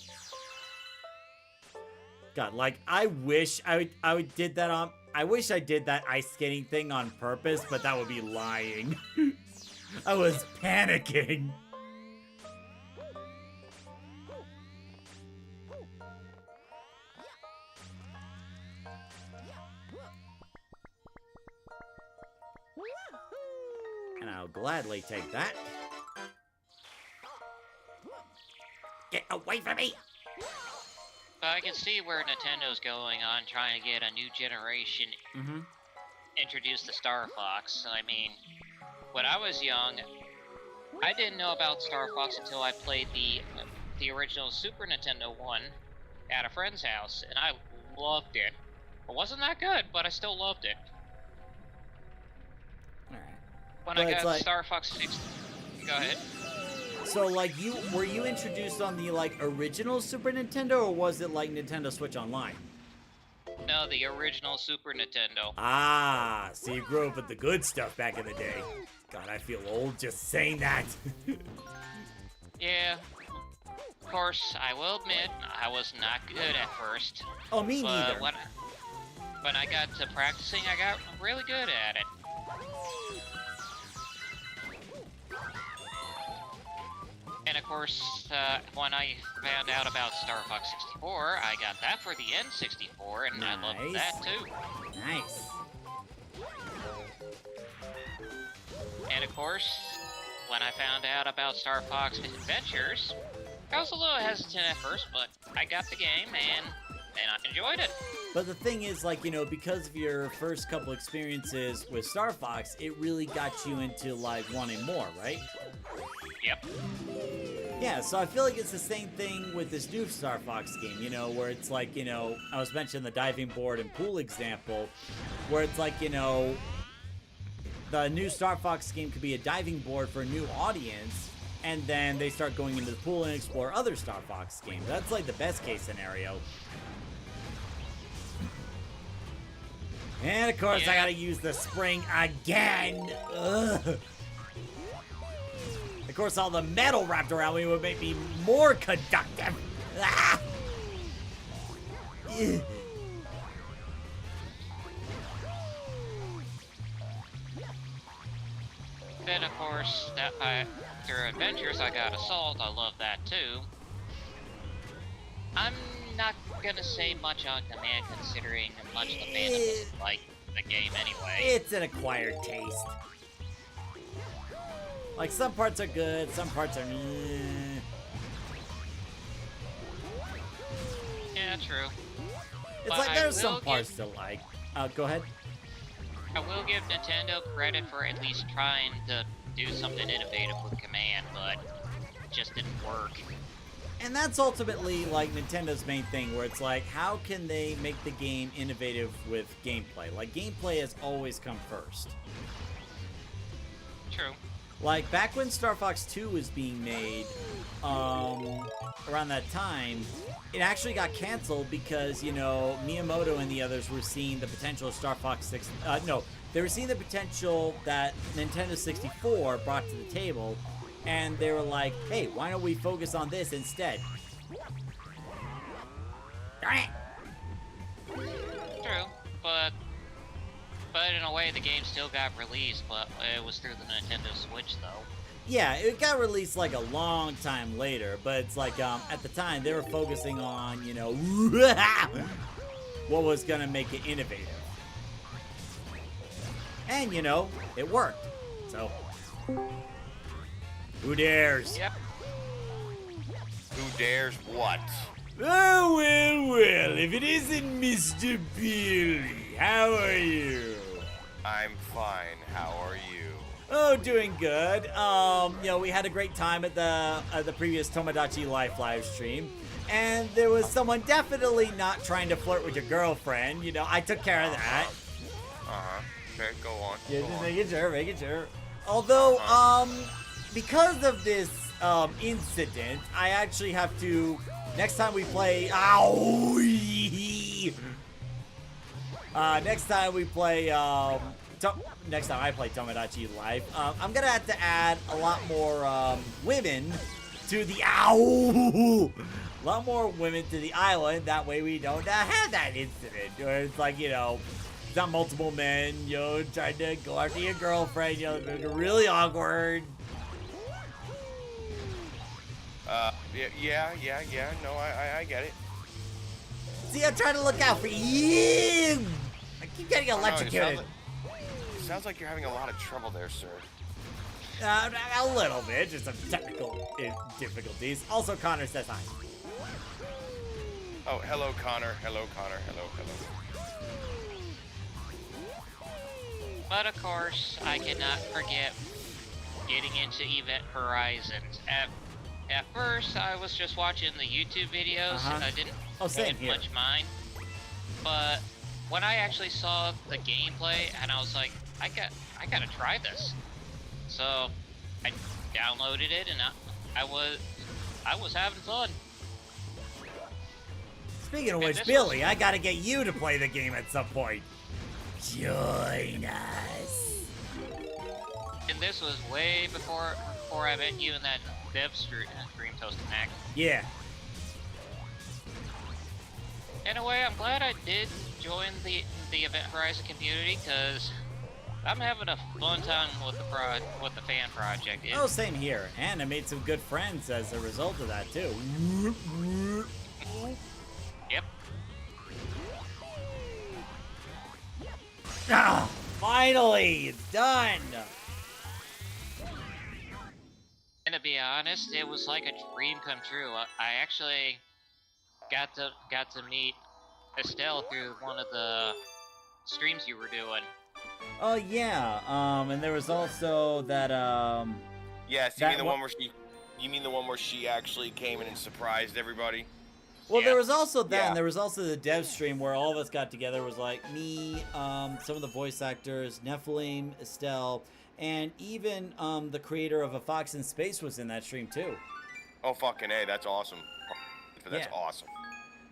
S1: God, like, I wish I did that on... I wish I did that ice skating thing on purpose, but that would be lying. I was panicking. And I'll gladly take that.
S5: Get away from me!
S7: I can see where Nintendo's going on trying to get a new generation introduced to Star Fox. I mean, when I was young, I didn't know about Star Fox until I played the original Super Nintendo one at a friend's house, and I loved it. It wasn't that good, but I still loved it.
S1: Alright.
S7: When
S1: But
S7: I
S1: it's
S7: got
S1: like-
S7: Star Fox 6... Go ahead.
S1: So, like, were you introduced on the, like, original Super Nintendo, or was it, like, Nintendo Switch Online?
S7: No, the original Super Nintendo.
S1: Ah, so you grew up with the good stuff back in the day. God, I feel old just saying that.
S7: Yeah. Of course, I will admit, I was not good at first.
S1: Oh, me neither.
S7: But when I got to practicing, I got really good at it. And of course, when I found out about Star Fox 64, I got that for the N64, and I loved that too.
S1: Nice.
S7: And of course, when I found out about Star Fox Adventures, I was a little hesitant at first, but I got the game, and I enjoyed it.
S1: But the thing is, like, you know, because of your first couple experiences with Star Fox, it really got you into, like, wanting more, right?
S7: Yep.
S1: Yeah, so I feel like it's the same thing with this new Star Fox game, you know, where it's like, you know, I was mentioning the diving board and pool example, where it's like, you know, the new Star Fox game could be a diving board for a new audience, and then they start going into the pool and explore other Star Fox games. That's like the best case scenario. And of course, I gotta use the spring again. Ugh. Of course, all the metal wrapped around me would make me more conductive. Ah! Ugh.
S7: Then, of course, after Adventures, I got Assault. I love that too. I'm not gonna say much on Command, considering much of the fandom doesn't like the game anyway.
S1: It's an acquired taste. Like, some parts are good, some parts are meh.
S7: Yeah, true.
S1: It's
S7: But
S1: like
S7: I
S1: there's some
S7: will
S1: parts to like. Go ahead.
S7: I will give Nintendo credit for at least trying to do something innovative with Command, but it just didn't work.
S1: And that's ultimately, like, Nintendo's main thing, where it's like, how can they make the game innovative with gameplay? Like, gameplay has always come first.
S7: True.
S1: Like, back when Star Fox 2 was being made, around that time, it actually got canceled because, you know, Miyamoto and the others were seeing the potential of Star Fox 6... no, they were seeing the potential that Nintendo 64 brought to the table, and they were like, hey, why don't we focus on this instead? Darn it!
S7: True, but in a way the game still got released, but it was through the Nintendo Switch though.
S1: Yeah, it got released like a long time later, but it's like, at the time, they were focusing on, you know, what was gonna make it innovative. And, you know, it worked. So, who dares?
S7: Yep.
S2: Who dares what?
S1: Oh, well, if it isn't Mr. Billy, how are you?
S2: I'm fine. How are you?
S1: Oh, doing good. You know, we had a great time at the previous Tomodachi live stream, and there was someone definitely not trying to flirt with your girlfriend. You know, I took care of that.
S2: Okay, go on.
S1: Yeah,
S2: go
S1: just
S2: on.
S1: making sure. Although, because of this incident, I actually have to. Next time we play, next time we play, next time I play Tomodachi Live, I'm gonna have to add a lot more women to the a lot more women to the island. That way we don't have that incident where it's like, you know, not multiple men, you know, trying to go after your girlfriend, you know, really awkward.
S8: Yeah. No, I get it.
S1: See, I'm trying to look out for you. I keep getting electrocuted.
S8: Sounds like you're having a lot of trouble there, sir.
S1: A little bit, just some technical difficulties. Also, Connor says hi.
S8: Oh, hello, Connor. Hello.
S7: But of course, I cannot forget getting into Event Horizons. At first, I was just watching the YouTube videos, and I didn't pay much mind. But when I actually saw the gameplay, and I was like, I gotta try this. So I downloaded it, and I was having fun.
S1: Speaking of which, Billy, I gotta get you to play the game at some point. Join us.
S7: And this was way before I met you in that dev stream Toast and Mac.
S1: Yeah.
S7: In a way, I'm glad I did join the Event Horizon community, because I'm having a fun time with the fan project.
S1: Oh, same here. And I made some good friends as a result of that too.
S7: Yep.
S1: Ah, finally, it's done.
S7: And to be honest, it was like a dream come true. I actually got to meet Estelle through one of the streams you were doing.
S1: Oh yeah, and there was also that
S8: Yes, you mean the one where she actually came in and surprised everybody?
S1: Well,
S7: Yeah.
S1: there was also that, and there was also the dev stream where all of us got together. It was like me, some of the voice actors, Nephilim, Estelle, and even the creator of A Fox in Space was in that stream too.
S8: Oh, fucking A, that's awesome. That's
S1: Yeah.
S8: awesome.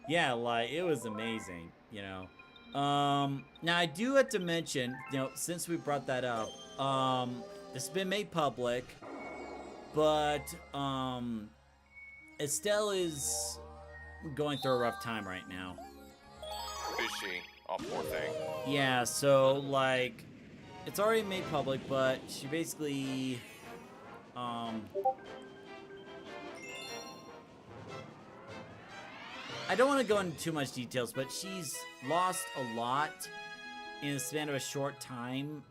S1: Yeah, like, it was amazing, you know. Now I do have to mention, you know, since we brought that up, this has been made public, but, Estelle is going through a rough time right now.
S8: Is she? Oh, poor thing.
S1: Yeah, so, like, it's already made public, but she basically, I don't want to go into too much details, but she's lost a lot in the span of a short time.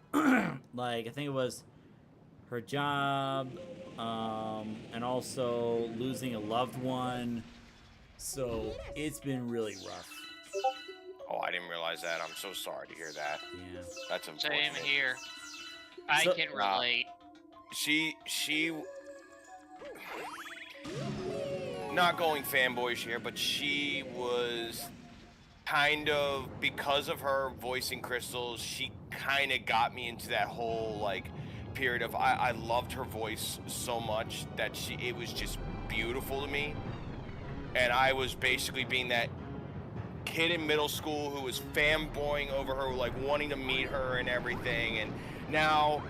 S1: Like, I think it was her job, and also losing a loved one. So, it's been really rough.
S8: Oh, I didn't realize that. I'm so sorry to hear that.
S1: Yeah.
S8: That's unfortunate.
S7: Same here. I can relate.
S8: She not going fanboyish here, but she was kind of, because of her voicing crystals, she kind of got me into that whole, like, period of, I loved her voice so much that it was just beautiful to me. And I was basically being that kid in middle school who was fanboying over her, like wanting to meet her and everything. And now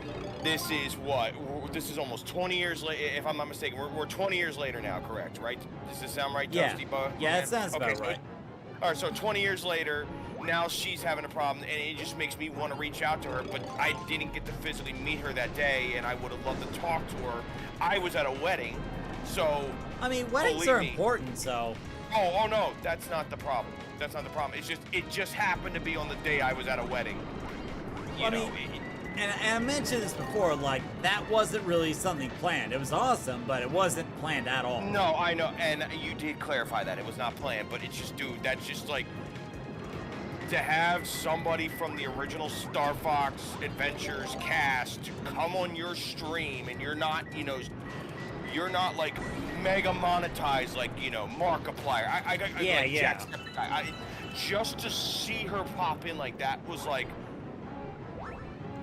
S8: this is what? This is almost 20 years later, if I'm not mistaken. We're 20 years later now, correct? Right? Does this sound right,
S1: Yeah.
S8: Toasty Bug?
S1: Yeah, that sounds about
S8: so,
S1: right.
S8: All right, so 20 years later, now she's having a problem, and it just makes me want to reach out to her, but I didn't get to physically meet her that day, and I would have loved to talk to her. I was at a wedding, so...
S1: I mean, weddings are important, so...
S8: Oh no, that's not the problem. That's not the problem. It just happened to be on the day I was at a wedding. You know,
S1: and I mentioned this before, like, that wasn't really something planned. It was awesome, but it wasn't planned at all.
S8: No, I know, and you did clarify that. It was not planned, but it's just, dude, that's just like... To have somebody from the original Star Fox Adventures cast to come on your stream, and you're not, you know, you're not like mega monetized like, you know, Markiplier. Just to see her pop in like that was like,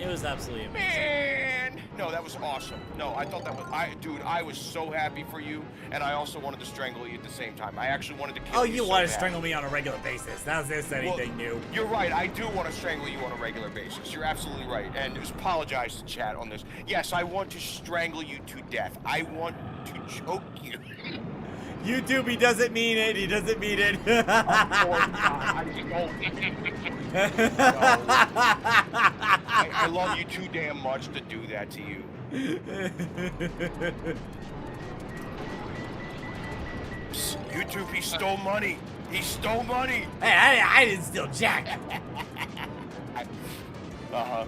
S1: it was absolutely amazing.
S8: Man, no, that was awesome. No, I thought that was, dude, I was so happy for you, and I also wanted to strangle you at the same time. I actually wanted to kill you.
S1: Oh, you want to strangle me on a regular basis? That's this anything new?
S8: You're right. I do want to strangle you on a regular basis. You're absolutely right. And just apologize to chat on this. Yes, I want to strangle you to death. I want to choke you.
S1: YouTube, he doesn't mean it. He doesn't mean it.
S8: Of course not. I don't. I love you too damn much to do that to you. YouTube, he stole money. He stole money.
S1: Hey, I didn't steal jack.
S8: Uh-huh.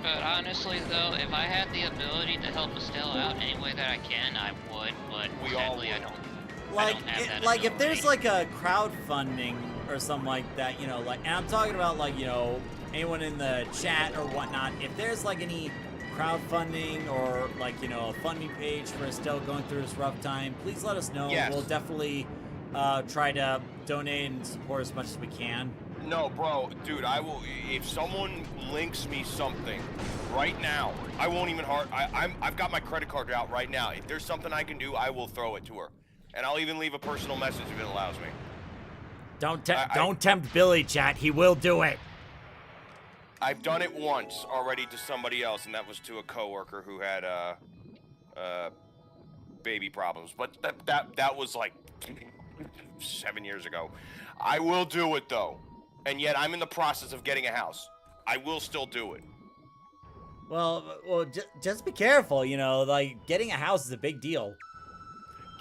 S7: But honestly, though, if I had the ability to help Estelle out any way that I can, I would. But
S8: We all
S7: sadly, I
S8: would.
S7: don't.
S1: Like,
S7: I don't have that
S1: like if there's
S7: ability.
S1: like a crowdfunding or something like that, you know, like, and I'm talking about like, you know, anyone in the chat or whatnot. If there's like any crowdfunding or like, you know, a funding page for Estelle going through this rough time, please let us know.
S8: Yes.
S1: We'll definitely try to donate and support as much as we can.
S8: No, bro, dude, I will. If someone links me something right now, I won't even I've got my credit card out right now. If there's something I can do, I will throw it to her, and I'll even leave a personal message if it allows me.
S1: Don't
S8: don't
S1: tempt Billy, chat. He will do it.
S8: I've done it once already to somebody else, and that was to a coworker who had baby problems. But that was like 7 years ago. I will do it though, and yet I'm in the process of getting a house. I will still do it.
S1: Well, just be careful. You know, like getting a house is a big deal.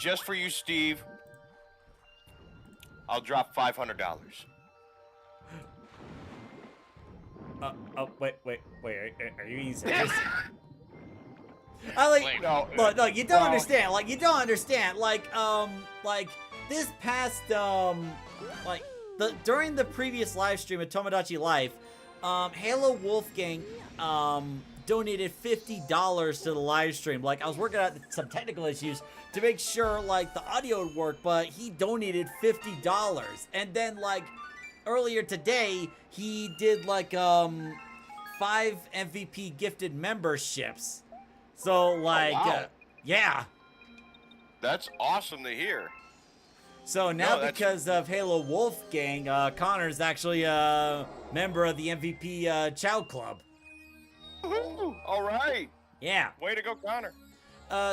S8: Just for you, Steve, I'll drop $500.
S1: Oh, wait. Are you being serious? I like.
S7: Wait.
S8: No,
S1: Look, you don't
S8: well-
S1: understand. Like, you don't understand. Like this past, during the previous live stream at Tomodachi Life, Halo Wolfgang, donated $50 to the live stream. Like, I was working out some technical issues to make sure, like, the audio would work, but he donated $50. And then, like, earlier today, he did, like, 5 MVP gifted memberships. So, like,
S8: wow.
S1: yeah.
S8: That's awesome to hear.
S1: So now,
S8: No, that's-
S1: because of Halo Wolfgang, Connor's actually a member of the MVP Chow Club.
S8: Woohoo! All right.
S1: Yeah.
S8: Way to go, Connor.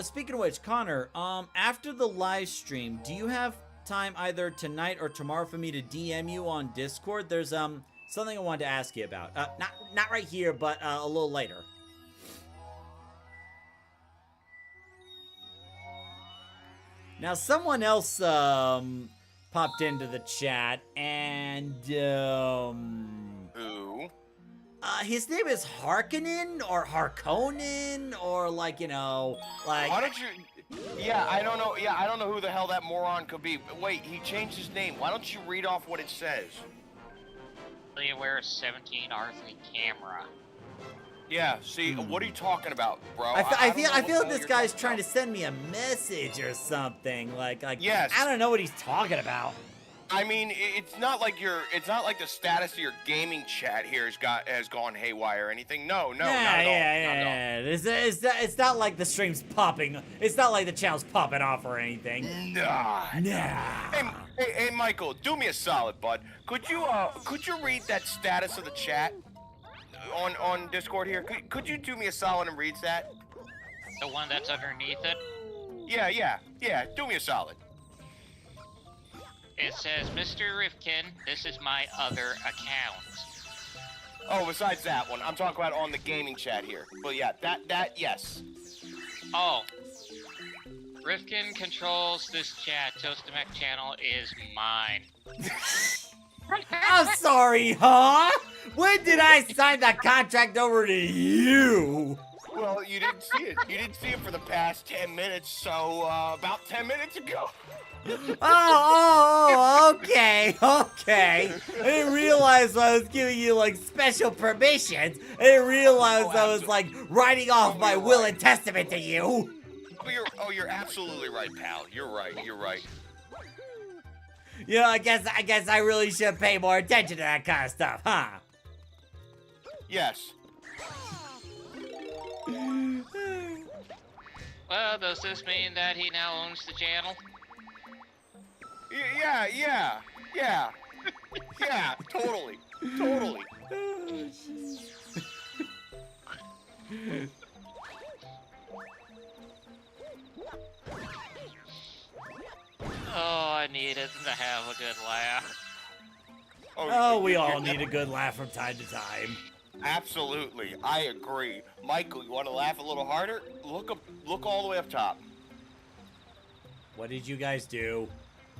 S1: Speaking of which, Connor, after the live stream, do you have time either tonight or tomorrow for me to DM you on Discord? There's something I wanted to ask you about. Not right here, but a little later. Now, someone else popped into the chat, and
S8: Who?
S1: his name is Harkonnen or Harkonnen or like, you know, like.
S8: Why don't you? Yeah, I don't know. Yeah, I don't know who the hell that moron could be. But wait, he changed his name. Why don't you read off what it says?
S7: Aware 17 R3 camera.
S8: Yeah. See, what are you talking about, bro?
S1: I feel like
S8: like
S1: this guy's trying to send me a message or something. Like
S8: Yes.
S1: I don't know what he's talking about.
S8: I mean, it's not like it's not like the status of your gaming chat here has gone haywire or anything. No, not at all.
S1: Yeah. It's not like the stream's popping. It's not like the channel's popping off or anything.
S8: Nah.
S1: Nah.
S8: Hey, Michael, do me a solid, bud. Could you read that status of the chat on Discord here? Could you do me a solid and read that?
S7: The one that's underneath it.
S8: Yeah. Do me a solid.
S7: It says, Mr. Rifkin, this is my other account.
S8: Oh, besides that one, I'm talking about on the gaming chat here. But yeah, that yes.
S7: Oh. Rifkin controls this chat. Toastamek channel is mine.
S1: I'm sorry, huh? When did I sign that contract over to you?
S8: Well, you didn't see it. You didn't see it for the past 10 minutes, so about 10 minutes ago.
S1: Okay. I didn't realize I was giving you like special permissions. I didn't realize I was like writing off my will and testament to you.
S8: You're absolutely right, pal. You're right.
S1: You know, I guess I really should pay more attention to that kind of stuff, huh?
S8: Yes.
S7: Well, does this mean that he now owns the channel?
S8: Yeah, totally.
S7: kids to have a good laugh.
S1: Oh, we all need a good laugh from time to time.
S8: Absolutely, I agree. Michael, you want to laugh a little harder? Look all the way up top.
S1: What did you guys do?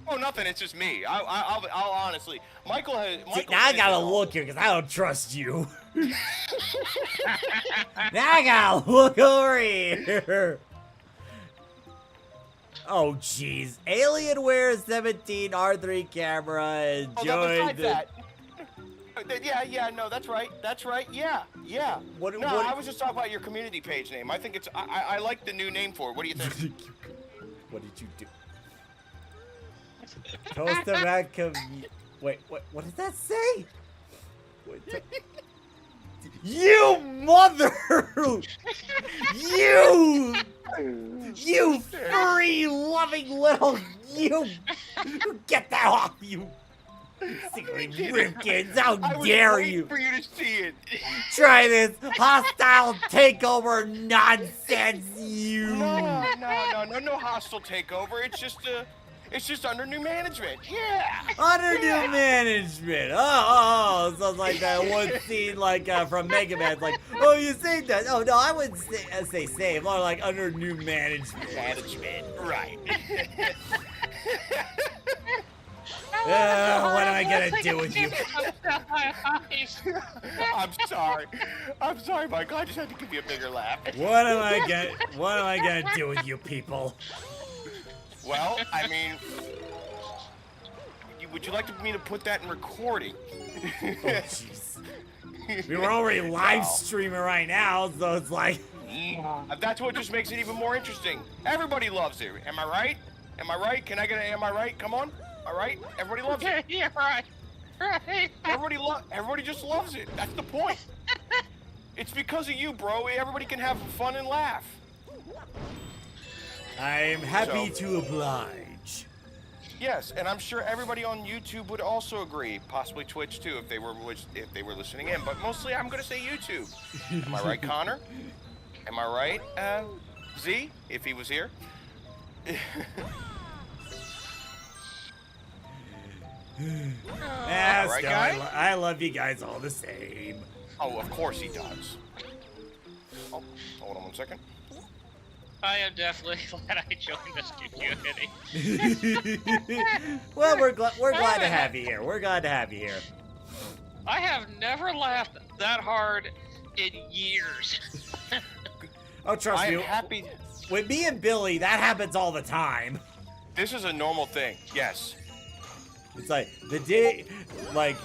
S8: Oh, nothing. It's just me. I'll honestly. Michael has.
S1: See, now I gotta look here because I don't trust you. Now I gotta look over here. Oh, jeez. Alienware 17 R3 camera enjoyed
S8: that. Yeah, no, that's right, yeah.
S1: What
S8: I was just talking about your community page name. I think it's, I like the new name for it. What do you think?
S1: What did you do? Toast of that Wait, what did that say? You mother! You free-loving little you! Get that off you! Sickly ripkins, how dare you!
S8: For you to see it.
S1: Try this hostile takeover nonsense, you!
S8: No hostile takeover. It's just under new management. Yeah.
S1: Under new management. Oh, sounds like that one scene like from Mega Man. It's like, oh, you saved us. Oh no, I wouldn't say save. More like under new management.
S8: Right.
S1: What am I gonna do with you?
S8: I'm sorry, Michael. I just had to give you a bigger laugh.
S1: What am I gonna do with you people?
S8: Well, I mean, would you like me to put that in recording?
S1: Oh, jeez. We were already live streaming right now, so it's like.
S8: That's what just makes it even more interesting. Everybody loves it. Am I right? Am I right? Can I get an am I right? Come on. All right? Everybody loves it.
S7: Yeah, right.
S8: Everybody just loves it. That's the point. It's because of you, bro. Everybody can have fun and laugh.
S1: I'm happy to oblige.
S8: Yes, and I'm sure everybody on YouTube would also agree, possibly Twitch too, if they were listening in. But mostly, I'm gonna say YouTube. Am I right, Connor? Am I right, Z? If he was here.
S1: Yeah,
S8: right,
S1: still,
S8: guys?
S1: I love you guys all the same.
S8: Oh, of course he does. Oh, hold on 1 second.
S7: I am definitely glad I joined this community.
S1: Well, we're glad to have you here. We're glad to have you here.
S7: I have never laughed that hard in years.
S1: Oh, trust
S8: I
S1: me.
S8: am happy.
S1: With me and Billy, that happens all the time.
S8: This is a normal thing. Yes.
S1: It's like the day, like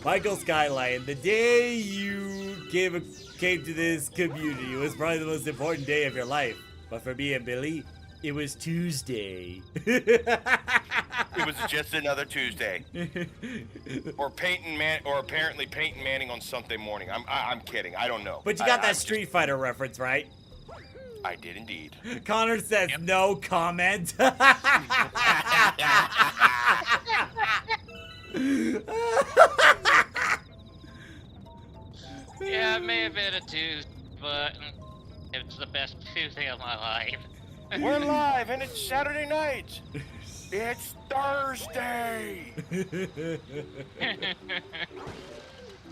S1: Michael Skyline, the day you came to this community was probably the most important day of your life. But for me and Billy, it was Tuesday.
S8: It was just another Tuesday. Or apparently Peyton Manning on Sunday morning. I'm kidding. I don't know.
S1: But you got that Street Fighter reference, right?
S8: I did indeed.
S1: Connor says no comment.
S7: Yeah, it may have been a Tuesday, but it's the best Tuesday of my life.
S8: We're live and it's Saturday night. It's Thursday.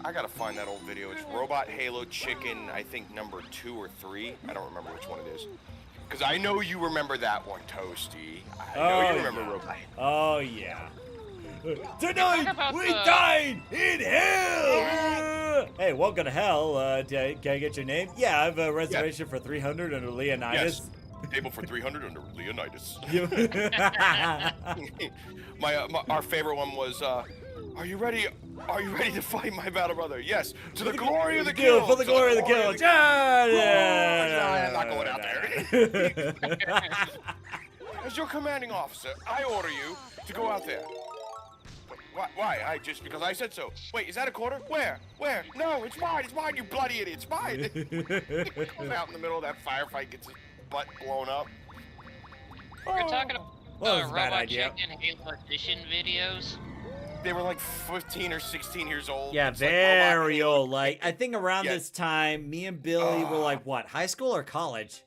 S8: I gotta find that old video. It's Robot Halo Chicken, I think number 2 or 3. I don't remember which one it is. Because I know you remember that one, Toasty. I know you remember Robot.
S1: Oh, yeah. Tonight, we dine in hell! Hey, welcome to hell. Can I get your name? Yeah, I have a reservation for 300 under Leonidas.
S8: Yes. Table for 300 under Leonidas. Our favorite one was, are you ready? Are you ready to fight my battle brother? Yes. To the glory of the kill.
S1: For the glory of the kill.
S8: I'm not going out there. As your commanding officer, I order you to go out there. Why? Just because I said so. Wait, is that a quarter? Where? No, it's mine. It's mine, you bloody idiot. It's mine. Goes out in the middle of that firefight, gets his butt blown up.
S7: You're talking about
S1: Well, that was a bad
S7: Robot
S1: idea.
S7: Chicken Halo Edition videos?
S8: They were like 15 or 16 years old.
S1: Yeah,
S8: It's like
S1: very
S8: Robot Halo.
S1: old. Like, I think around
S8: Yeah.
S1: this time, me and Billy were like, what, high school or college?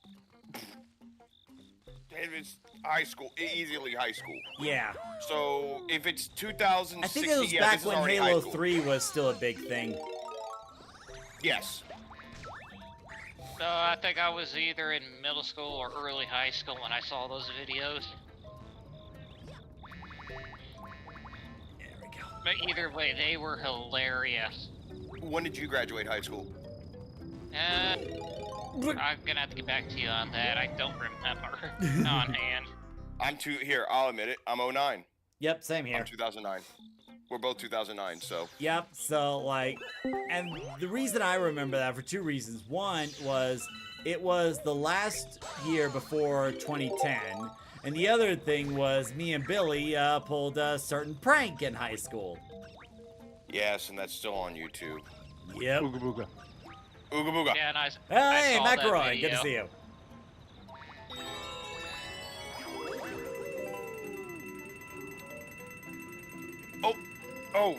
S8: if it's high school, easily high school.
S1: Yeah.
S8: So if it's 2060,
S1: I think it was
S8: yeah,
S1: back
S8: this is
S1: when
S8: already high
S1: Halo
S8: school.
S1: 3 was still a big thing.
S8: Yes.
S7: I think I was either in middle school or early high school when I saw those videos.
S1: There we go.
S7: But either way, they were hilarious.
S8: When did you graduate high school?
S7: I'm gonna have to get back to you on that. I don't remember on hand.
S8: I'll admit it, I'm 09.
S1: Yep, same here.
S8: I'm 2009. We're both 2009, so.
S1: Yep, so like, and the reason I remember that for two reasons. One was it was the last year before 2010, and the other thing was me and Billy pulled a certain prank in high school.
S8: Yes, and that's still on YouTube.
S1: Yep.
S2: Ooga booga.
S8: Ooga booga.
S7: Yeah, and I
S1: Hey,
S7: saw that
S1: Macaroy, good to
S7: video.
S1: see you.
S8: Oh,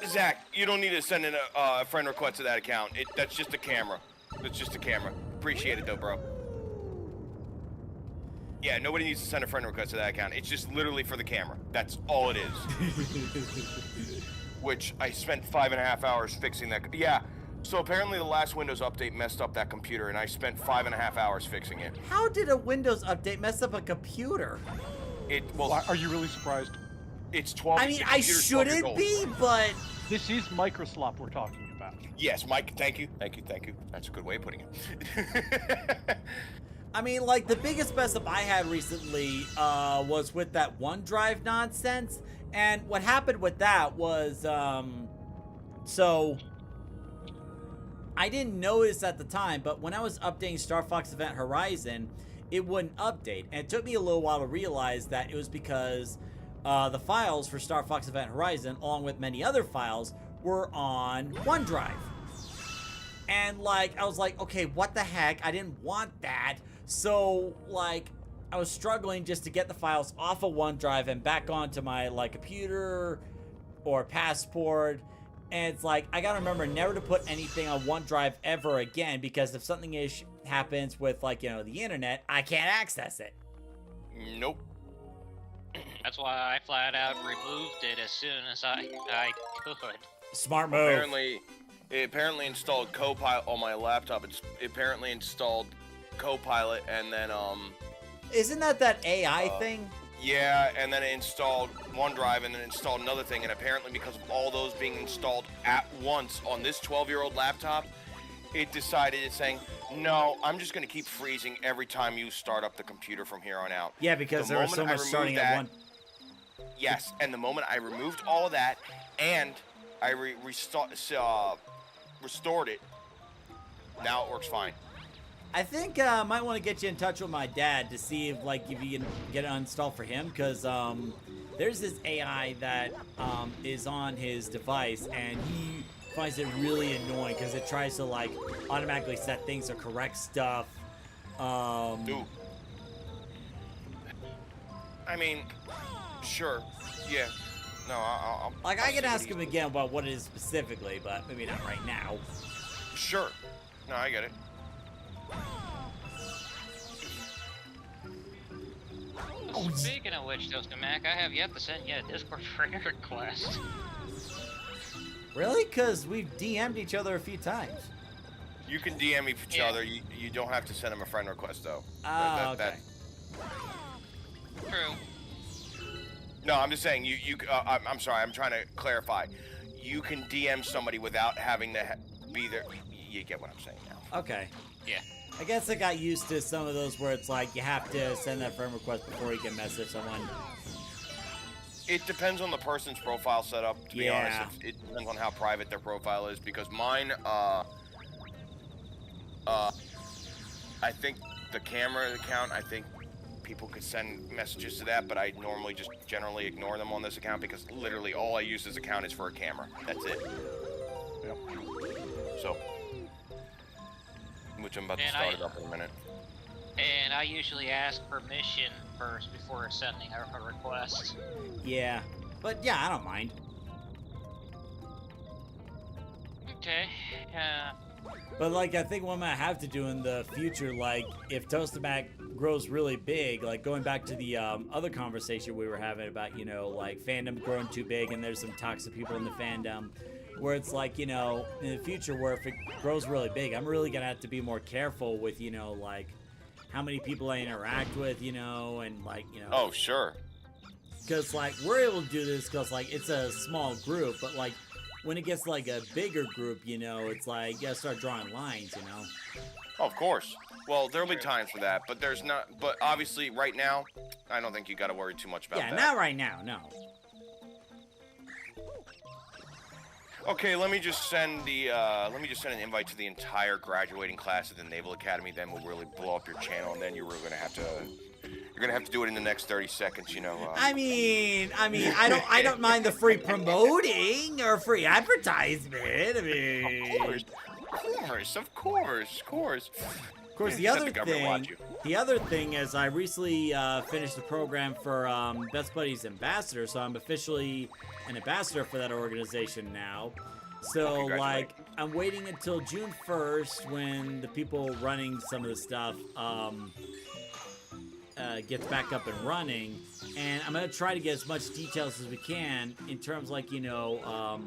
S8: Zach, you don't need to send in a friend request to that account. That's just a camera. That's just a camera. Appreciate it though, bro. Yeah, nobody needs to send a friend request to that account. It's just literally for the camera. That's all it is. Which I spent 5.5 hours fixing that. Yeah. So apparently the last Windows update messed up that computer, and I spent 5.5 hours fixing it.
S1: How did a Windows update mess up a computer?
S2: Are you really surprised?
S8: It's 12.
S1: I mean,
S8: the
S1: I
S8: computer's 12 years
S1: shouldn't
S8: old.
S1: be, but
S2: This is Microslop we're talking about.
S8: Yes, Mike. Thank you. That's a good way of putting it.
S1: I mean, like, the biggest mess up I had recently was with that OneDrive nonsense. And what happened with that was, so I didn't notice at the time, but when I was updating Star Fox Event Horizon, it wouldn't update. And it took me a little while to realize that it was because the files for Star Fox Event Horizon, along with many other files, were on OneDrive. And, like, I was like, okay, what the heck? I didn't want that. So, like, I was struggling just to get the files off of OneDrive and back onto my, like, computer or Passport. And it's like, I gotta remember never to put anything on OneDrive ever again, because if something happens with, like, you know, the internet, I can't access it.
S8: Nope.
S7: That's why I flat out removed it as soon as I could.
S1: Smart move.
S8: It apparently installed Copilot on my laptop. It apparently installed Copilot, and then
S1: Isn't that AI thing?
S8: yeah, and then it installed OneDrive, and then installed another thing. And apparently, because of all those being installed at once on this 12-year-old laptop, it decided it's saying, no, I'm just going to keep freezing every time you start up the computer from here on out.
S1: Yeah, because there was so much starting at one.
S8: Yes, and the moment I removed all of that, and I restored it, now it works fine.
S1: I think I might want to get you in touch with my dad to see if you can get it uninstalled for him, because there's this AI that is on his device, and he finds it really annoying because it tries to like automatically set things or correct stuff.
S8: Dude. I mean, sure, yeah. No, I'll
S1: Like,
S8: I'll
S1: I can
S8: see what
S1: ask him again about what it is specifically, but maybe not right now.
S8: Sure. No, I get it.
S7: Speaking of which, Toaster Mac, I have yet to send you a Discord friend request.
S1: Really? Because we've DM'd each other a few times.
S8: You can DM each
S7: Yeah.
S8: other. You don't have to send them a friend request, though.
S1: Oh, okay.
S7: True.
S8: No, I'm just saying. I'm sorry. I'm trying to clarify. You can DM somebody without having to be there. You get what I'm saying now.
S1: Okay.
S7: Yeah.
S1: I guess I got used to some of those where it's like you have to send that friend request before you can message someone.
S8: It depends on the person's profile setup. To be
S1: Yeah.
S8: honest, it depends on how private their profile is. Because mine, I think the camera account, I think people could send messages to that, but I normally just generally ignore them on this account because literally all I use this account is for a camera. That's it.
S2: Yep.
S8: So, which I'm about to
S7: And
S8: start it up in a minute.
S7: And I usually ask permission first before sending a request.
S1: Yeah. But yeah, I don't mind.
S7: Okay.
S1: But like, I think what I'm gonna have to do in the future, like, if Toastamac grows really big, like going back to the other conversation we were having about, you know, like fandom growing too big and there's some toxic people in the fandom, where it's like, you know, in the future where if it grows really big, I'm really gonna have to be more careful with, you know, like how many people I interact with, you know, and like, you know.
S8: Oh, sure.
S1: Because like we're able to do this because like it's a small group, but like when it gets like a bigger group, you know, it's like you gotta start drawing lines, you know.
S8: Oh, of course. Well, there'll be times for that, but there's not. But obviously, right now, I don't think you got to worry too much about that.
S1: Yeah, not right now, no.
S8: Okay, let me just send an invite to the entire graduating class at the Naval Academy. Then we'll really blow up your channel, and then you're gonna have to do it in the next 30 seconds. You know.
S1: I mean, I don't mind the free promoting or free advertisement. I mean,
S8: of course.
S1: Of course, the other thing is I recently finished the program for Best Buddies Ambassador, so I'm officially an ambassador for that organization now. So, like, I'm waiting until June 1st when the people running some of the stuff gets back up and running, and I'm gonna try to get as much details as we can in terms, like, you know,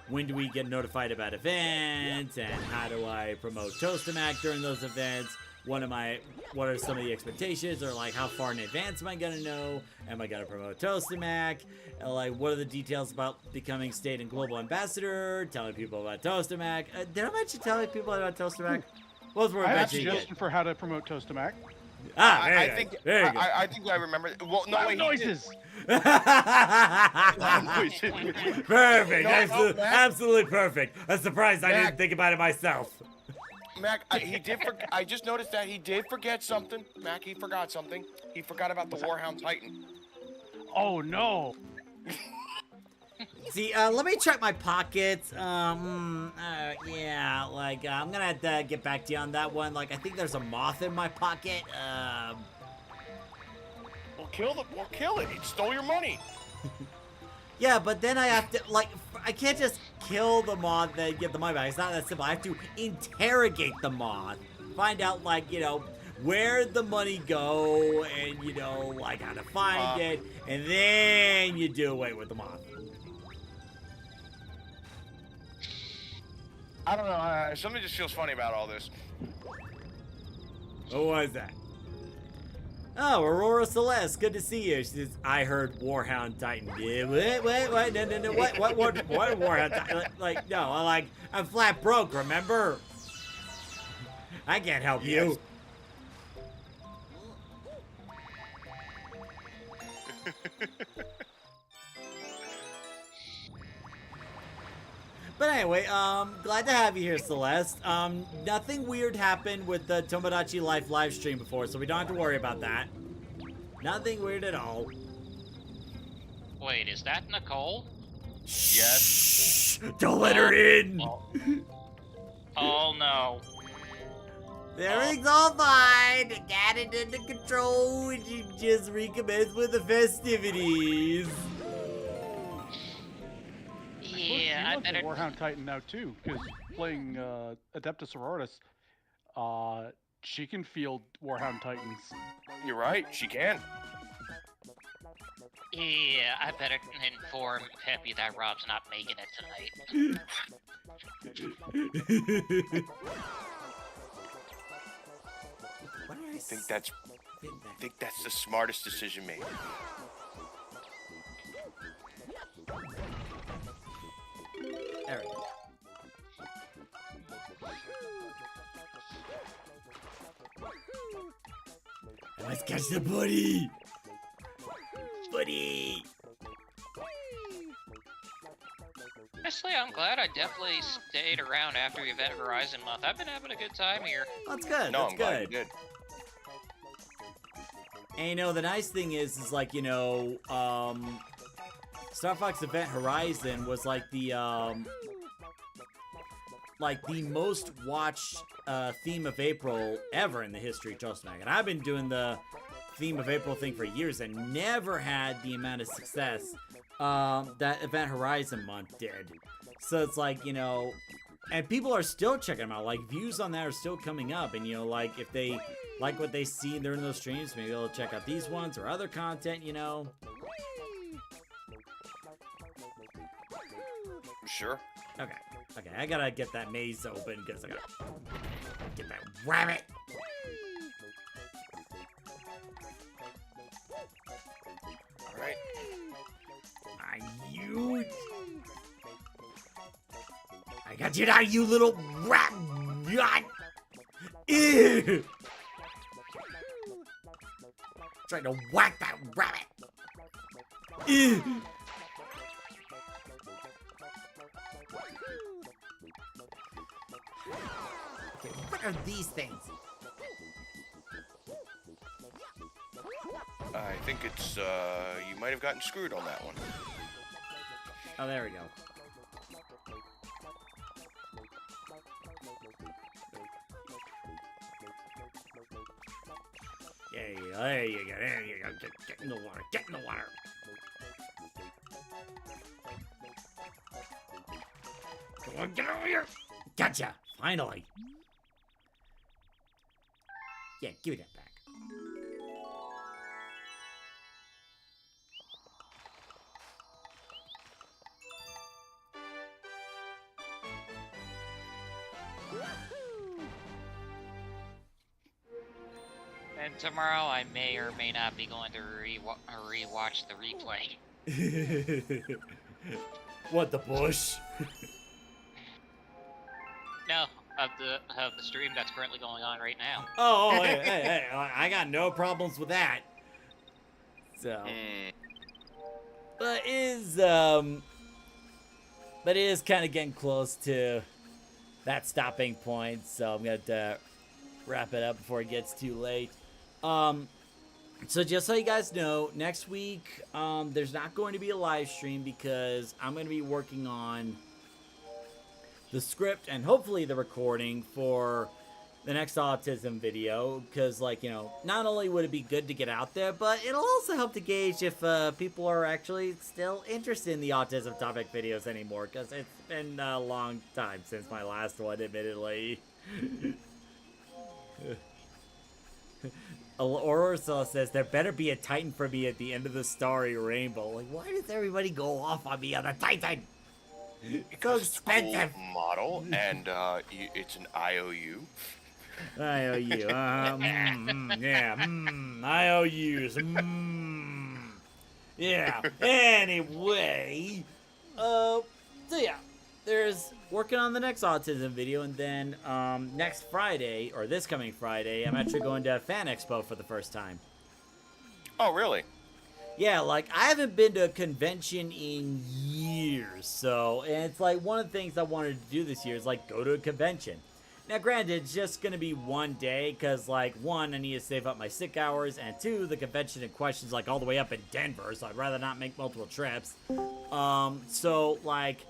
S1: when do we get notified about events, and how do I promote Toastamac during those events? What are some of the expectations, or like how far in advance am I gonna know? Am I gonna promote Toastamac? Like, what are the details about becoming state and global ambassador? Telling people about Toastamac. Did I mention telling people about Toastamac? What was more
S9: I have a
S1: mentioning
S9: suggestion for how to promote Toastamac.
S1: Ah,
S8: I think I remember. Well, no, wait,
S9: noises.
S1: Perfect.
S8: Mac.
S1: Absolutely perfect. I'm surprised I
S8: Mac.
S1: didn't think about it myself.
S8: Mac, I just noticed that he did forget something. Mac, he forgot something. He forgot about the Warhound Titan.
S9: Oh no.
S1: See, let me check my pockets. Yeah, like, I'm gonna have to get back to you on that one. Like, I think there's a moth in my pocket.
S8: Well, kill it. He stole your money.
S1: Yeah, but then I have to, like, I can't just kill the moth and get the money back. It's not that simple. I have to interrogate the moth. Find out, like, you know, where the money go and, you know, like, how to find it. And then you do away with the moth.
S8: I don't know. Something just feels funny about all this.
S1: What was that? Oh, Aurora Celeste, good to see you. She says, I heard Warhound Titan. Yeah, wait, no, what Warhound Titan? Like, no, I'm flat broke, remember? I can't help you. But anyway, glad to have you here, Celeste. Nothing weird happened with the Tomodachi Life live stream before, so we don't have to worry about that. Nothing weird at all.
S7: Wait, is that Nicole?
S8: Yes.
S1: Don't let her in!
S7: Oh no.
S1: Everything's all fine. Got it under control. We just recommence with the festivities.
S7: Yeah, I
S9: Look,
S7: better.
S9: the Warhound Titan now too, because playing Adeptus Sororitas, she can field Warhound Titans.
S8: You're right. She can.
S7: Yeah, I better inform Peppy that Rob's not making it tonight.
S1: What did I
S8: think that's the smartest decision made.
S1: There we go. Let's catch the buddy! Buddy!
S7: Honestly, I'm glad I definitely stayed around after Event Horizon Month. I've been having a good time here.
S1: That's good.
S8: No,
S1: That's
S8: I'm glad you
S1: good.
S8: did.
S1: And you know, the nice thing is like, you know, Star Fox Event Horizon was like the most watched theme of April ever in the history of Toastmac. And I've been doing the theme of April thing for years and never had the amount of success that Event Horizon month did. So it's like, you know, and people are still checking them out. Like, views on that are still coming up. And, you know, like, if they like what they see during those streams, maybe they'll check out these ones or other content, you know.
S8: Sure.
S1: Okay, I gotta get that maze open because I gotta get that rabbit.
S8: All right.
S1: You. I got you now, you little rat. Ew. Trying to whack that rabbit. Ew. Okay, what are these things?
S8: I think it's, you might have gotten screwed on that one.
S1: Oh, there we go. Yeah, there you go, there you go. Get in the water, get in the water. Come on, get over here. Gotcha, finally. Yeah, give me that back.
S7: And tomorrow I may or may not be going to rewatch the replay.
S1: What, the bush?
S7: No, of the stream that's currently going on right now.
S1: Oh, hey, I got no problems with that. So, but it is kind of getting close to that stopping point, so I'm gonna wrap it up before it gets too late. So just so you guys know, next week there's not going to be a live stream because I'm going to be working on the script and hopefully the recording for the next autism video, because, like, you know, not only would it be good to get out there, but it'll also help to gauge if people are actually still interested in the autism topic videos anymore, because it's been a long time since my last one, admittedly. Aurora says, there better be a Titan for me at the end of the Starry Rainbow. Like, why does everybody go off on me on a Titan? It's so expensive.
S8: Cool model, and it's an IOU.
S1: IOU, yeah, IOUs, yeah. Anyway, so yeah, there's working on the next autism video, and then next Friday, or this coming Friday, I'm actually going to Fan Expo for the first time.
S8: Oh, really?
S1: Yeah, like, I haven't been to a convention in years, so, and it's like one of the things I wanted to do this year is, like, go to a convention. Now, granted, it's just going to be one day, because, like, one, I need to save up my sick hours, and two, the convention in question is, like, all the way up in Denver, so I'd rather not make multiple trips. So, like,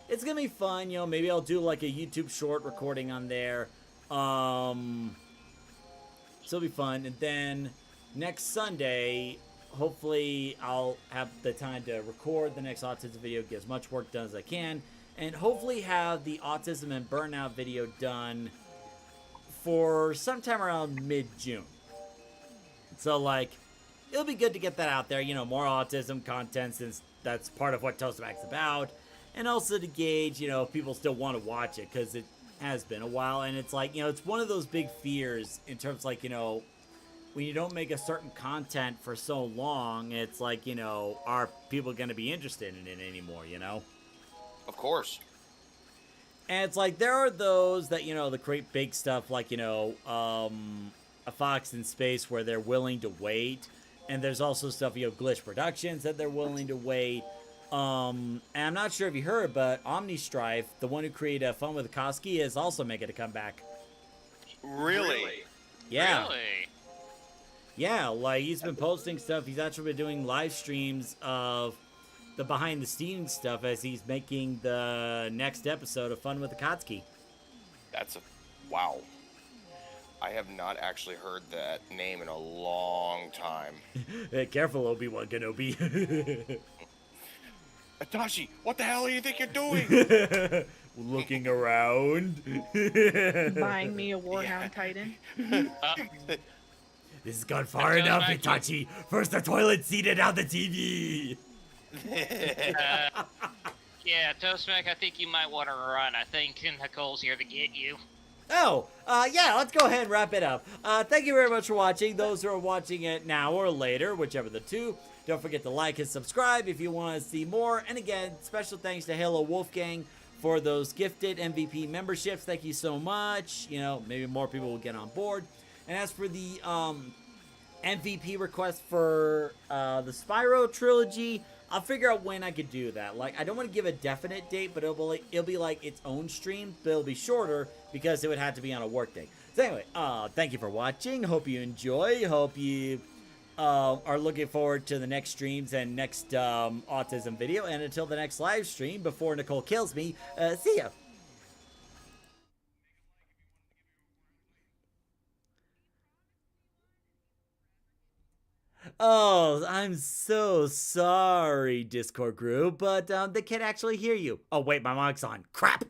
S1: it's going to be fun, you know, maybe I'll do, like, a YouTube short recording on there. So it'll be fun, and then next Sunday, hopefully I'll have the time to record the next autism video, get as much work done as I can, and hopefully have the autism and burnout video done for sometime around mid-June. So, like, it'll be good to get that out there, you know, more autism content, since that's part of what Toastmac's about, and also to gauge, you know, if people still want to watch it, because it has been a while, and it's like, you know, it's one of those big fears in terms, like, you know, when you don't make a certain content for so long, it's like, you know, are people going to be interested in it anymore, you know?
S8: Of course.
S1: And it's like, there are those that, you know, the create big stuff like, you know, A Fox in Space, where they're willing to wait. And there's also stuff, you know, Glitch Productions, that they're willing to wait. And I'm not sure if you heard, but Omnistrife, the one who created Fun with Koski, is also making a comeback.
S8: Really?
S1: Yeah.
S7: Really?
S1: Yeah, like, he's been posting stuff. He's actually been doing live streams of the behind-the-scenes stuff as he's making the next episode of Fun with Akatsuki.
S8: That's a... wow. I have not actually heard that name in a long time.
S1: Hey, careful, Obi-Wan Kenobi.
S8: Itachi, what the hell do you think you're doing?
S1: Looking around.
S10: Buying me a Warhound Titan.
S5: This has gone far
S7: Toast
S5: enough,
S7: Mac,
S5: Itachi. First the toilet seat and now the TV.
S7: Yeah, Toastmac, I think you might want to run. I think Nicole's here to get you.
S1: Oh, yeah, let's go ahead and wrap it up. Thank you very much for watching. Those who are watching it now or later, whichever the two, don't forget to like and subscribe if you want to see more. And again, special thanks to Halo Wolfgang for those gifted MVP memberships. Thank you so much. You know, maybe more people will get on board. And as for the MVP request for the Spyro trilogy, I'll figure out when I could do that. Like, I don't want to give a definite date, but it'll be like its own stream, but it'll be shorter because it would have to be on a work day. So anyway, thank you for watching. Hope you enjoy. Hope you are looking forward to the next streams and next autism video. And until the next live stream, before Nicole kills me, see ya. Oh, I'm so sorry, Discord group, but they can't actually hear you. Oh, wait, my mic's on. Crap!